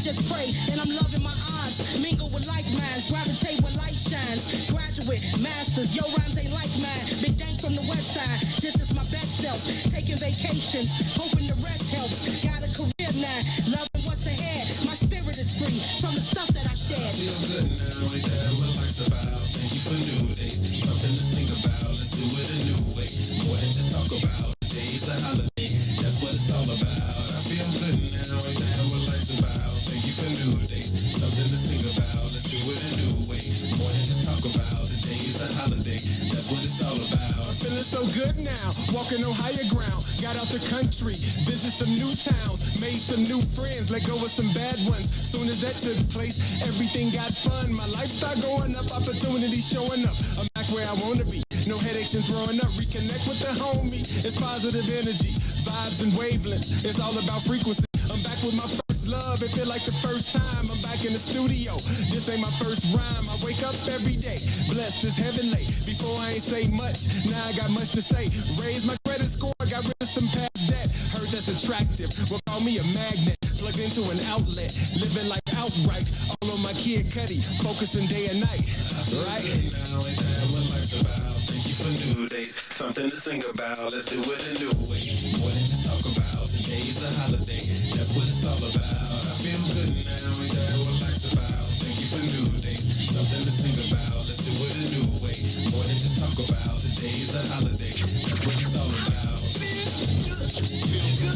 just pray, and I'm loving my odds. Mingle with like minds, gravitate where light shines. Graduate, masters, your rhymes ain't like mine. Big dank from the west side, this is my best. best self. Taking vacations, hoping the rest helps. Got a career now, loving what's ahead. My spirit is free from the stuff that I shared. I feel good now, ain't that what life's about? Thank you for new days, something to sing about. Let's do it a new way, more than just talk about. Today's a holiday, that's what it's all about. I feel good now, ain't that what life's about? Thank you for new days, something to sing about. Let's do it a new way, more than just talk about. Today's a holiday, that's what it's all about. I'm feeling so good now, walking on higher ground. Got out the country, visit some new towns, made some new friends, let go of some bad ones. Soon as that took place, everything got fun. My life started going up, opportunities showing up. I'm back where I wanna be, no headaches and throwing up. Reconnect with the homie, it's positive energy, vibes and wavelengths. It's all about frequency. I'm back with my first love, it feel like the first time. I'm back in the studio, this ain't my first rhyme. I wake up every day, blessed as heavenly. Before I ain't say much, now I got much to say. Raise my credit score, got rid of some past debt. Heard that's attractive, well call me a magnet. Plugged into an outlet, living life outright. All on my Kid Cudi, focusing day and night. Right? Now ain't that what life's about? Thank you for new days, something to sing about. Let's do it a new way, more than just talk about. Today's a holiday, that's what it's all about. I feel good now, ain't that what life's about? Thank you for new days, something to sing about. Let's do it a new way, more than just talk about. Today's a holiday, that's what it's all about. Feel good.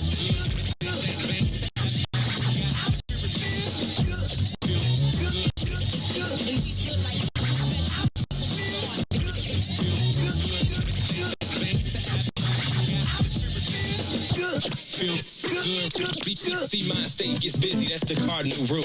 See, mind state gets busy. That's the cardinal rule.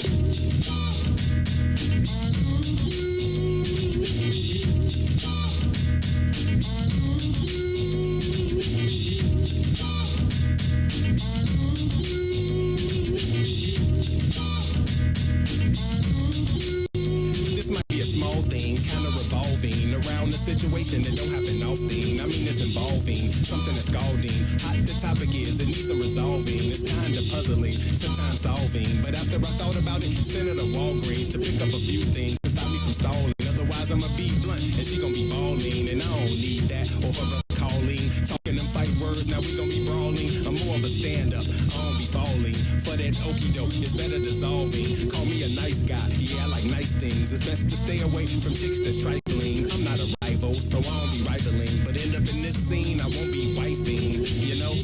This might be a small thing, kind of revolving around the situation that don't happen often. I mean, it's involving something that's scalding. Hot the topic is, it needs some resolving. It's kind of puzzling, sometimes solving. But after I thought about it, sent her to Walgreens to pick up a few things to stop me from stalling. Otherwise, I'ma be blunt and she gon' be balling. And I don't need that or her brother calling. Talking them fight words, now we gon' be brawling. I'm more of a stand-up, I don't be falling. For that okie doke, it's better dissolving. Call me a nice guy, yeah, I like nice things. It's best to stay away from chicks that's trifling. I'm not a rival, so I don't be rivaling. But end up in this scene, I won't be wifing, you know?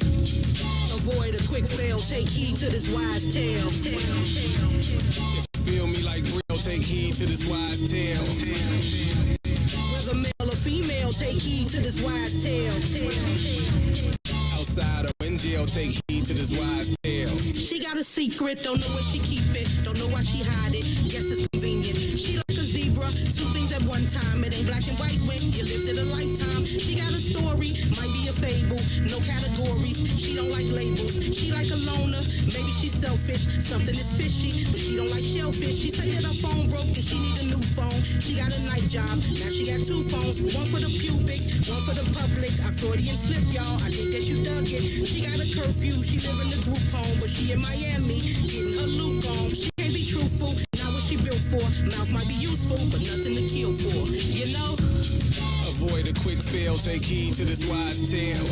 Avoid a quick fail, take heed to this wise tale. If you feel me like real, take heed to this wise tale. Whether male or female, take heed to this wise tale. Outside or in jail, take heed to this wise tale. She got a secret, don't know where she keep it, don't know why she hide it, guess it's convenient. She like a zebra, two things at one time. It ain't black and white when you lived it a lifetime. She got a story, might be a fable, no categories. She don't like labels, she like a loner. Maybe she's selfish, something is fishy, but she don't like shellfish. She said that her phone broke and she need a new phone. She got a night job, now she got two phones, one for the pubic, one for the public. I Freudian slip, y'all, I think that you dug it. She got a curfew, she live in the group home, but she in Miami, getting her look on. She can't be truthful, not what she built for. Mouth might be useful, but nothing to kill for, you know? Avoid a quick fail, take heed to this wise tale.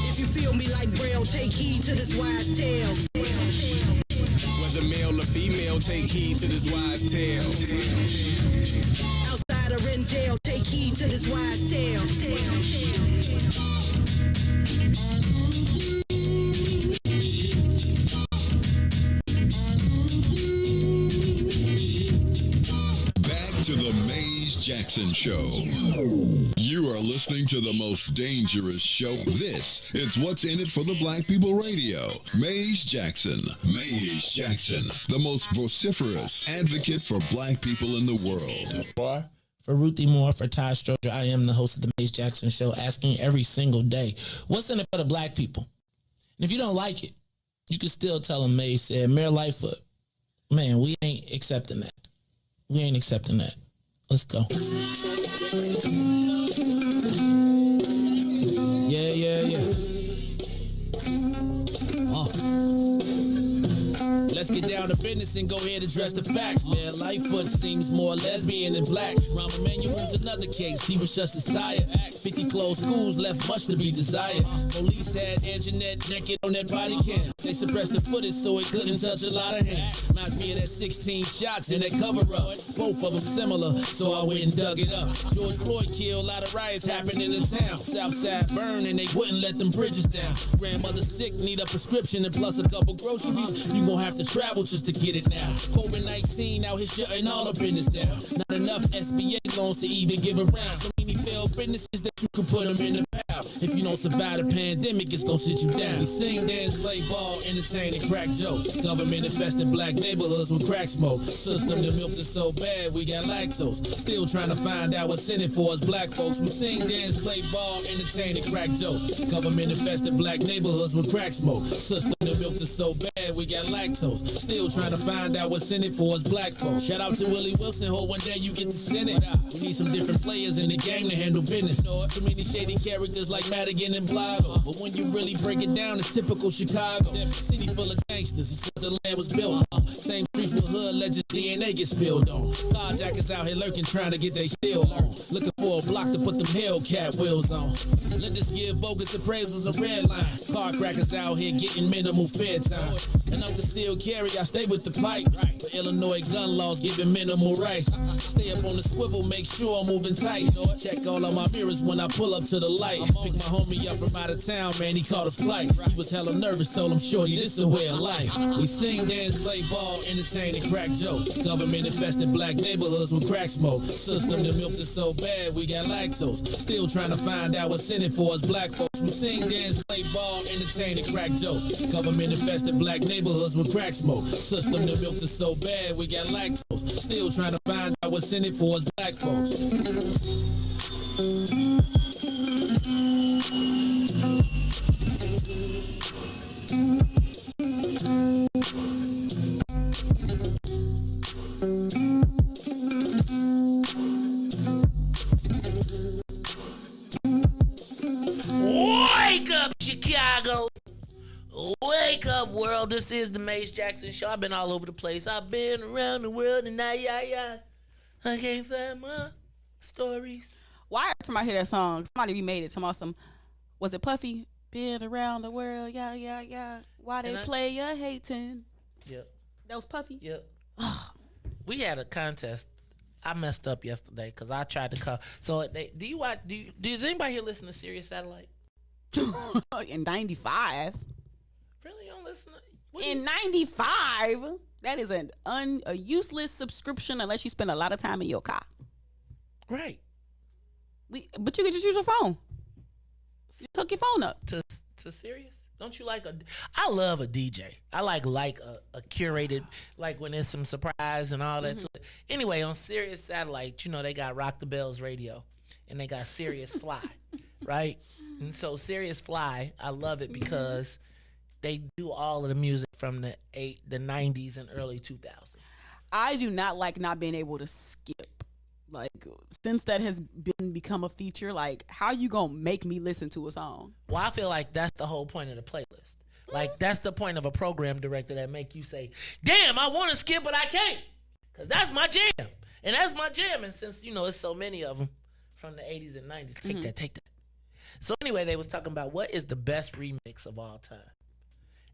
If you feel me like Braille, take heed to this wise tale. Whether male or female, take heed to this wise tale. Outside or in jail, take heed to this wise tale. To the Maze Jackson Show. You are listening to the most dangerous show. This is What's in It for the Black People Radio. Maze Jackson. Maze Jackson, the most vociferous advocate for black people in the world. For Ruthie Moore, for Ty Stroger, I am the host of the Maze Jackson Show, asking every single day, what's in it for the black people? And if you don't like it, you can still tell them Maze said, Mayor Lightfoot, man, we ain't accepting that. We ain't accepting that. Let's go. Let's get down down to business and go ahead and address the facts, man. Lightfoot seems more lesbian than black. Rahm Emanuel's another case. He was just as tired. 50 closed schools left much to be desired. Police had Anjanette naked on that body cam. They suppressed the footage so it couldn't touch a lot of hands. Reminds me of that 16 shots in that cover up. Both of them similar, so I went and dug it up. George Floyd killed, a lot of riots happened in the town. Southside burned and they wouldn't let them bridges down. Grandmother sick, need a prescription and plus a couple groceries. You gon' have to travel just to get it now. COVID-19 out here shutting all the business down. Not enough SBA loans to even give around. So many failed businesses that you can put them in the pile. If you don't survive the pandemic, it's gon' sit you down. We sing, dance, play ball, entertain, and crack jokes. Government infested black neighborhoods with crack smoke. System that milked us so bad, we got lactose. Still trying to find out what's in it for us black folks. We sing, dance, play ball, entertain, and crack jokes. Government infested black neighborhoods with crack smoke. System that milked us so bad, we got lactose. Still trying to find out what's in it for us black folks. Shout out to Willie Wilson, hope one day you get to send it. We need some different players in the game to handle business. So many shady characters like Madigan and Blago. But when you really break it down, it's typical Chicago. City full of gangsters, it's what the land was built on. Same streets with hood legend DNA gets spilled on. Carjackers out here lurking, trying to get their steel on. Looking for a block to put them Hellcat wheels on. Let us give bogus appraisals a red line. Car crackers out here getting minimal fair time. And up the seal carry, I stay with the pipe. But Illinois gun laws giving minimal rights. Stay up on the swivel, make sure I'm moving tight. Check all of my mirrors when I pull up to the light. Pick my homie up from out of town, man, he caught a flight. He was hella nervous, told him, shorty, this is a way of life. We sing, dance, play ball, entertain, and crack jokes. Government infested black neighborhoods with crack smoke. System that milked us so bad, we got lactose. Still trying to find out what's in it for us black folks. We sing, dance, play ball, entertain, and crack jokes. Government infested black neighborhoods with crack smoke. System that milked us so bad, we got lactose. Still trying to find out what's in it for us black folks. Wake up, Chicago! Wake up, world. This is the Mace Jackson Show. I've been all over the place. I've been around the world and I can't find my stories. Why every time I hear that song, somebody remade it to some, was it Puffy? Been around the world, yeah. Why they play you hating? Yep. That was Puffy? Yep. We had a contest. I messed up yesterday because I tried to call. So does anybody here listen to Sirius Satellite? In 95? Really? You don't listen to in 95? That is a useless subscription unless you spend a lot of time in your car. Right. But you can just use your phone. You hook your phone up. To Sirius? Don't you like I love a DJ. I like a curated, like when there's some surprise and all that. Mm-hmm. To it. Anyway, on Sirius Satellite, they got Rock the Bells Radio and they got Sirius Fly, right? And so Sirius Fly, I love it because they do all of the music from the 90s and early 2000s. I do not like not being able to skip. Like, since that has become a feature, like, how you gonna make me listen to a song? Well, I feel like that's the whole point of the playlist. Like, that's the point of a program director that make you say, damn, I want to skip, but I can't. Because that's my jam. And that's my jam. And since, it's so many of them from the 80s and 90s, take that. So anyway, they was talking about what is the best remix of all time.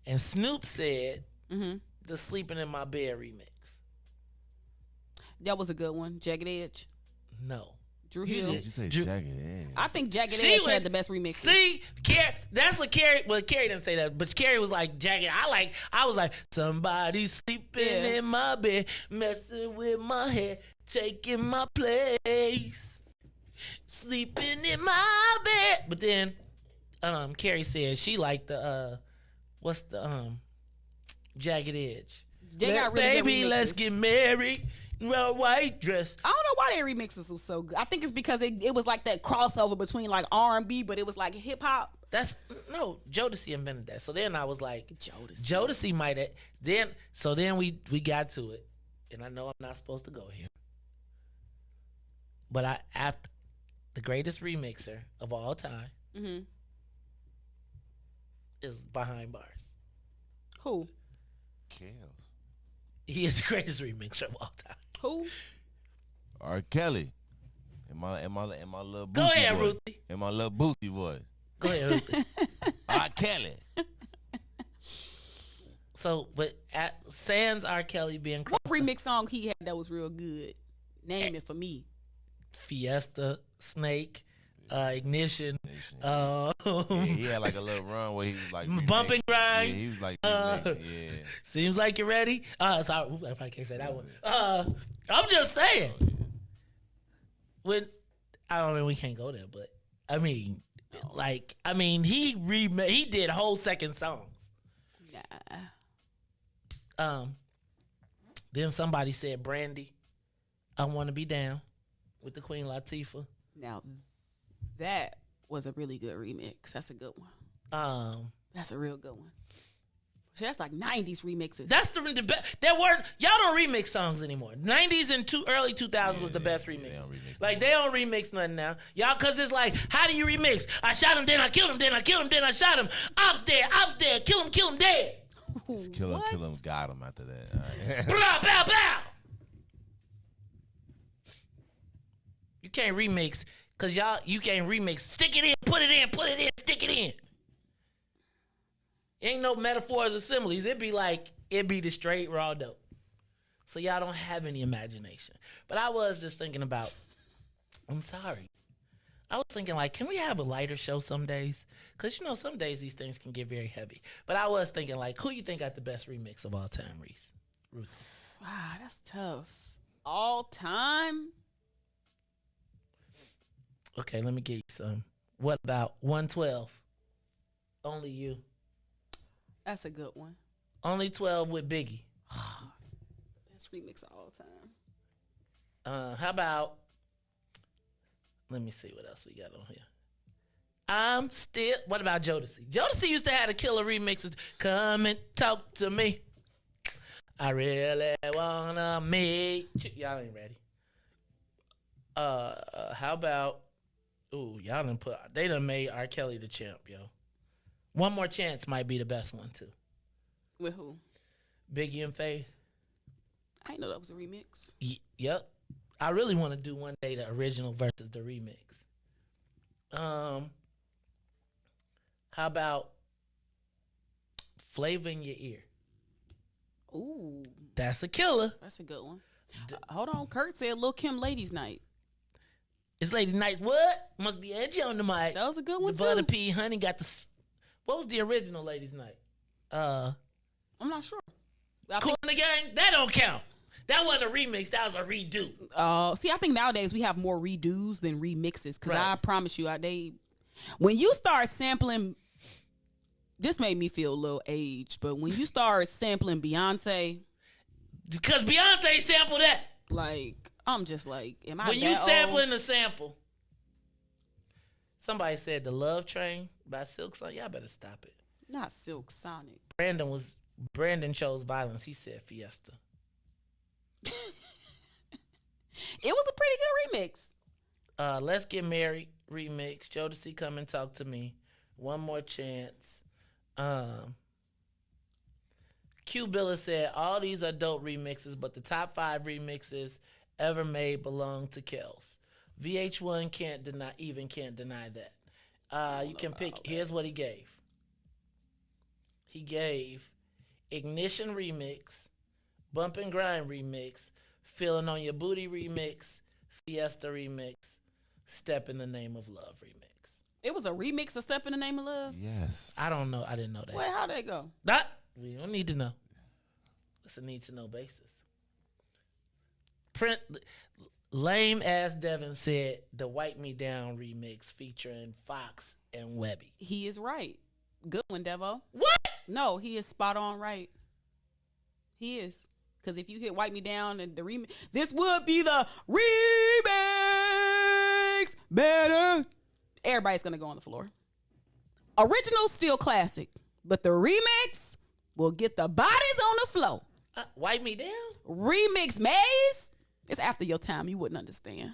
And Snoop said, the Sleeping in My Bed remix. That was a good one. Jagged Edge. No. Drew Hill. You say Jagged Edge. I think Jagged Edge had the best remix. See, that's what Carrie. Well, Carrie didn't say that, but Carrie was like Jagged. I was like, somebody sleeping in my bed, messing with my head, taking my place, sleeping in my bed. But then, Carrie said she liked the what's the Jagged Edge. They got really baby, let's get married. Well, white dress. I don't know why their remixes was so good. I think it's because it was like that crossover between like R&B, but it was like hip hop. Jodeci invented that. So then I was like, Jodeci might have. Then we got to it, and I know I'm not supposed to go here, but after the greatest remixer of all time is Behind Bars. Who? Kels. He is the greatest remixer of all time. Who? R. Kelly. In my little Boosie Go ahead, voice. Ruthie. In my little Boosie voice. Go ahead, Ruthie. R. Kelly. So, but sans R. Kelly being what remix song he had that was real good? Name it for me. Fiesta, Snake, Ignition. Yeah, he had like a little run where he was like Bump and Grind. Yeah, he was like Seems Like You're Ready. Sorry, I probably can't say that one. I'm just saying. When I don't mean we can't go there, but I mean, he did whole second songs. Then somebody said Brandy, I Want to Be Down with the Queen Latifah. Now that was a really good remix. That's a good one. That's a real good one. So that's like 90s remixes. That's the best. Y'all don't remix songs anymore. 90s and early 2000s was the best remix. They don't remix nothing now. Y'all, cause it's like, how do you remix? I shot him, then I killed him, then I killed him, then I shot him. Ops dead, kill him, dead. Just kill him, got him after that. All right. Bow, bow, bow. You can't remix, cause you can't remix. Stick it in, put it in, stick it in. Ain't no metaphors or similes. It'd be the straight raw dope. So y'all don't have any imagination. But I was just thinking about, I'm sorry. I was thinking can we have a lighter show some days? Because, some days these things can get very heavy. But I was thinking who you think got the best remix of all time, Riis? Ruth. Wow, that's tough. All time? Okay, let me give you some. What about 112? Only You. That's a good one. Only 12 with Biggie. Best remix of all time. How about, let me see what else we got on here. What about Jodeci? Jodeci used to have the killer remixes. Come and talk to me. I really wanna meet you. Y'all ain't ready. How about, they done made R. Kelly the champ, yo. One More Chance might be the best one, too. With who? Biggie and Faith. I didn't know that was a remix. Yep. I really want to do one day the original versus the remix. How about Flavor in Your Ear? Ooh. That's a killer. That's a good one. Hold on. Kurt said Lil' Kim Ladies Night. It's Lady Night. What? Must be edgy on the mic. That was a good one, the too. Butter Pea Honey got the... What was the original Ladies Night? I'm not sure. Cool in the Gang? That don't count. That wasn't a remix. That was a redo. See, I think nowadays we have more redos than remixes. Because I promise you, when you start sampling... This made me feel a little aged. But when you start sampling Beyonce... Because Beyonce sampled that. I'm just am I when that you sampling old? the sample... Somebody said The Love Train by Silk Sonic. Y'all better stop it. Not Silk Sonic. Brandon chose violence. He said Fiesta. It was a pretty good remix. Let's Get Married remix. Jodeci, Come and Talk to Me. One More Chance. Q Billa said all these are dope remixes, but the top 5 remixes ever made belong to Kells. VH1 can't deny that. You can pick. Here's what he gave. He gave Ignition remix, Bump and Grind remix, Feeling on Your Booty remix, Fiesta remix, Step in the Name of Love remix. It was a remix of Step in the Name of Love? Yes. I don't know. I didn't know that. Wait, how'd that go? We don't need to know. It's a need to know basis. Lame ass Devin said the Wipe Me Down remix featuring Fox and Webby. He is right. Good one, Devo. What? No, he is spot on right. He is. Because if you hit Wipe Me Down and the remix, this would be the remix. Better. Everybody's going to go on the floor. Original, still classic. But the remix will get the bodies on the floor. Wipe Me Down? Remix Maze? It's after your time. You wouldn't understand.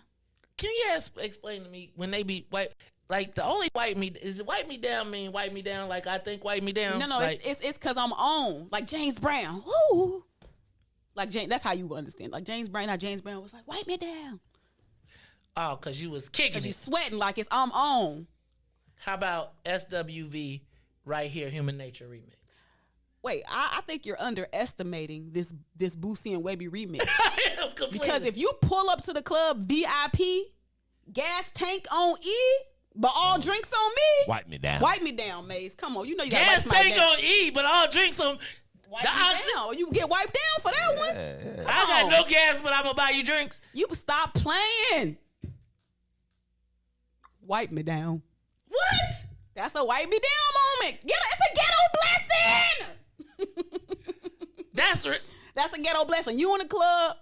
Can you explain to me when they be the only wipe me is it wipe me down mean wipe me down I think wipe me down? No, it's because I'm on like James Brown. Woo. Like James, that's how you understand. Like James Brown, how James Brown was like, "Wipe me down." Oh, because you was kicking Because it. you sweating like it's on. How about SWV right here, Human Nature remix? Wait, I think you're underestimating this Boosie and Webby remix. Completely. Because if you pull up to the club VIP, gas tank on E, but all drinks on me. Wipe me down. Wipe me down, Maze. Come on, you know you got gas wipe somebody tank down. on E, but all drinks on. Wipe me down, or you can get wiped down for that one. I got no gas, but I'm gonna buy you drinks. You stop playing. Wipe me down. What? That's a wipe me down moment. It's a ghetto blessing. That's a ghetto blessing. You in the club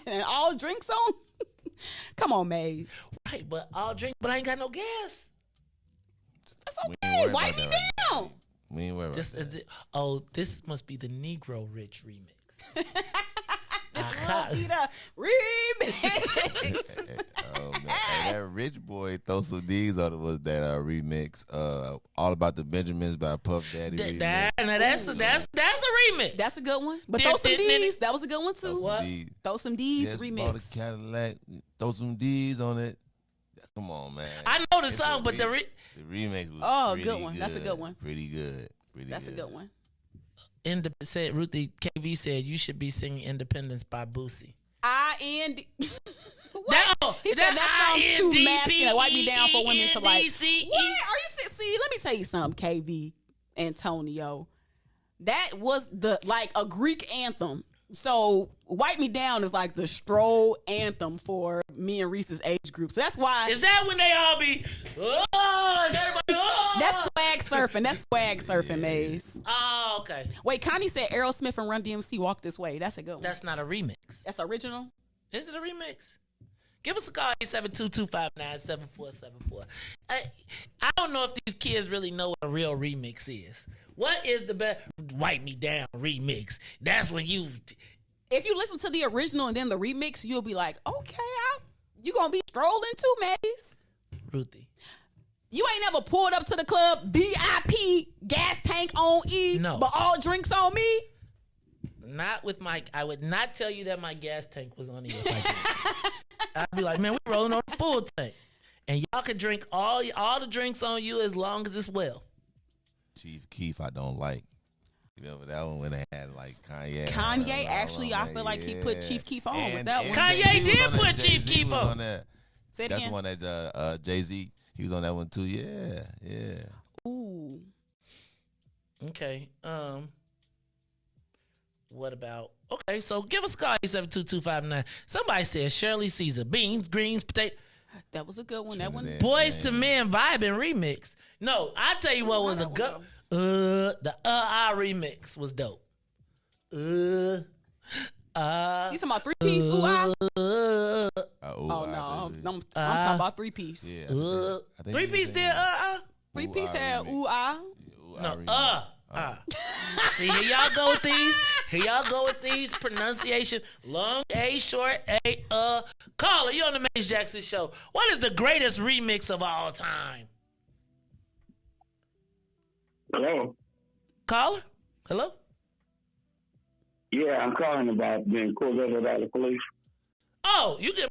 and all drinks on. Come on, Maze. Right, but all drink, but I ain't got no gas. That's okay. Wipe me down. We ain't worried about that. This must be the Negro Rich remix. This will be the remix. Oh man, hey, that Rich Boy throw some D's on it was that remix. All About the Benjamins by Puff Daddy. That's a remix. That's a good one. But throw some D's. That was a good one too. Throw some D's Just remix. bought a Cadillac. Throw some D's on it. Come on, man. I know the song, but the remix was good one. Good. That's a good one. Pretty good. That's a good one. Said Ruthie KV said you should be singing Independence by Boosie. IND. He said that sounds too masculine. Wipe me down for women to like. What are you? See, let me tell you something, KV, Antonio. That was a Greek anthem. So Wipe Me Down is like the stroll anthem for me and Reese's age group. So that's why. Is that when they all be? That's swag surfing, Maze. Oh, okay. Wait, Connie said Aerosmith and Run DMC Walk This Way. That's a good one. That's not a remix. That's original. Is it a remix? Give us a call, 872-259-7474. I don't know if these kids really know what a real remix is. What is the best Wipe Me Down remix? That's when you... If you listen to the original and then the remix, you'll be like, okay, you going to be strolling too, Maze. Ruthie. You ain't never pulled up to the club, VIP, gas tank on E, but all drinks on me? Not with Mike. I would not tell you that my gas tank was on E. I'd be like, man, we rolling on a full tank. And y'all can drink all the drinks on you as long as it's well. Chief Keef, I don't like. You remember that one when they had like Kanye? Kanye, actually, I feel like he put Chief Keef on with that one. Kanye did put Chief Keef on. Say it That's again. the one that Jay-Z, he was on that one too. Yeah. Ooh. Okay. What about? Okay, so give us a call, 872-259. Somebody said Shirley Caesar, beans, greens, potato. That was a good one. That one. Boys to Men vibing remix. No, I tell you what was a good. The remix was dope. You talking about 3-piece? Ooh, ah. Oh no, I'm talking about 3-piece. Yeah, 3-piece did 3-piece had ooh ah. No, See, here y'all go with these. Here y'all go with these pronunciation. Long A, short A, Caller, you on the Maze Jackson Show. What is the greatest remix of all time? Hello? Caller? Hello? Yeah, I'm calling about being pulled over by the police. Oh, you got,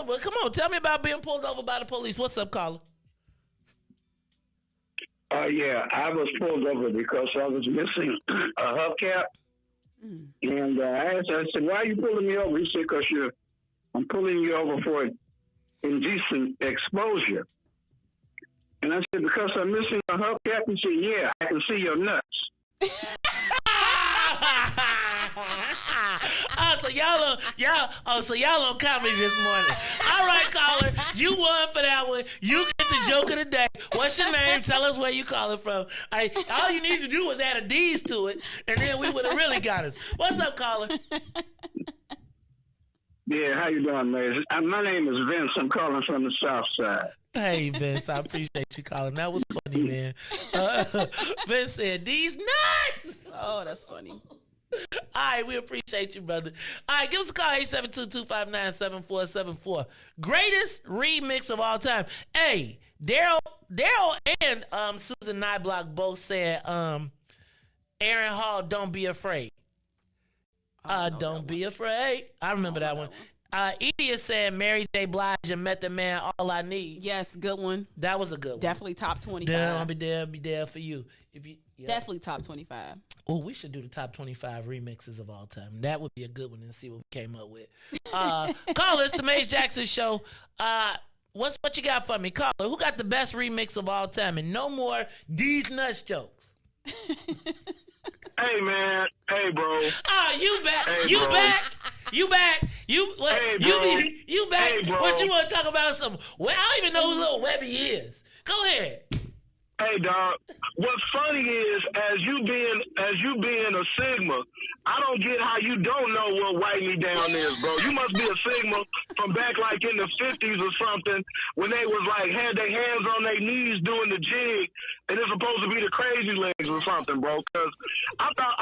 well, come on, tell me about being pulled over by the police. What's up, caller? Yeah, I was pulled over because I was missing a hubcap. And I said, why are you pulling me over? He said, because I'm pulling you over for indecent exposure. And I said, because I'm missing a hubcap? He said, yeah, I can see your nuts. So y'all on comedy this morning. All right, caller, you won for that one. You get the joke of the day. What's your name? Tell us where you calling from. All you need to do was add a D's to it, and then we would have really got us. What's up, caller? Yeah, how you doing, man? My name is Vince. I'm calling from the South Side. Hey, Vince, I appreciate you calling. That was funny, man. Vince said, these nuts! Oh, that's funny. All right, we appreciate you, brother. All right, give us a call, 872-259-7474. Greatest remix of all time. Hey, Daryl and Susan Nyblock both said, Aaron Hall, Don't Be Afraid. Don't Be Afraid. I remember that one. Edie is saying Mary J. Blige and Method Man, All I Need. Yes, good one. That was a good one. Definitely top 25. Damn, I'll be there for you. Definitely top 25. Oh, we should do the top 25 remixes of all time. That would be a good one and see what we came up with. Caller, it's the Maze Jackson Show. What you got for me? Caller, who got the best remix of all time? And no more These Nuts jokes. Hey, man. Hey, bro. You back. Hey, You bro. back. You back. You back. Hey, bro. What you want to talk about? Well, I don't even know who Lil Webby is. Go ahead. Hey, dog. What's funny is, as you being a Sigma, I don't get how you don't know what White Me Down is, bro. You must be a Sigma from back like in the 50s or something when they was like had their hands on their knees doing the jig, and it's supposed to be the crazy legs or something, bro. Because I thought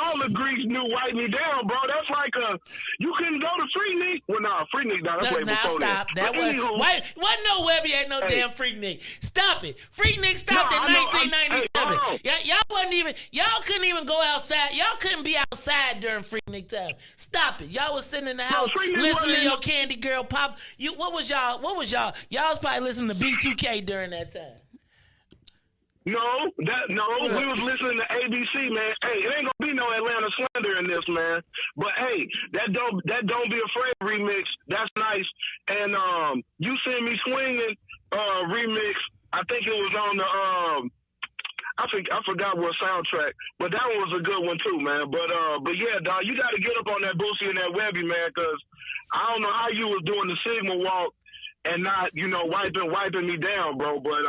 all the Greeks knew White Me Down, bro. That's like you couldn't go to Freaknik. Well, nah, Freaknik, that's way before stop. That wasn't no Webby, ain't no damn Freaknik. Stop it. Freaknik stopped in 1997. Y'all couldn't even go outside. Y'all couldn't be outside during Freaknik time. Stop it. Y'all was sitting in the house listening to your Candy Girl pop. What was y'all? Y'all was probably listening to B2K during that time. We was listening to ABC, man. Hey, it ain't gonna be no Atlanta Slender in this, man. But hey, that Don't Be Afraid remix, that's nice. And You See Me Swinging remix, I think it was on the I forgot what soundtrack, but that one was a good one too, man. But yeah, dog, you got to get up on that Boosie and that Webby, man, because I don't know how you was doing the Sigma walk and not, wiping me down, bro. But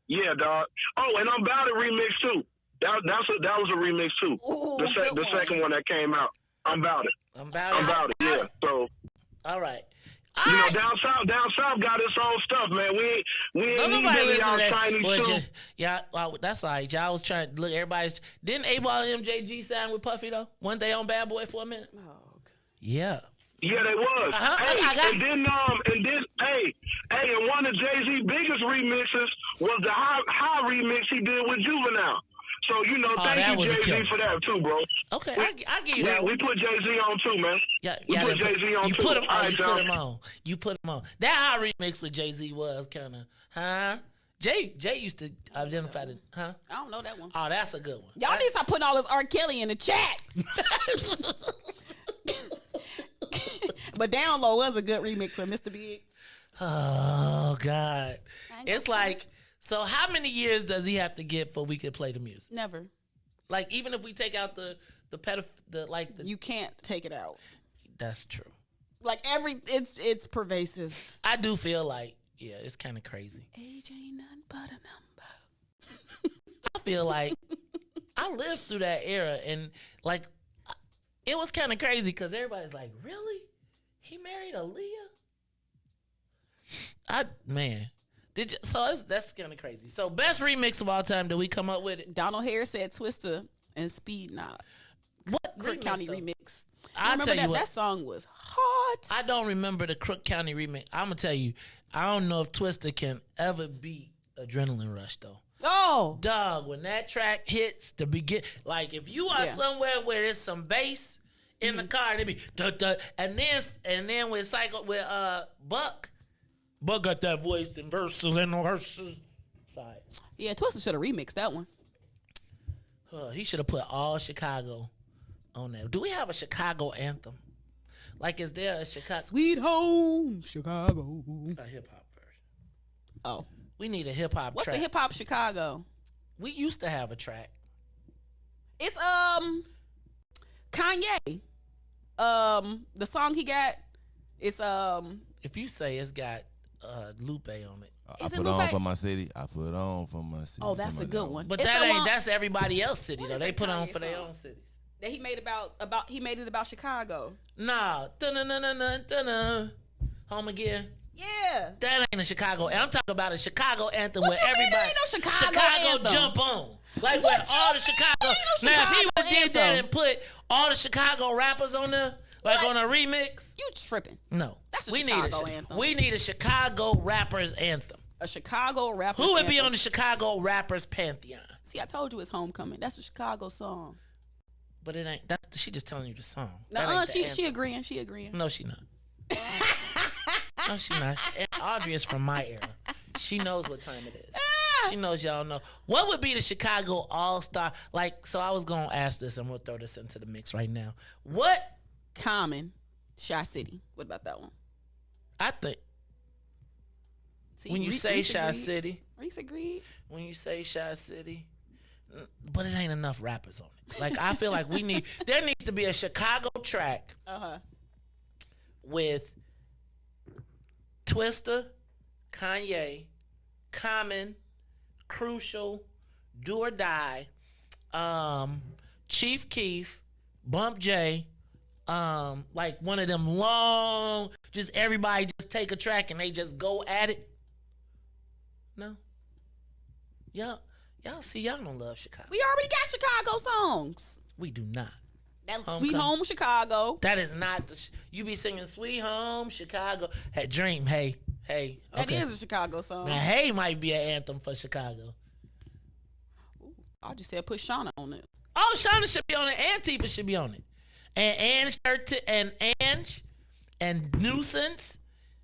yeah, dog. Oh, and I'm About It remix too. That was a remix too. Ooh, the second one that came out. I'm About It. I'm About It. Yeah. So. All right. Down south got its own stuff, man. We ain't Don't nobody listen to that. Chinese too. Well, that's all right. Y'all was trying to look. Everybody's didn't A-Ball and MJG sign with Puffy though? One day on Bad Boy for a minute. Oh, okay. Yeah. Yeah, they was. Hey, and then one of Jay-Z's biggest remixes was the high remix he did with Juvenile. So, thank you, Jay-Z, for that, too, bro. Okay, I give you that. We put Jay-Z on, too, man. We put Jay-Z on, too. You put him on. You put him on. That high remix with Jay-Z was kind of, Jay used to identify it, I don't know that one. Oh, that's a good one. Y'all need to stop putting all this R. Kelly in the chat. But Down Low was a good remix for Mr. Big. Oh, God. It's like... So how many years does he have to get before we could play the music? Never. Like even if we take out the you can't take it out. That's true. Like it's pervasive. I do feel like it's kind of crazy. Age ain't nothing but a number. I feel like I lived through that era and like it was kind of crazy because everybody's like, really? He married Aaliyah? That's kind of crazy. So best remix of all time, did we come up with it? Donald Harris said Twister and Speed Knob. What Crook County remix? I'll tell you what. That song was hot. I don't remember the Crook County remix. I'm going to tell you, I don't know if Twister can ever beat Adrenaline Rush, though. Oh. Dog, when that track hits the begin, like if you are somewhere where there's some bass in the car, it'd be duh, and then with Buck got that voice in verses and verses. Side. Yeah, Twister should have remixed that one. He should have put all Chicago on there. Do we have a Chicago anthem? Like, is there a Chicago? Sweet Home Chicago. A hip hop version. Oh, we need a hip hop. What's track. the hip hop Chicago? We used to have a track. It's Kanye. The song he got. It's If you say it's got Lupe on it. I put on for my city. Oh, that's a good one. But that's everybody else's city though. They put on for their own cities. That he made he made it about Chicago. Nah. Home again. Yeah. That ain't a Chicago. I'm talking about a Chicago anthem where everybody ain't no Chicago anthem? jump on. Like where all the Chicago. Now if he would did that and put all the Chicago rappers on there, like on a remix. You tripping. No. That's a Chicago anthem. We need a Chicago rappers anthem. A Chicago rappers Who would anthem. be on the Chicago rappers pantheon? See, I told you it's Homecoming. That's a Chicago song. But it ain't. She just telling you the song. No, she agreeing. She agreeing. No, she not. No, she not. And Audrey is from my era. She knows what time it is. She knows y'all know. What would be the Chicago All-Star? Like, so I was going to ask this, and we'll throw this into the mix right now. What? Common, Shy City. What about that one? I think. When you say Shy City. Reese agreed. When you say Shy City. But it ain't enough rappers on it. Like, I feel like there needs to be a Chicago track with Twista, Kanye, Common, Crucial, Do or Die, Chief Keef, Bump J, like one of them long, just everybody just take a track and they just go at it. No. Y'all see, y'all don't love Chicago. We already got Chicago songs. We do not. That's Sweet Home Chicago. That is not you be singing Sweet Home Chicago. Hey, Dream, hey. Okay. That is a Chicago song. Now, Hey might be an anthem for Chicago. Ooh, I just said put Shauna on it. Oh, Shauna should be on it, and Tifa should be on it. And Ange and Nuisance.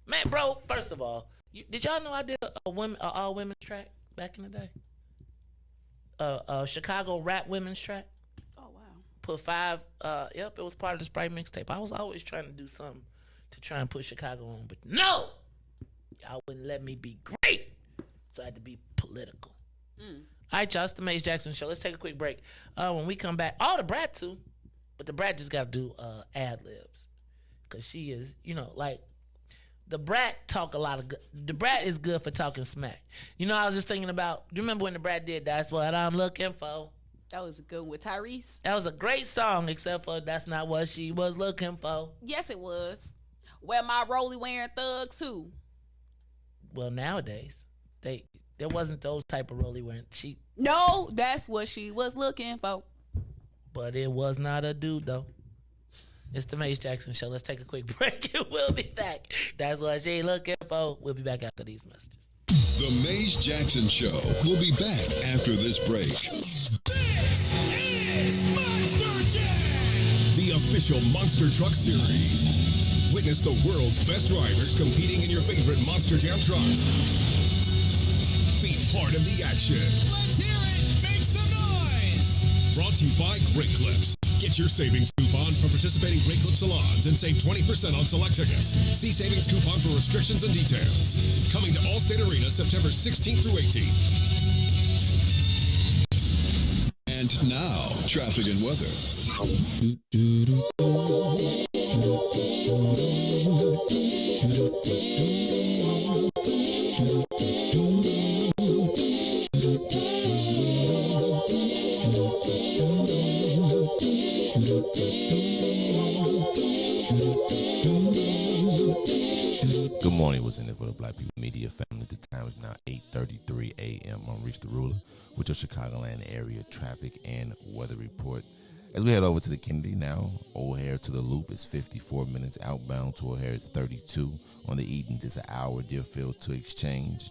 Man, bro, first of all, did y'all know I did a all women's track back in the day? Chicago rap women's track. Oh wow. Put 5. It was part of the Sprite mixtape. I was always trying to do something to try and put Chicago on, but no, y'all wouldn't let me be great, so I had to be political. All right, y'all, it's the Maze Jackson Show. Let's take a quick break. When we come back, the Brat too, but the Brat just got to do ad libs because she is, like. The Brat talk a lot of good. The Brat is good for talking smack. I was just thinking about. Do you remember when the Brat did "That's What I'm Looking For"? That was a good one with Tyrese. That was a great song, except for that's not what she was looking for. Yes, it was. Where my rolly wearing thugs who? Well, nowadays there wasn't those type of rolly wearing. No, that's what she was looking for. But it was not a dude though. It's the Maze Jackson Show. Let's take a quick break and we'll be back. That's what she looking for. We'll be back after these messages. The Maze Jackson Show will be back after this break. This is Monster Jam, the official Monster Truck Series. Witness the world's best drivers competing in your favorite Monster Jam trucks. Be part of the action. Let's hear it. Make some noise. Brought to you by Great Clips. Get your savings coupon from participating Great Clip salons and save 20% on select tickets. See savings coupon for restrictions and details. Coming to Allstate Arena September 16th through 18th. And now, traffic and weather. Good morning, what's in it for the Black People Media family? The time is now 8:33 a.m. I'm Riis the Ruler with your Chicagoland area traffic and weather report. As we head over to the Kennedy now, O'Hare to the Loop is 54 minutes outbound to O'Hare is 32. On the Edens, it's an hour. Deerfield to Exchange,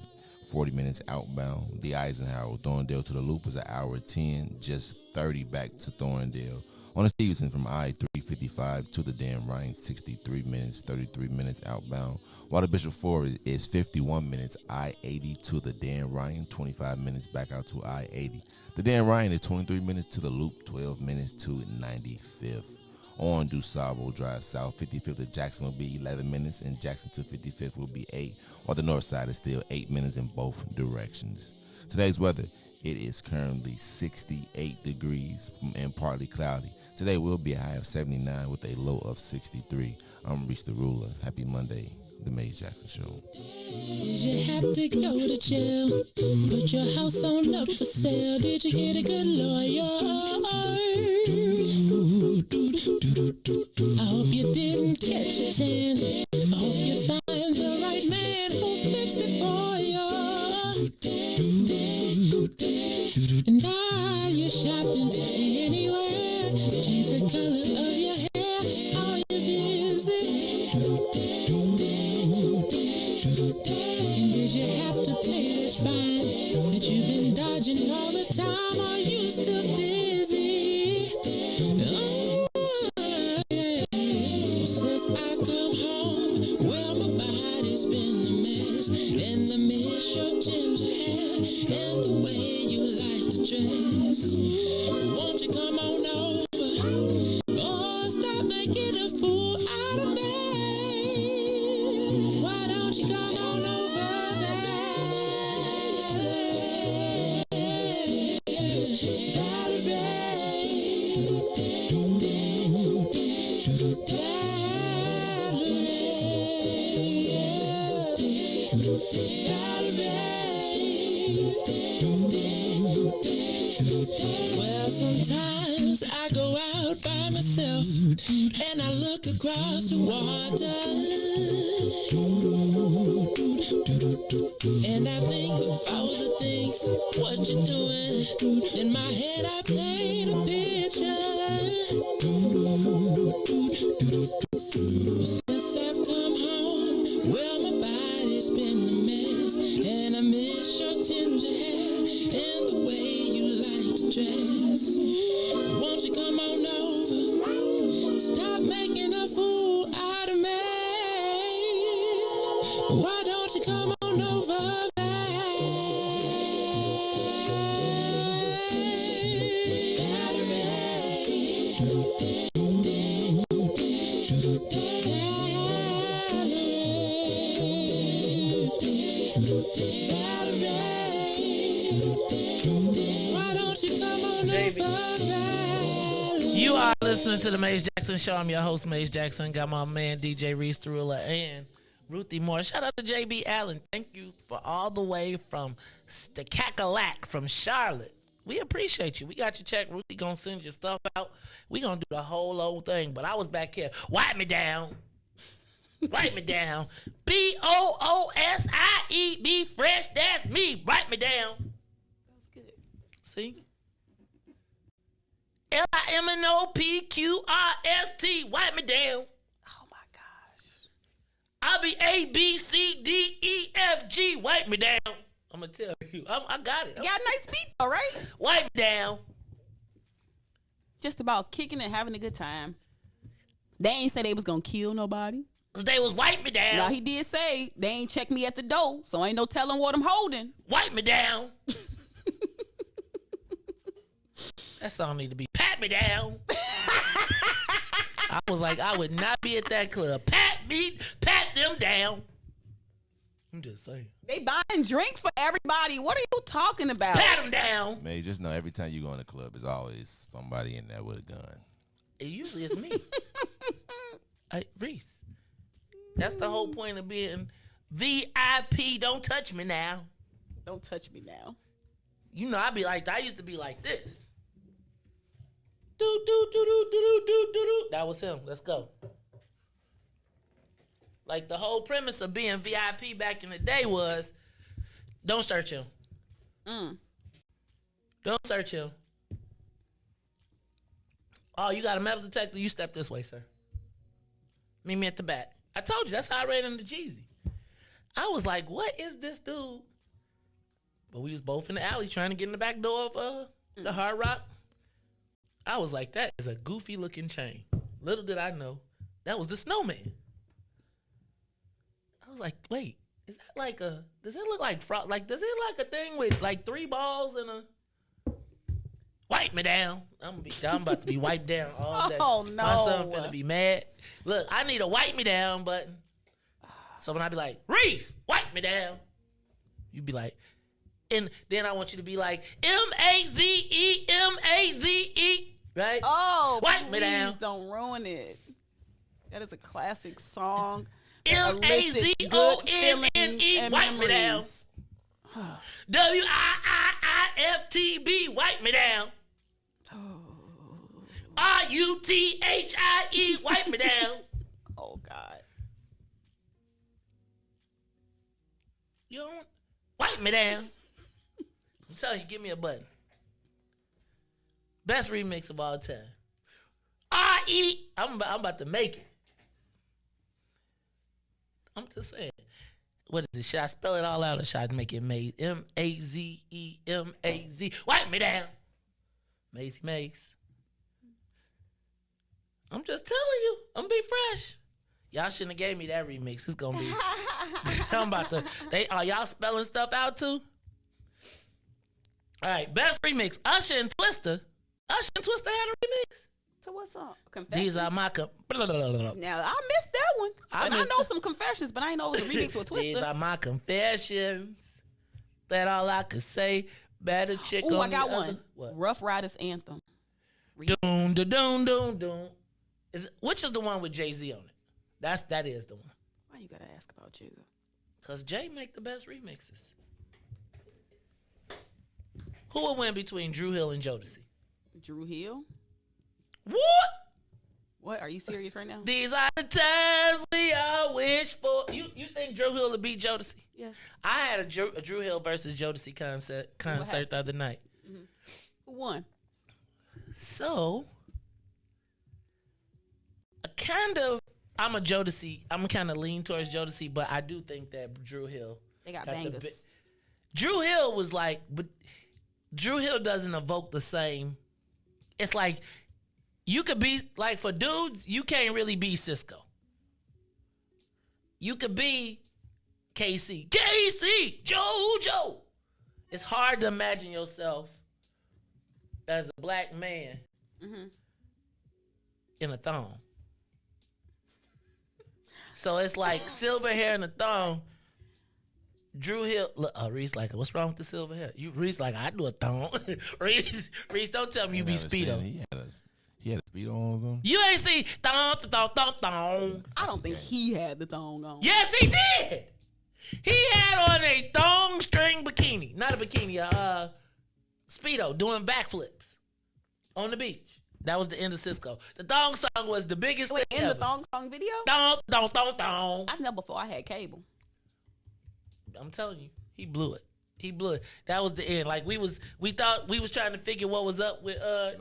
40 minutes outbound. The Eisenhower, Thorndale to the Loop is an hour 10, just 30 back to Thorndale. On the Stevenson from I-355 to the Dan Ryan, 63 minutes, 33 minutes outbound. While the Bishop 4 is 51 minutes, I-80 to the Dan Ryan, 25 minutes back out to I-80. The Dan Ryan is 23 minutes to the Loop, 12 minutes to 95th. On DuSable Drive South, 55th to Jackson will be 11 minutes, and Jackson to 55th will be 8, while the north side is still 8 minutes in both directions. Today's weather, it is currently 68 degrees and partly cloudy. Today will be a high of 79 with a low of 63. I'm Riis the Ruler. Happy Monday, the Maze Jackson Show. Did you have to go to jail? Put your house on up for sale. Did you get a good lawyer? I hope you didn't catch a tan. I hope you find the right man who'll fix it for you. And are you shopping anywhere? Change the color of your hair. Are you busy? And did you have to pay that fine that you've been dodging all the time? Are you still dizzy? Won't you come on over? Oh, stop making a fool out of me. Why don't you come on over, Well, sometimes I go out by myself and I look across the water and I think of all the things what you're doing. In my head I paint a picture. Since I've come home, well, my body's been a mess and I miss your ginger hair and the way you like to dress. Won't you come on over? Stop making a fool out of me. Why don't you come on over, You are listening to the Maze Jackson Show. I'm your host, Maze Jackson. Got my man DJ Riis and Ruthie Moore. Shout out to JB Allen. Thank you for all the way from Stacacalac from Charlotte. We appreciate you. We got your check. Ruthie gonna send your stuff out. We gonna do the whole old thing. But I was back here. Wipe me down. Write me down. BOOSIE. Be fresh. That's me. Write me down. That's good. See? LIMNOPQRST. Wipe me down. Oh my gosh. I'll be ABCDEFG. Wipe me down. I'm gonna tell you. I got it. You got a nice beat though, right? Wipe me down. Just about kicking and having a good time. They ain't say they was gonna kill nobody. They was wipe me down. Now he did say they ain't check me at the door, so ain't no telling what I'm holding. Wipe me down. That song need to be pat me down. I was like, I would not be at that club. Pat them down. I'm just saying. They buying drinks for everybody. What are you talking about? Pat them down. Man, just know every time you go in the club, there's always somebody in there with a gun. It usually is me. Riis. That's the whole point of being VIP. Don't touch me now. Don't touch me now. You know, I used to be like this. Do, do, do, do, do, do, do, do. That was him. Let's go. Like the whole premise of being VIP back in the day was, don't search him. Don't search him. Oh, you got a metal detector? You step this way, sir. Meet me at the back. I told you, that's how I ran into Jeezy. I was like, what is this dude? But we was both in the alley trying to get in the back door of the Hard Rock. I was like, that is a goofy looking chain. Little did I know, that was the snowman. I was like, wait, is that like does it look like frog? Like, does it like a thing with like 3 balls and a... Wipe me down. I'm about to be wiped down all day. Oh, no. My son finna be mad. Look, I need a wipe me down button. So when I be like, Riis, wipe me down, you be like, and then I want you to be like, MAZE, right? Oh, wipe me down. Please don't ruin it. That is a classic song. MAZONNE, wipe me down. WIIIFTB, wipe me down. RUTHIE, wipe me down. Oh, God. You don't wipe me down. I'm telling you, give me a button. Best remix of all time. I'm about to make it. I'm just saying. What is it? Should I spell it all out or should I make it Maze? MAZE, wipe me down. Maisie Maze. I'm just telling you, I'm gonna be fresh. Y'all shouldn't have gave me that remix. It's gonna be. I'm about to. Are y'all spelling stuff out too? All right, best remix. Usher and Twister. Usher and Twister had a remix. So what song? Confessions? These are my... Now, I missed that one. I know some confessions, but I didn't know it was a remix with Twister. These are my confessions. That all I could say. Better chick on I got the one. Other. What? Rough Riders Anthem. Doom, da, doom, doom, doom. Which is the one with Jay-Z on it? That is the one. Why you gotta ask about Jigga? Because Jay make the best remixes. Who will win between Drew Hill and Jodeci? Drew Hill? What? What? Are you serious right now? These are the times we all wish for. You think Drew Hill will beat Jodeci? Yes. I had a Drew Hill versus Jodeci concert the other night. Mm-hmm. Who won? So, I'm a Jodeci. I'm kind of lean towards Jodeci, but I do think that Drew Hill. They got bangers. Drew Hill was like, but Drew Hill doesn't evoke the same. It's like, you could be, like for dudes, you can't really be Cisco. You could be KC, JoJo. It's hard to imagine yourself as a black man in a thong. So it's like silver hair and a thong. Drew Hill, look, Riis like, what's wrong with the silver hair? Riis like, I do a thong. Riis, don't tell me you be Speedo. He had a Speedo on something? You ain't see thong. I don't think he had the thong on. Yes, he did. He had on a thong string bikini. Not a bikini, a Speedo doing backflips on the beach. That was the end of Cisco. The thong song was the biggest thing in ever. the thong song video? Thong. I know before I had cable. I'm telling you, he blew it. That was the end. Like we thought we was trying to figure what was up with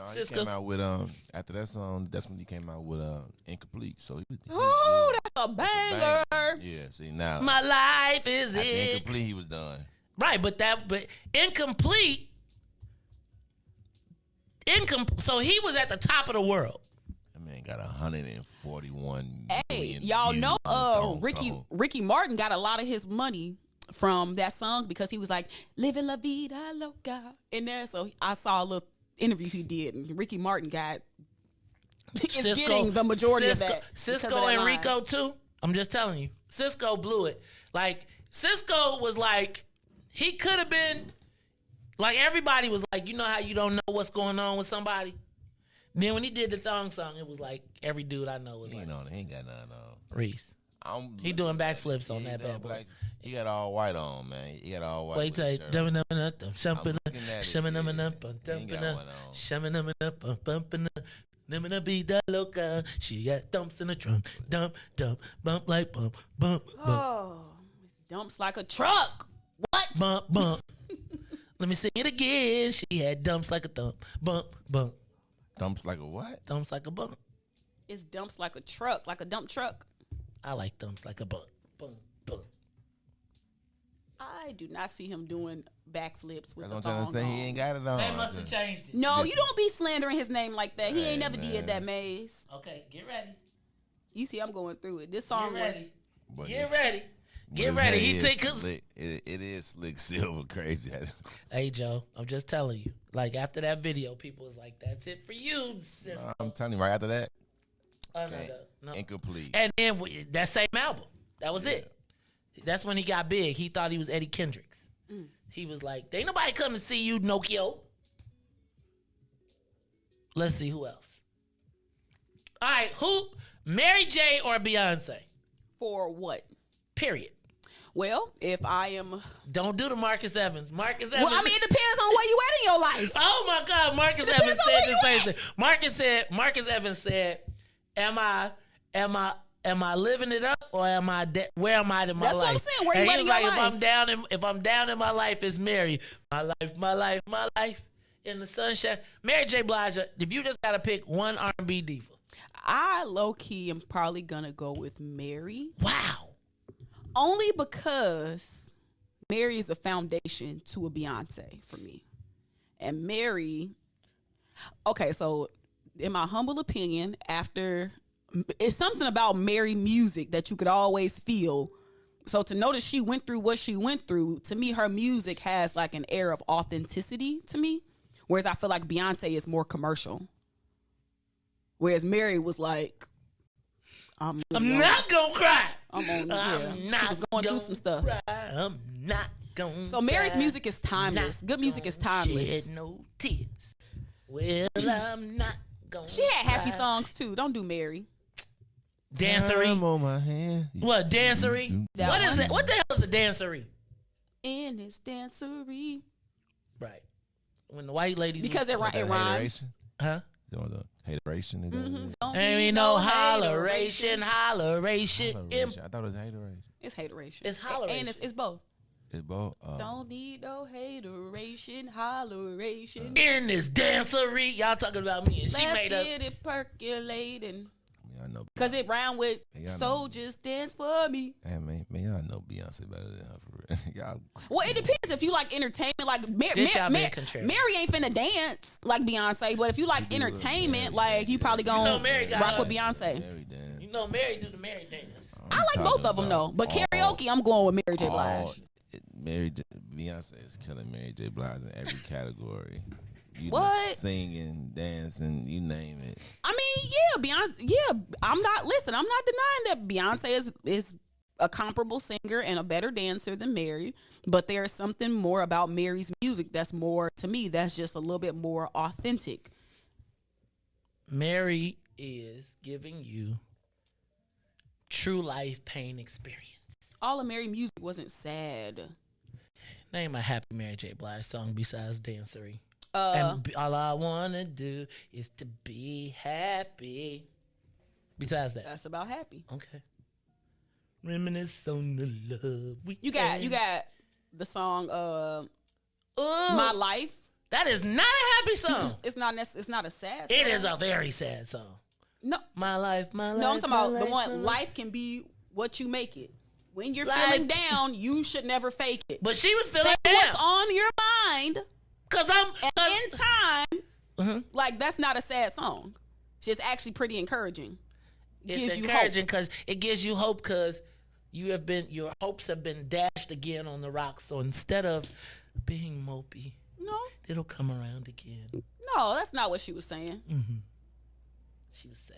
Cisco. He came out with after that song. That's when he came out with Incomplete. So he that's a banger. Yeah. See now, my life is it. Incomplete. He was done. Right, but Incomplete. So he was at the top of the world. That man got 141. Hey, y'all know Ricky Martin got a lot of his money from that song because he was like living la vida loca in there. So I saw a little interview he did, and Ricky Martin is getting the majority of that. Cisco and Rico too. I'm just telling you, Cisco blew it. Like Cisco was like, he could have been like, everybody was like, you know how you don't know what's going on with somebody. Then when he did the thong song, it was like every dude I know was he ain't got nothing on. Reese. He doing backflips on that bad boy. He got all white on, man. He got all white. Wait till you she got dumps in the trunk. Dump, bump like bump, bump, bump. Oh, it's dumps like a truck. What? Bump, bump. Let me sing it again. She had dumps like a thump. Bump, bump. Dumps like a what? Dumps like a bump. It's dumps like a truck, like a dump truck. I like dumps like a bump. Bump, bump. I do not see him doing backflips with the thong. That's what I'm trying to say. He ain't got it on. They must have changed it. No, you don't be slandering his name like that. He ain't never did that, Maze. Okay, get ready. You see, I'm going through it. This song was. Get ready. Get ready. It is slick silver crazy. Hey Joe, I'm just telling you. Like after that video, people was like, "That's it for you, sister." I'm telling you, right after that, no. Incomplete. And then that same album, that was it. That's when he got big. He thought he was Eddie Kendricks. He was like, "Ain't nobody come to see you, Nokia." Let's see who else. All right, who? Mary J. or Beyonce? For what? Period. Well, if I am... Don't do the Marcus Evans. Marcus Evans... Well, I mean, it depends on where you at in your life. Oh, my God. Marcus Evans said the same thing. Marcus Evans said, am I living it up or am I where am I in my life? That's what I'm saying. Where you at in your life? If I'm down in my life, it's Mary. My life in the sunshine. Mary J. Blige, if you just got to pick one R&B diva. I low-key am probably going to go with Mary. Wow. Only because Mary is a foundation to a Beyonce for me. And Mary, okay, so in my humble opinion, it's something about Mary music that you could always feel So to know that she went through what she went through, to me, her music has like an air of authenticity to me. Whereas I feel like Beyonce is more commercial. Whereas Mary was like, I'm not gonna cry. She was going through some stuff. Cry. I'm not gonna So Mary's cry. music is timeless. Good music is timeless. Shed no tears. Well, I'm not gonna She had happy cry. songs too. Don't do Mary. Dancery. Time on my hand. What, dancery? That What is one. it? What the hell is a dancery? In his dancery. Right. When the white ladies Because it rhymes. Huh? The hateration. Is that what it is? Ain't no holleration. Holleration. I thought it was hateration. It's hateration. It's holleration. And it's both. It's both. Don't need no hateration, holleration. In this dancery. Y'all talking about me. And she Let's made up. get it percolating. I know. Because it rhymed with Yeah, I know. soldiers dance for me. Hey, man, y'all know Beyonce better than her for real. Y'all. Well, it depends if you like entertainment. Like This y'all being contrary. Mary ain't finna dance like Beyonce, but if you like entertainment, like you probably gonna Mary got rock her. with Beyonce. You know Mary do the Mary dance. I like both of them though, but karaoke, I'm going with Mary J. Blige. Beyonce is killing Mary J. Blige in every category. You What? just singing, dancing, you name it. I mean, yeah, Beyonce. Yeah, I'm not denying that Beyonce is a comparable singer and a better dancer than Mary. But there's something more about Mary's music that's more, to me, that's just a little bit more authentic. Mary is giving you true life pain experience. All of Mary music wasn't sad. Name a happy Mary J. Blige song besides Dancery. And all I wanna do is to be happy. Besides that, That's about happy. okay. Reminisce on the love we You got the song My Life. That is not a happy song. It's not a sad song. It is a very sad song. No. My life, my life. No, I'm talking my about the life, one my life can be what you make it. When you're Life- feeling down, you should never fake it. But she was feeling Say down. what's on your mind. And in time, like that's not a sad song. It's actually pretty encouraging. It's Gives you encouraging hope. because it gives you hope because your hopes have been dashed again on the rocks. So instead of being mopey, No, it'll come around again. no, that's not what she was saying. She was sad.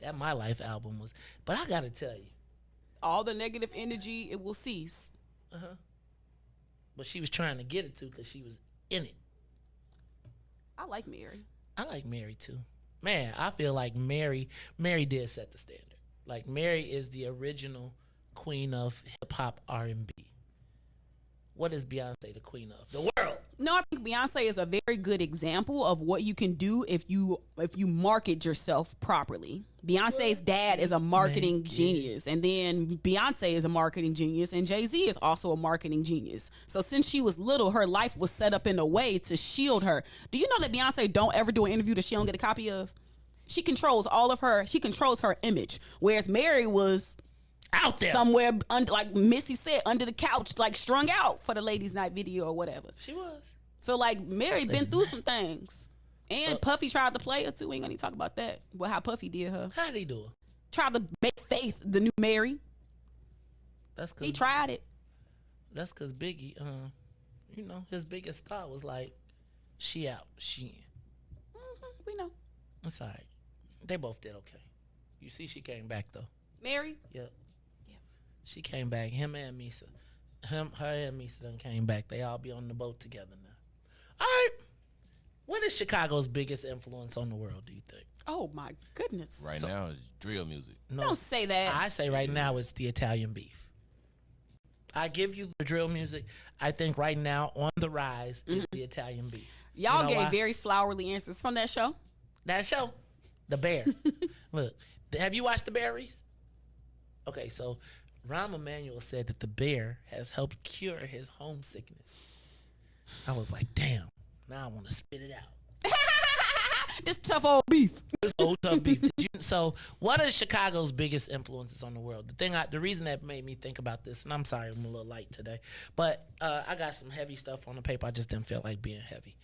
That My Life album was, but I gotta tell you, All the negative energy, it will cease. but she was trying to get it to because she was in it. I like Mary. I like Mary too. Man, I feel like Mary did set the standard. Like Mary is the original queen of hip hop R&B. What is Beyonce the queen of? The world. No, I think Beyonce is a very good example of what you can do if you market yourself properly. Beyonce's dad is a marketing genius, and then Beyonce is a marketing genius, and Jay-Z is also a marketing genius. So since she was little, her life was set up in a way to shield her. Do you know that Beyonce don't ever do an interview that she don't get a copy of? She controls she controls her image, whereas Mary was out there somewhere like Missy said, under the couch, like strung out for the ladies' night video or whatever. She was. So like Mary been through some things, and Puffy tried to play her too. We ain't gonna talk about that. Well, how Puffy did her. How did he do her? Tried to make Faith the new Mary. That's cause He tried it. That's because Biggie, his biggest thought was like, she out, she in. We know. That's all right. They both did okay. You see, she came back though. Mary. Yep. She came back. Her and Misa done came back. They all be on the boat together now. All right. What is Chicago's biggest influence on the world, do you think? Oh my goodness. Right now it's drill music. No, Don't say that. I say right now it's the Italian beef. I give you the drill music. I think right now on the rise is the Italian beef. Y'all You know gave why? very flowery answers from that show. That show, The Bear. Look, have you watched The Bear, Riis? Okay, so Rahm Emanuel said that The Bear has helped cure his homesickness. I was like, damn, now I want to spit it out. This tough old beef. This old tough beef. So, what are Chicago's biggest influences on the world? The reason that made me think about this, and I'm sorry I'm a little light today, but I got some heavy stuff on the paper. I just didn't feel like being heavy.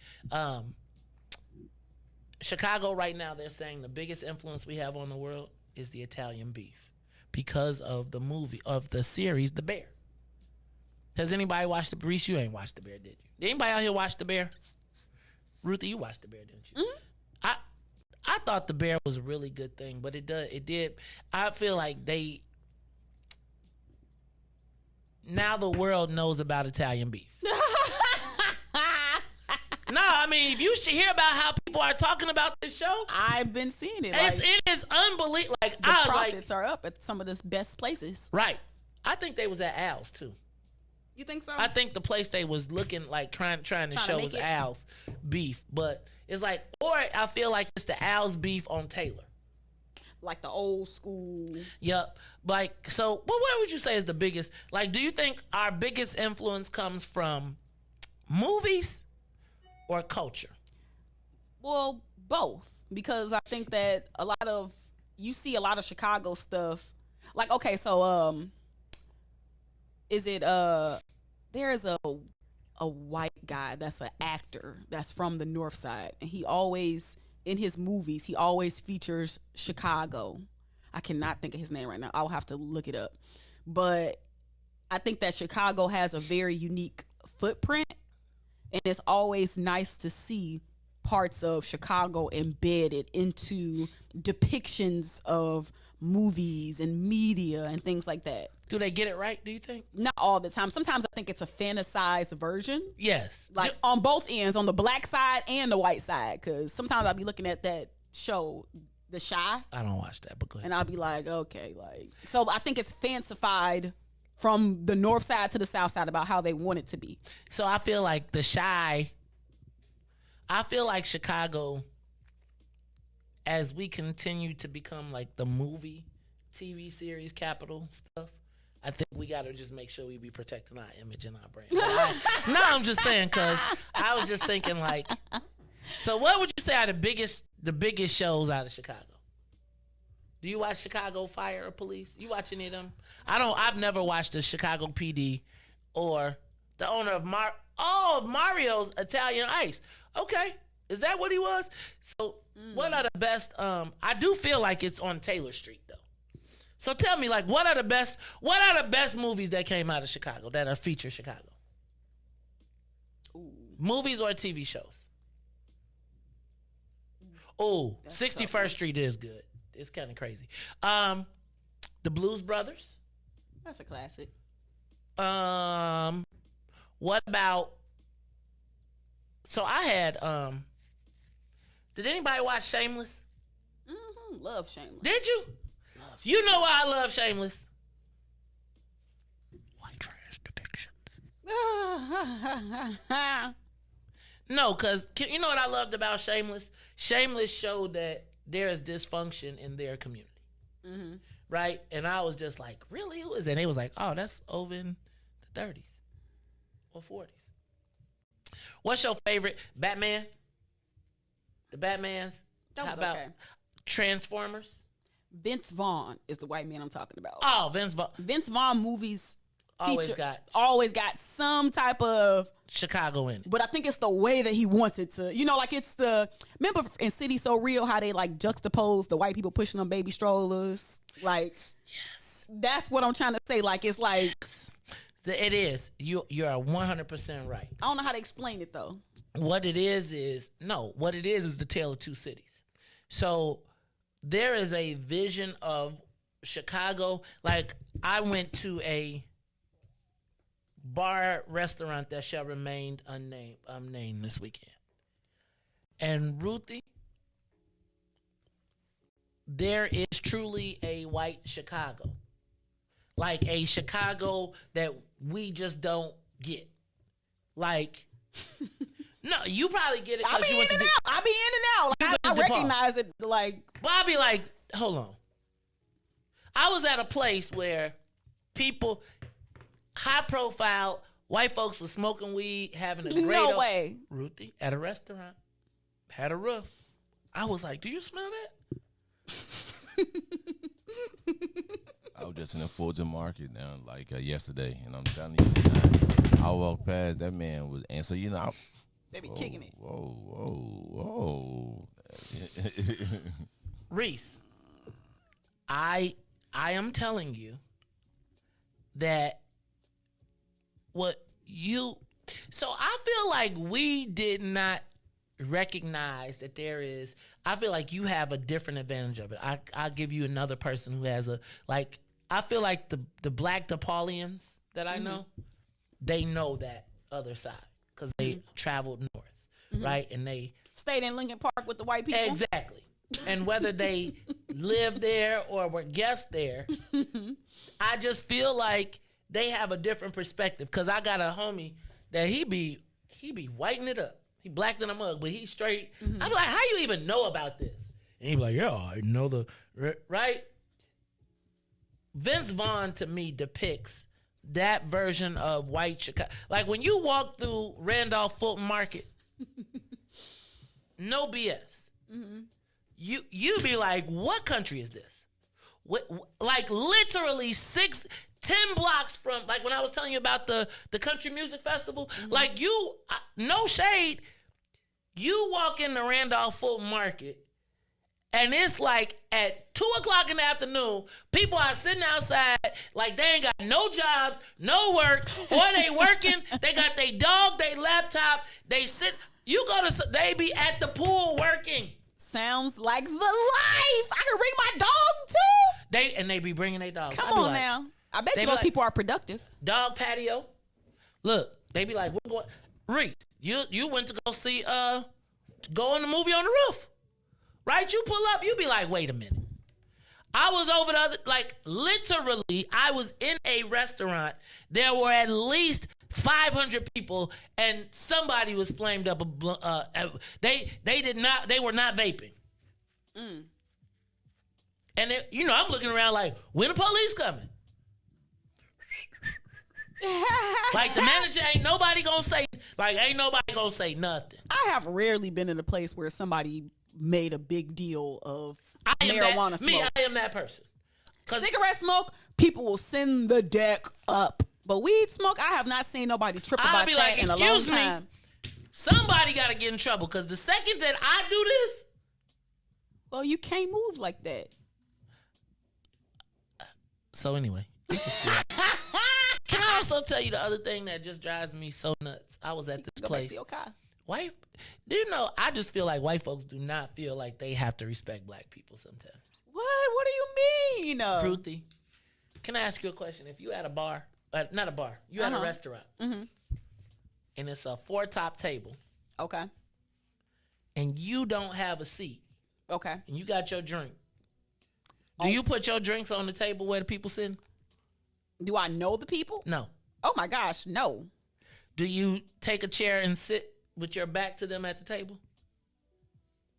Chicago right now, they're saying the biggest influence we have on the world is the Italian beef. because of the movie of the series The Bear. Has anybody watched the Riis? You ain't watched The Bear, did you? Did anybody out here watch The Bear? Ruthie, you watched The Bear, didn't you? Mm-hmm. I thought The Bear was a really good thing, but it did. I feel like now the world knows about Italian beef. No, I mean, if you should hear about how people are talking about this show, I've been seeing it. It is unbelievable. Like, the I was profits are up at some of the best places. Right. I think they was at Al's too. You think so? I think the place they was looking like trying to show was Al's beef, but it's like, or I feel like it's the Al's beef on Taylor. Like the old school. Yep. Like, so, what would you say is the biggest? Like, do you think our biggest influence comes from movies or culture? Well, both. Because I think that you see a lot of Chicago stuff. Like, okay, so is it there is a white guy that's an actor that's from the North Side, and he always in his movies he always features Chicago. I cannot think of his name right now. I'll have to look it up. But I think that Chicago has a very unique footprint, and it's always nice to see parts of Chicago embedded into depictions of movies and media and things like that. Do they get it right, do you think? Not all the time. Sometimes I think it's a fantasized version. Yes. Like on both ends, on the black side and the white side. Because sometimes I'll be looking at that show, The Chi. I don't watch that, but go ahead. And I'll be like, okay, like. So I think it's fancified from the north side to the south side about how they want it to be. So I feel like The Chi, I feel like Chicago, as we continue to become like the movie, TV series capital stuff, I think we got to just make sure we be protecting our image and our brand. No, I'm just saying, because I was just thinking like, so what would you say are the biggest shows out of Chicago? Do you watch Chicago Fire or Police? You watch any of them? I've never watched the Chicago PD or the owner of Mario's Italian Ice. Okay. Is that what he was? So what are the best, I do feel like it's on Taylor Street though. So tell me, like, what are the best movies that came out of Chicago that are feature Chicago? Ooh. Movies or TV shows? Oh, 61st Street is good. It's kind of crazy. The Blues Brothers. That's a classic. What about? So I had. Did anybody watch Shameless? Mm-hmm. Love Shameless. Did you? You know why I love Shameless? White trash depictions. No, because you know what I loved about Shameless? Shameless showed that there is dysfunction in their community. Mm-hmm. Right? And I was just like, really? Who is that? And they was like, oh, that's over in the 30s or 40s. What's your favorite? Batman? The Batmans? That was How about okay. Transformers? Vince Vaughn is the white man I'm talking about. Oh, Vince Vaughn movies always got some type of Chicago in it. But I think it's the way that he wants it to. You know, like it's remember in City So Real how they like juxtapose the white people pushing on baby strollers? Like, yes. That's what I'm trying to say. Like, it's like. Yes. It is. You're 100% right. I don't know how to explain it though. What it is the tale of two cities. So there is a vision of Chicago. Like, I went to a bar restaurant that shall remain unnamed this weekend. And Ruthie, there is truly a white Chicago. Like a Chicago that we just don't get. Like, no, you probably get it. I be in and out. Like, I recognize it. Like, but I'll be like, hold on. I was at a place where people, high profile, white folks were smoking weed, having a great. No way. Ruthie, at a restaurant, had a roof. I was like, do you smell that? I was just in the Fulton Market down yesterday, and I'm telling you, I walked past that man was, and so they be kicking it. Whoa. Riis, I I am telling you that so I feel like we did not recognize that there is, I feel like you have a different advantage of it. I'll give you another person who has I feel like the Black DePaulians that I know, they know that other side because they traveled north, right? And they stayed in Lincoln Park with the white people. Exactly. And whether they lived there or were guests there, I just feel like they have a different perspective. Cause I got a homie that he be whiting it up. He blacked in a mug, but he's straight. I'm like, how you even know about this? And he be like, yeah, I know right. Vince Vaughn to me depicts that version of white Chicago. Like when you walk through Randolph Fulton Market, no BS. You be like, what country is this? Like literally 6-10 blocks from, like when I was telling you about the country music festival, like no shade, you walk in the Randolph Fulton Market and it's like at 2:00 in the afternoon, people are sitting outside like they ain't got no jobs, no work, or they working, they got their dog, their laptop, they they be at the pool working. Sounds like the life. I can bring my dog too. They be bringing their dog. Come on now. I bet you those people are productive. Dog patio. Look, they be like, we're going. Riis, you went to go see go on the movie on the roof. Right? You pull up, you be like, wait a minute. I was over the other, like literally, I was in a restaurant. There were at least 500 people, and somebody was flamed up. They were not vaping. And I'm looking around like, when the police coming? Like the manager ain't nobody gonna say nothing. I have rarely been in a place where somebody made a big deal of marijuana smoke. I am that person. Cigarette smoke, people will send the deck up. But weed smoke, I have not seen nobody trip about that like, in a long time. Somebody got to get in trouble because the second that I do this, well, you can't move like that. So anyway, can I also tell you the other thing that just drives me so nuts? I was at this place. Do you know? I just feel like white folks do not feel like they have to respect black people sometimes. What? What do you mean? Ruthie, can I ask you a question? If you at a bar. Not a bar. You at a restaurant. And it's a 4-top table. Okay. And you don't have a seat. Okay. And you got your drink. Do you put your drinks on the table where the people sitting? Do I know the people? No. Oh my gosh, no. Do you take a chair and sit with your back to them at the table?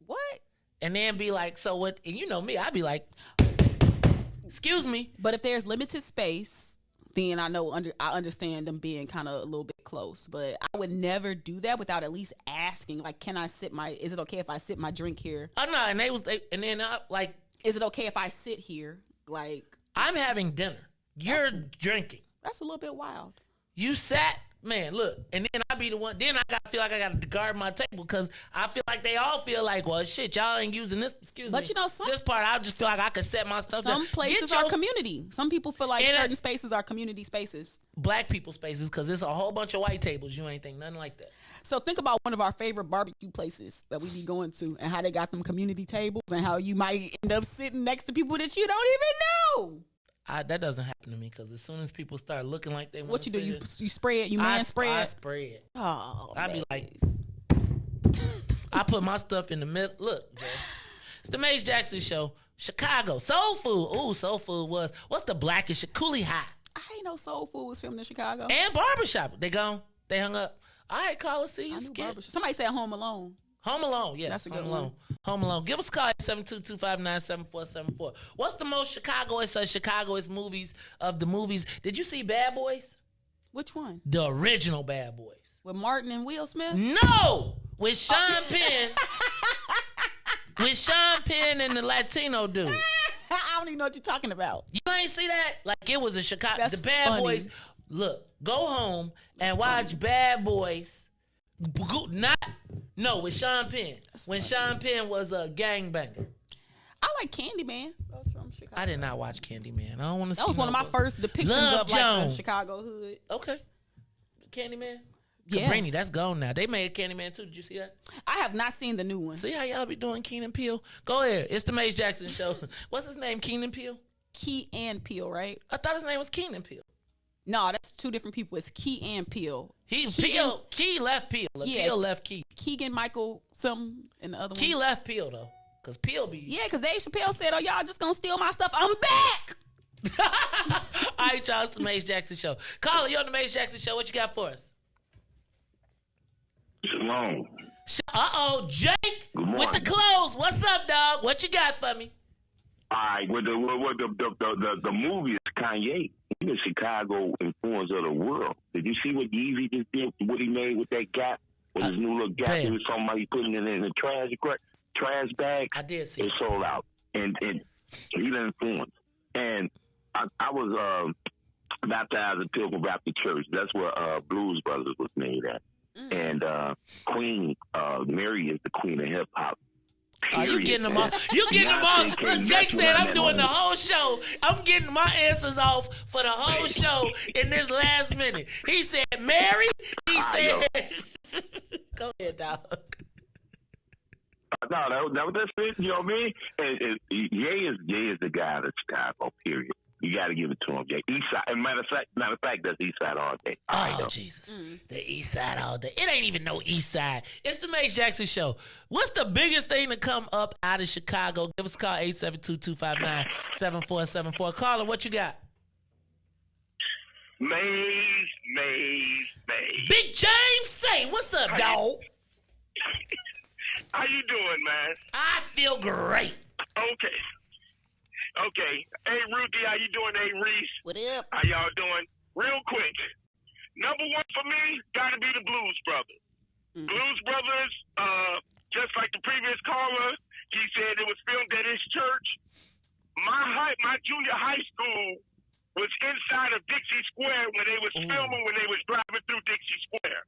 What? And then be like, so what? And you know me, I'd be like, excuse me. But if there's limited space, then I understand them being kind of a little bit close, but I would never do that without at least asking, like, is it okay if I sit my drink here? Oh no, is it okay if I sit here? Like, I'm having dinner. You're drinking. That's a little bit wild. You sat, man, look, and then I be the one, then I feel like I got to guard my table because I feel like they all feel like, well, shit, y'all ain't using this, but you know, this part, I just feel like I could set my stuff down. Some places are community. Some people feel like certain spaces are community spaces. Black people spaces, because there's a whole bunch of white tables. You ain't think nothing like that. So think about one of our favorite barbecue places that we be going to and how they got them community tables and how you might end up sitting next to people that you don't even know. That doesn't happen to me because as soon as people start looking like they want what you do, you spread, I spread. Oh, I be like, I put my stuff in the middle. Look, Joe, it's the Maze Jackson Show. Chicago soul food. Ooh, soul food was what's the blackest Coolie High? I ain't know soul food was filmed in Chicago. And barbershop. They gone. They hung up. All right, caller, see you. Somebody said Home Alone. Home Alone, yeah. That's a good one. Home Alone. Give us a call at 722-559-7474. What's the most Chicagoist movies of the movies? Did you see Bad Boys? Which one? The original Bad Boys. With Martin and Will Smith? No! With Sean Penn. With Sean Penn and the Latino dude. I don't even know what you're talking about. You ain't see that? Like it was a Chicago. That's the Bad funny. Boys. Look, go home and watch Bad Boys. With Sean Penn. When Sean Penn was a gangbanger. I like Candyman. That was from from Chicago. I did not watch Candyman. I don't want to see. That was one of my first depictions Love of like Jones. the Chicago hood. Okay. Candyman? Yeah. Cabrini, that's gone now. They made Candyman too. Did you see that? I have not seen the new one. See how y'all be doing Keenan Peele? Go ahead. It's the Mace Jackson Show. What's his name? Keenan Peele? Key and Peele, right? I thought his name was Keenan Peele. No, that's two different people. It's Key and Peele. Key left Peele. Yeah. Peele left Key. Keegan Michael something and the other Key one. left Peele though. Cause Peele be Because Dave Chappelle said, "Oh, y'all just gonna steal my stuff. I'm back." All right, y'all. It's the Mace Jackson Show. Carla, you're on the Mace Jackson Show. What you got for us? Shalom. Jake with the clothes. What's up, dog? What you got for me? All right, with the movie is Kanye. He's the Chicago influence of the world. Did you see what Yeezy just did? What he made with that Gap? With his new little Gap? He was talking about he putting it in a trash bag. I did see it. Sold out. And he's an influence. And I was baptized at Pilgrim Baptist Church. That's where Blues Brothers was made at. And Queen Mary is the queen of hip hop. Oh, you getting them all? You getting them all? Look, Jake said I'm doing the whole show. I'm getting my answers off for the whole show in this last minute. He said Mary. He said. Go ahead, dog. No, that was it. You know what I mean? And Ye is the guy of Chicago. Period. You got to give it to him, Jay. East Side. And matter of fact, that's East Side all day. Jesus. The East Side all day. It ain't even no East Side. It's the Mace Jackson Show. What's the biggest thing to come up out of Chicago? Give us a call, 872-259-7474. Carla, what you got? Maze. Big James Say, what's up, dog? How you doing, man? I feel great. Okay. Hey, Ruthie, how you doing? Hey, Riis. What up? How y'all doing? Real quick. Number one for me, got to be the Blues Brothers. Blues Brothers, just like the previous caller, he said it was filmed at his church. My junior high school was inside of Dixie Square when they was filming when they was driving through Dixie Square.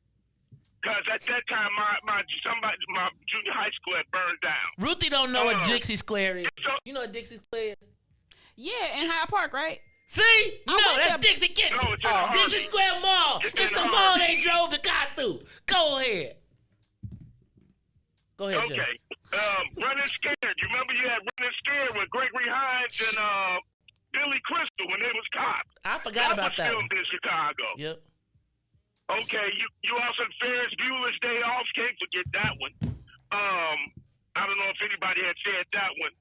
Because at that time, my junior high school had burned down. Ruthie don't know what Dixie Square is. You know what Dixie Square is? Yeah, in Hyde Park, right? See? No, that's Dixie Kitchen. No, Dixie Square Mall. It's the mall they drove the car through. Go ahead. Okay. Jay. Running Scared. You remember you had Running Scared with Gregory Hines and Billy Crystal when they was cops. I forgot about that. That was filmed in Chicago. Yep. Okay, you also Ferris Bueller's Day Off. Can't forget that one. I don't know if anybody had said that one.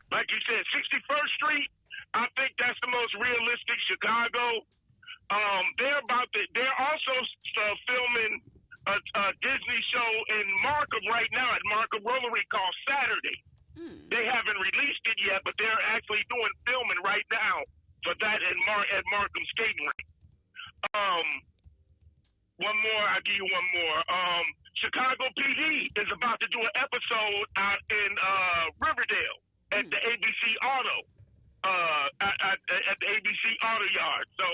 Like you said, 61st Street. I think that's the most realistic Chicago. They're also filming a Disney show in Markham right now at Markham Rollery called Saturday. They haven't released it yet, but they're actually doing filming right now for that at Markham Skating Rink. One more. I'll give you one more. Chicago PD is about to do an episode out in Riverdale at the ABC Auto, at the ABC Auto Yard. So,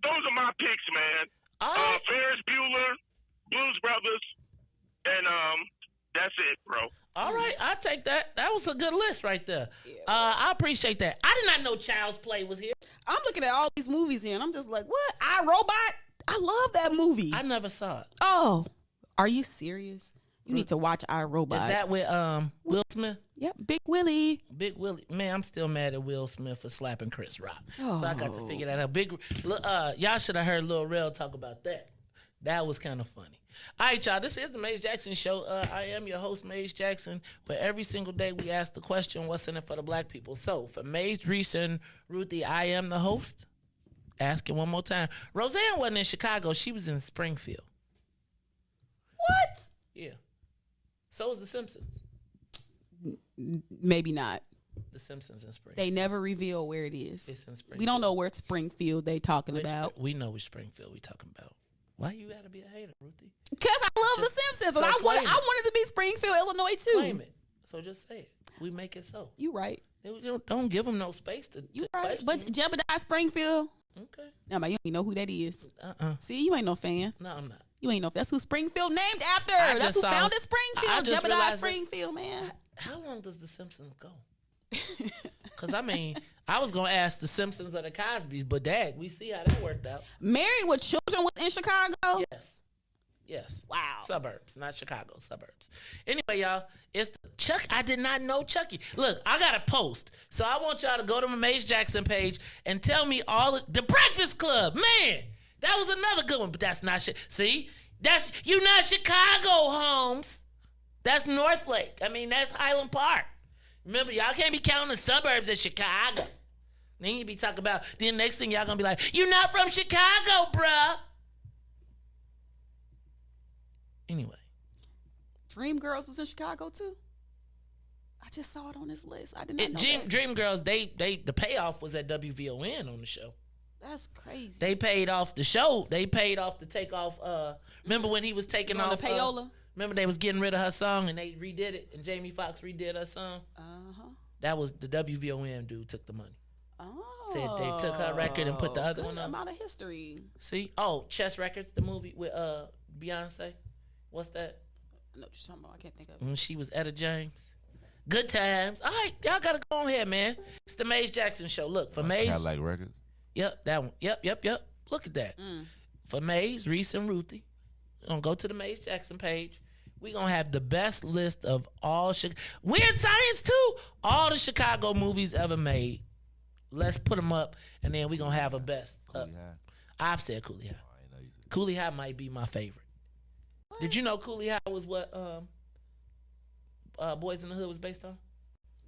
those are my picks, man. Ferris Bueller, Blues Brothers, and that's it, bro. All right, I'll take that. That was a good list right there. I appreciate that. I did not know Child's Play was here. I'm looking at all these movies here, and I'm just like, what? I, Robot? I love that movie. I never saw it. Oh, are you serious? You need to watch I, Robot. Is that with Will Smith? Yep, Big Willie. Big Willie. Man, I'm still mad at Will Smith for slapping Chris Rock. So I got to figure that out. Y'all should have heard Lil Rel talk about that. That was kind of funny. All right, y'all. This is the Mace Jackson Show. I am your host, Mace Jackson. But every single day we ask the question, what's in it for the black people? So for Mace, Riis, and Ruthie, I am the host. Ask it one more time. Roseanne wasn't in Chicago. She was in Springfield. What? Yeah. So was The Simpsons. Maybe not. The Simpsons in Springfield. They never reveal where it is. It's in Springfield. We don't know where Springfield they talking about. We know which Springfield we talking about. Why you gotta be a hater, Ruthie? Because I love The Simpsons, and I wanted to be Springfield, Illinois too. Claim it. So just say it. We make it so. You right. Don't give them no space to. You right. But Jebediah Springfield. Okay. Now, you don't even know who that is. See, you ain't no fan. No, I'm not. You ain't know. That's who Springfield named after. That's who founded Springfield. Jebediah Springfield, man. How long does The Simpsons go? Because, I mean, I was going to ask The Simpsons or the Cosbys, but dad, we see how that worked out. Married with Children was in Chicago? Yes. Wow. Suburbs, not Chicago, suburbs. Anyway, y'all, it's Chuck. I did not know Chucky. Look, I got a post. So I want y'all to go to my Maze Jackson page and tell me the Breakfast Club. Man, that was another good one, but that's not shit. See? You not Chicago, Holmes. That's Northlake. I mean, that's Highland Park. Remember, y'all can't be counting the suburbs of Chicago. Then you be talking about, then next thing y'all gonna be like, you not from Chicago, bruh. Anyway. Dreamgirls was in Chicago too? I just saw it on this list. I did not know that. Dreamgirls, the payoff was at WVON on the show. That's crazy. They paid off the show. They paid off to take off. Remember when he was taking off the payola? Remember they was getting rid of her song and they redid it and Jamie Foxx redid her song? That was the WVON dude took the money. Said they took her record and put the other one on. Amount of history. See? Oh, Chess Records, the movie with Beyonce. What's that? I know what you're talking about. I can't think of it. She was Etta James. Good times. All right, y'all gotta go on here, man. It's the Maze Jackson Show. Look, for Maze. Cadillac Records. Yep, that one. Yep. Look at that. For Maze, Riis, and Ruthie. We're gonna go to the Maze Jackson page. We're gonna have the best list of all Weird Science too. All the Chicago movies ever made. Let's put them up, and then we're gonna have a best. I've said Cooley High. Cooley High might be my favorite. What? Did you know Cooley High was what Boys in the Hood was based on?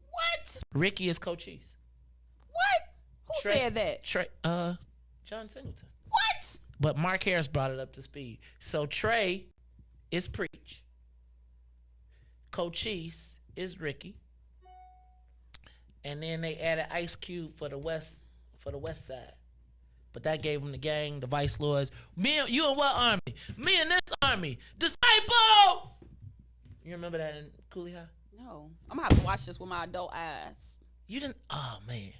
What? Ricky is Cochise. What? Who said that? John Singleton. What? But Mark Harris brought it up to speed. So Trey is Preach. Cochise is Ricky. And then they added Ice Cube for the West Side. But that gave them the gang, the Vice Lords. You in what army? Me in this army. Disciples! You remember that in Cooley High? No. I'm going to have to watch this with my adult eyes. You didn't? Oh, man.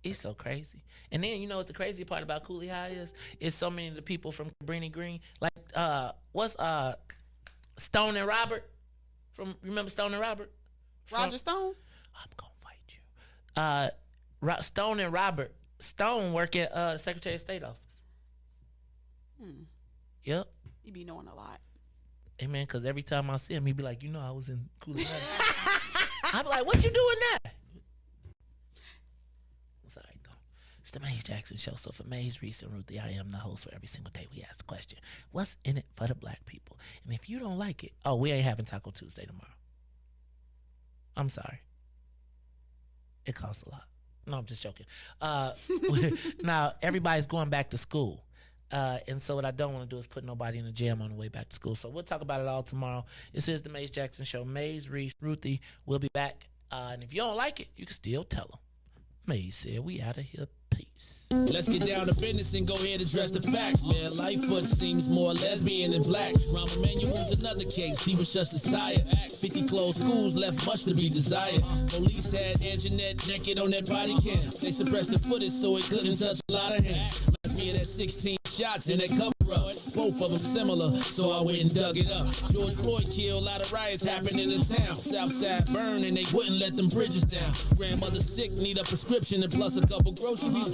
It's so crazy. And then, you know what the crazy part about Cooley High is? It's so many of the people from Cabrini Green. Like, what's Stone and Robert? Remember Stone and Robert? Roger Stone? I'm going to fight you. Stone and Robert. Stone work at the Secretary of State office. Yep. You be knowing a lot. Hey, man, because every time I see him, he be like, I was in Cooley High. I be like, what you doing now? Sorry, though. It's the Maze Jackson Show. So for Maze, Riis, and Ruthie, I am the host for every single day we ask the question, what's in it for the black people? And if you don't like it, we ain't having Taco Tuesday tomorrow. I'm sorry. It costs a lot. No, I'm just joking. Now, everybody's going back to school. And so what I don't want to do is put nobody in a jam on the way back to school. So we'll talk about it all tomorrow. This is the Maze Jackson Show. Maze, Riis, Ruthie will be back. And if you don't like it, you can still tell them. Maze said we out of here. Peace. Let's get down to business and go ahead and address the facts, man. Lightfoot seems more lesbian than black. Rahm Emanuel's another case. He was just as tired. 50 closed schools left much to be desired. Police had Anjanette naked on that body cam. They suppressed the footage so it couldn't touch a lot of hands. Reminds me of that 16 shots in that cover up. Both of them similar, so I went and dug it up. George Floyd killed, a lot of riots happening in town. Southside burned and they wouldn't let them bridges down. Grandmother sick, need a prescription and plus a couple groceries.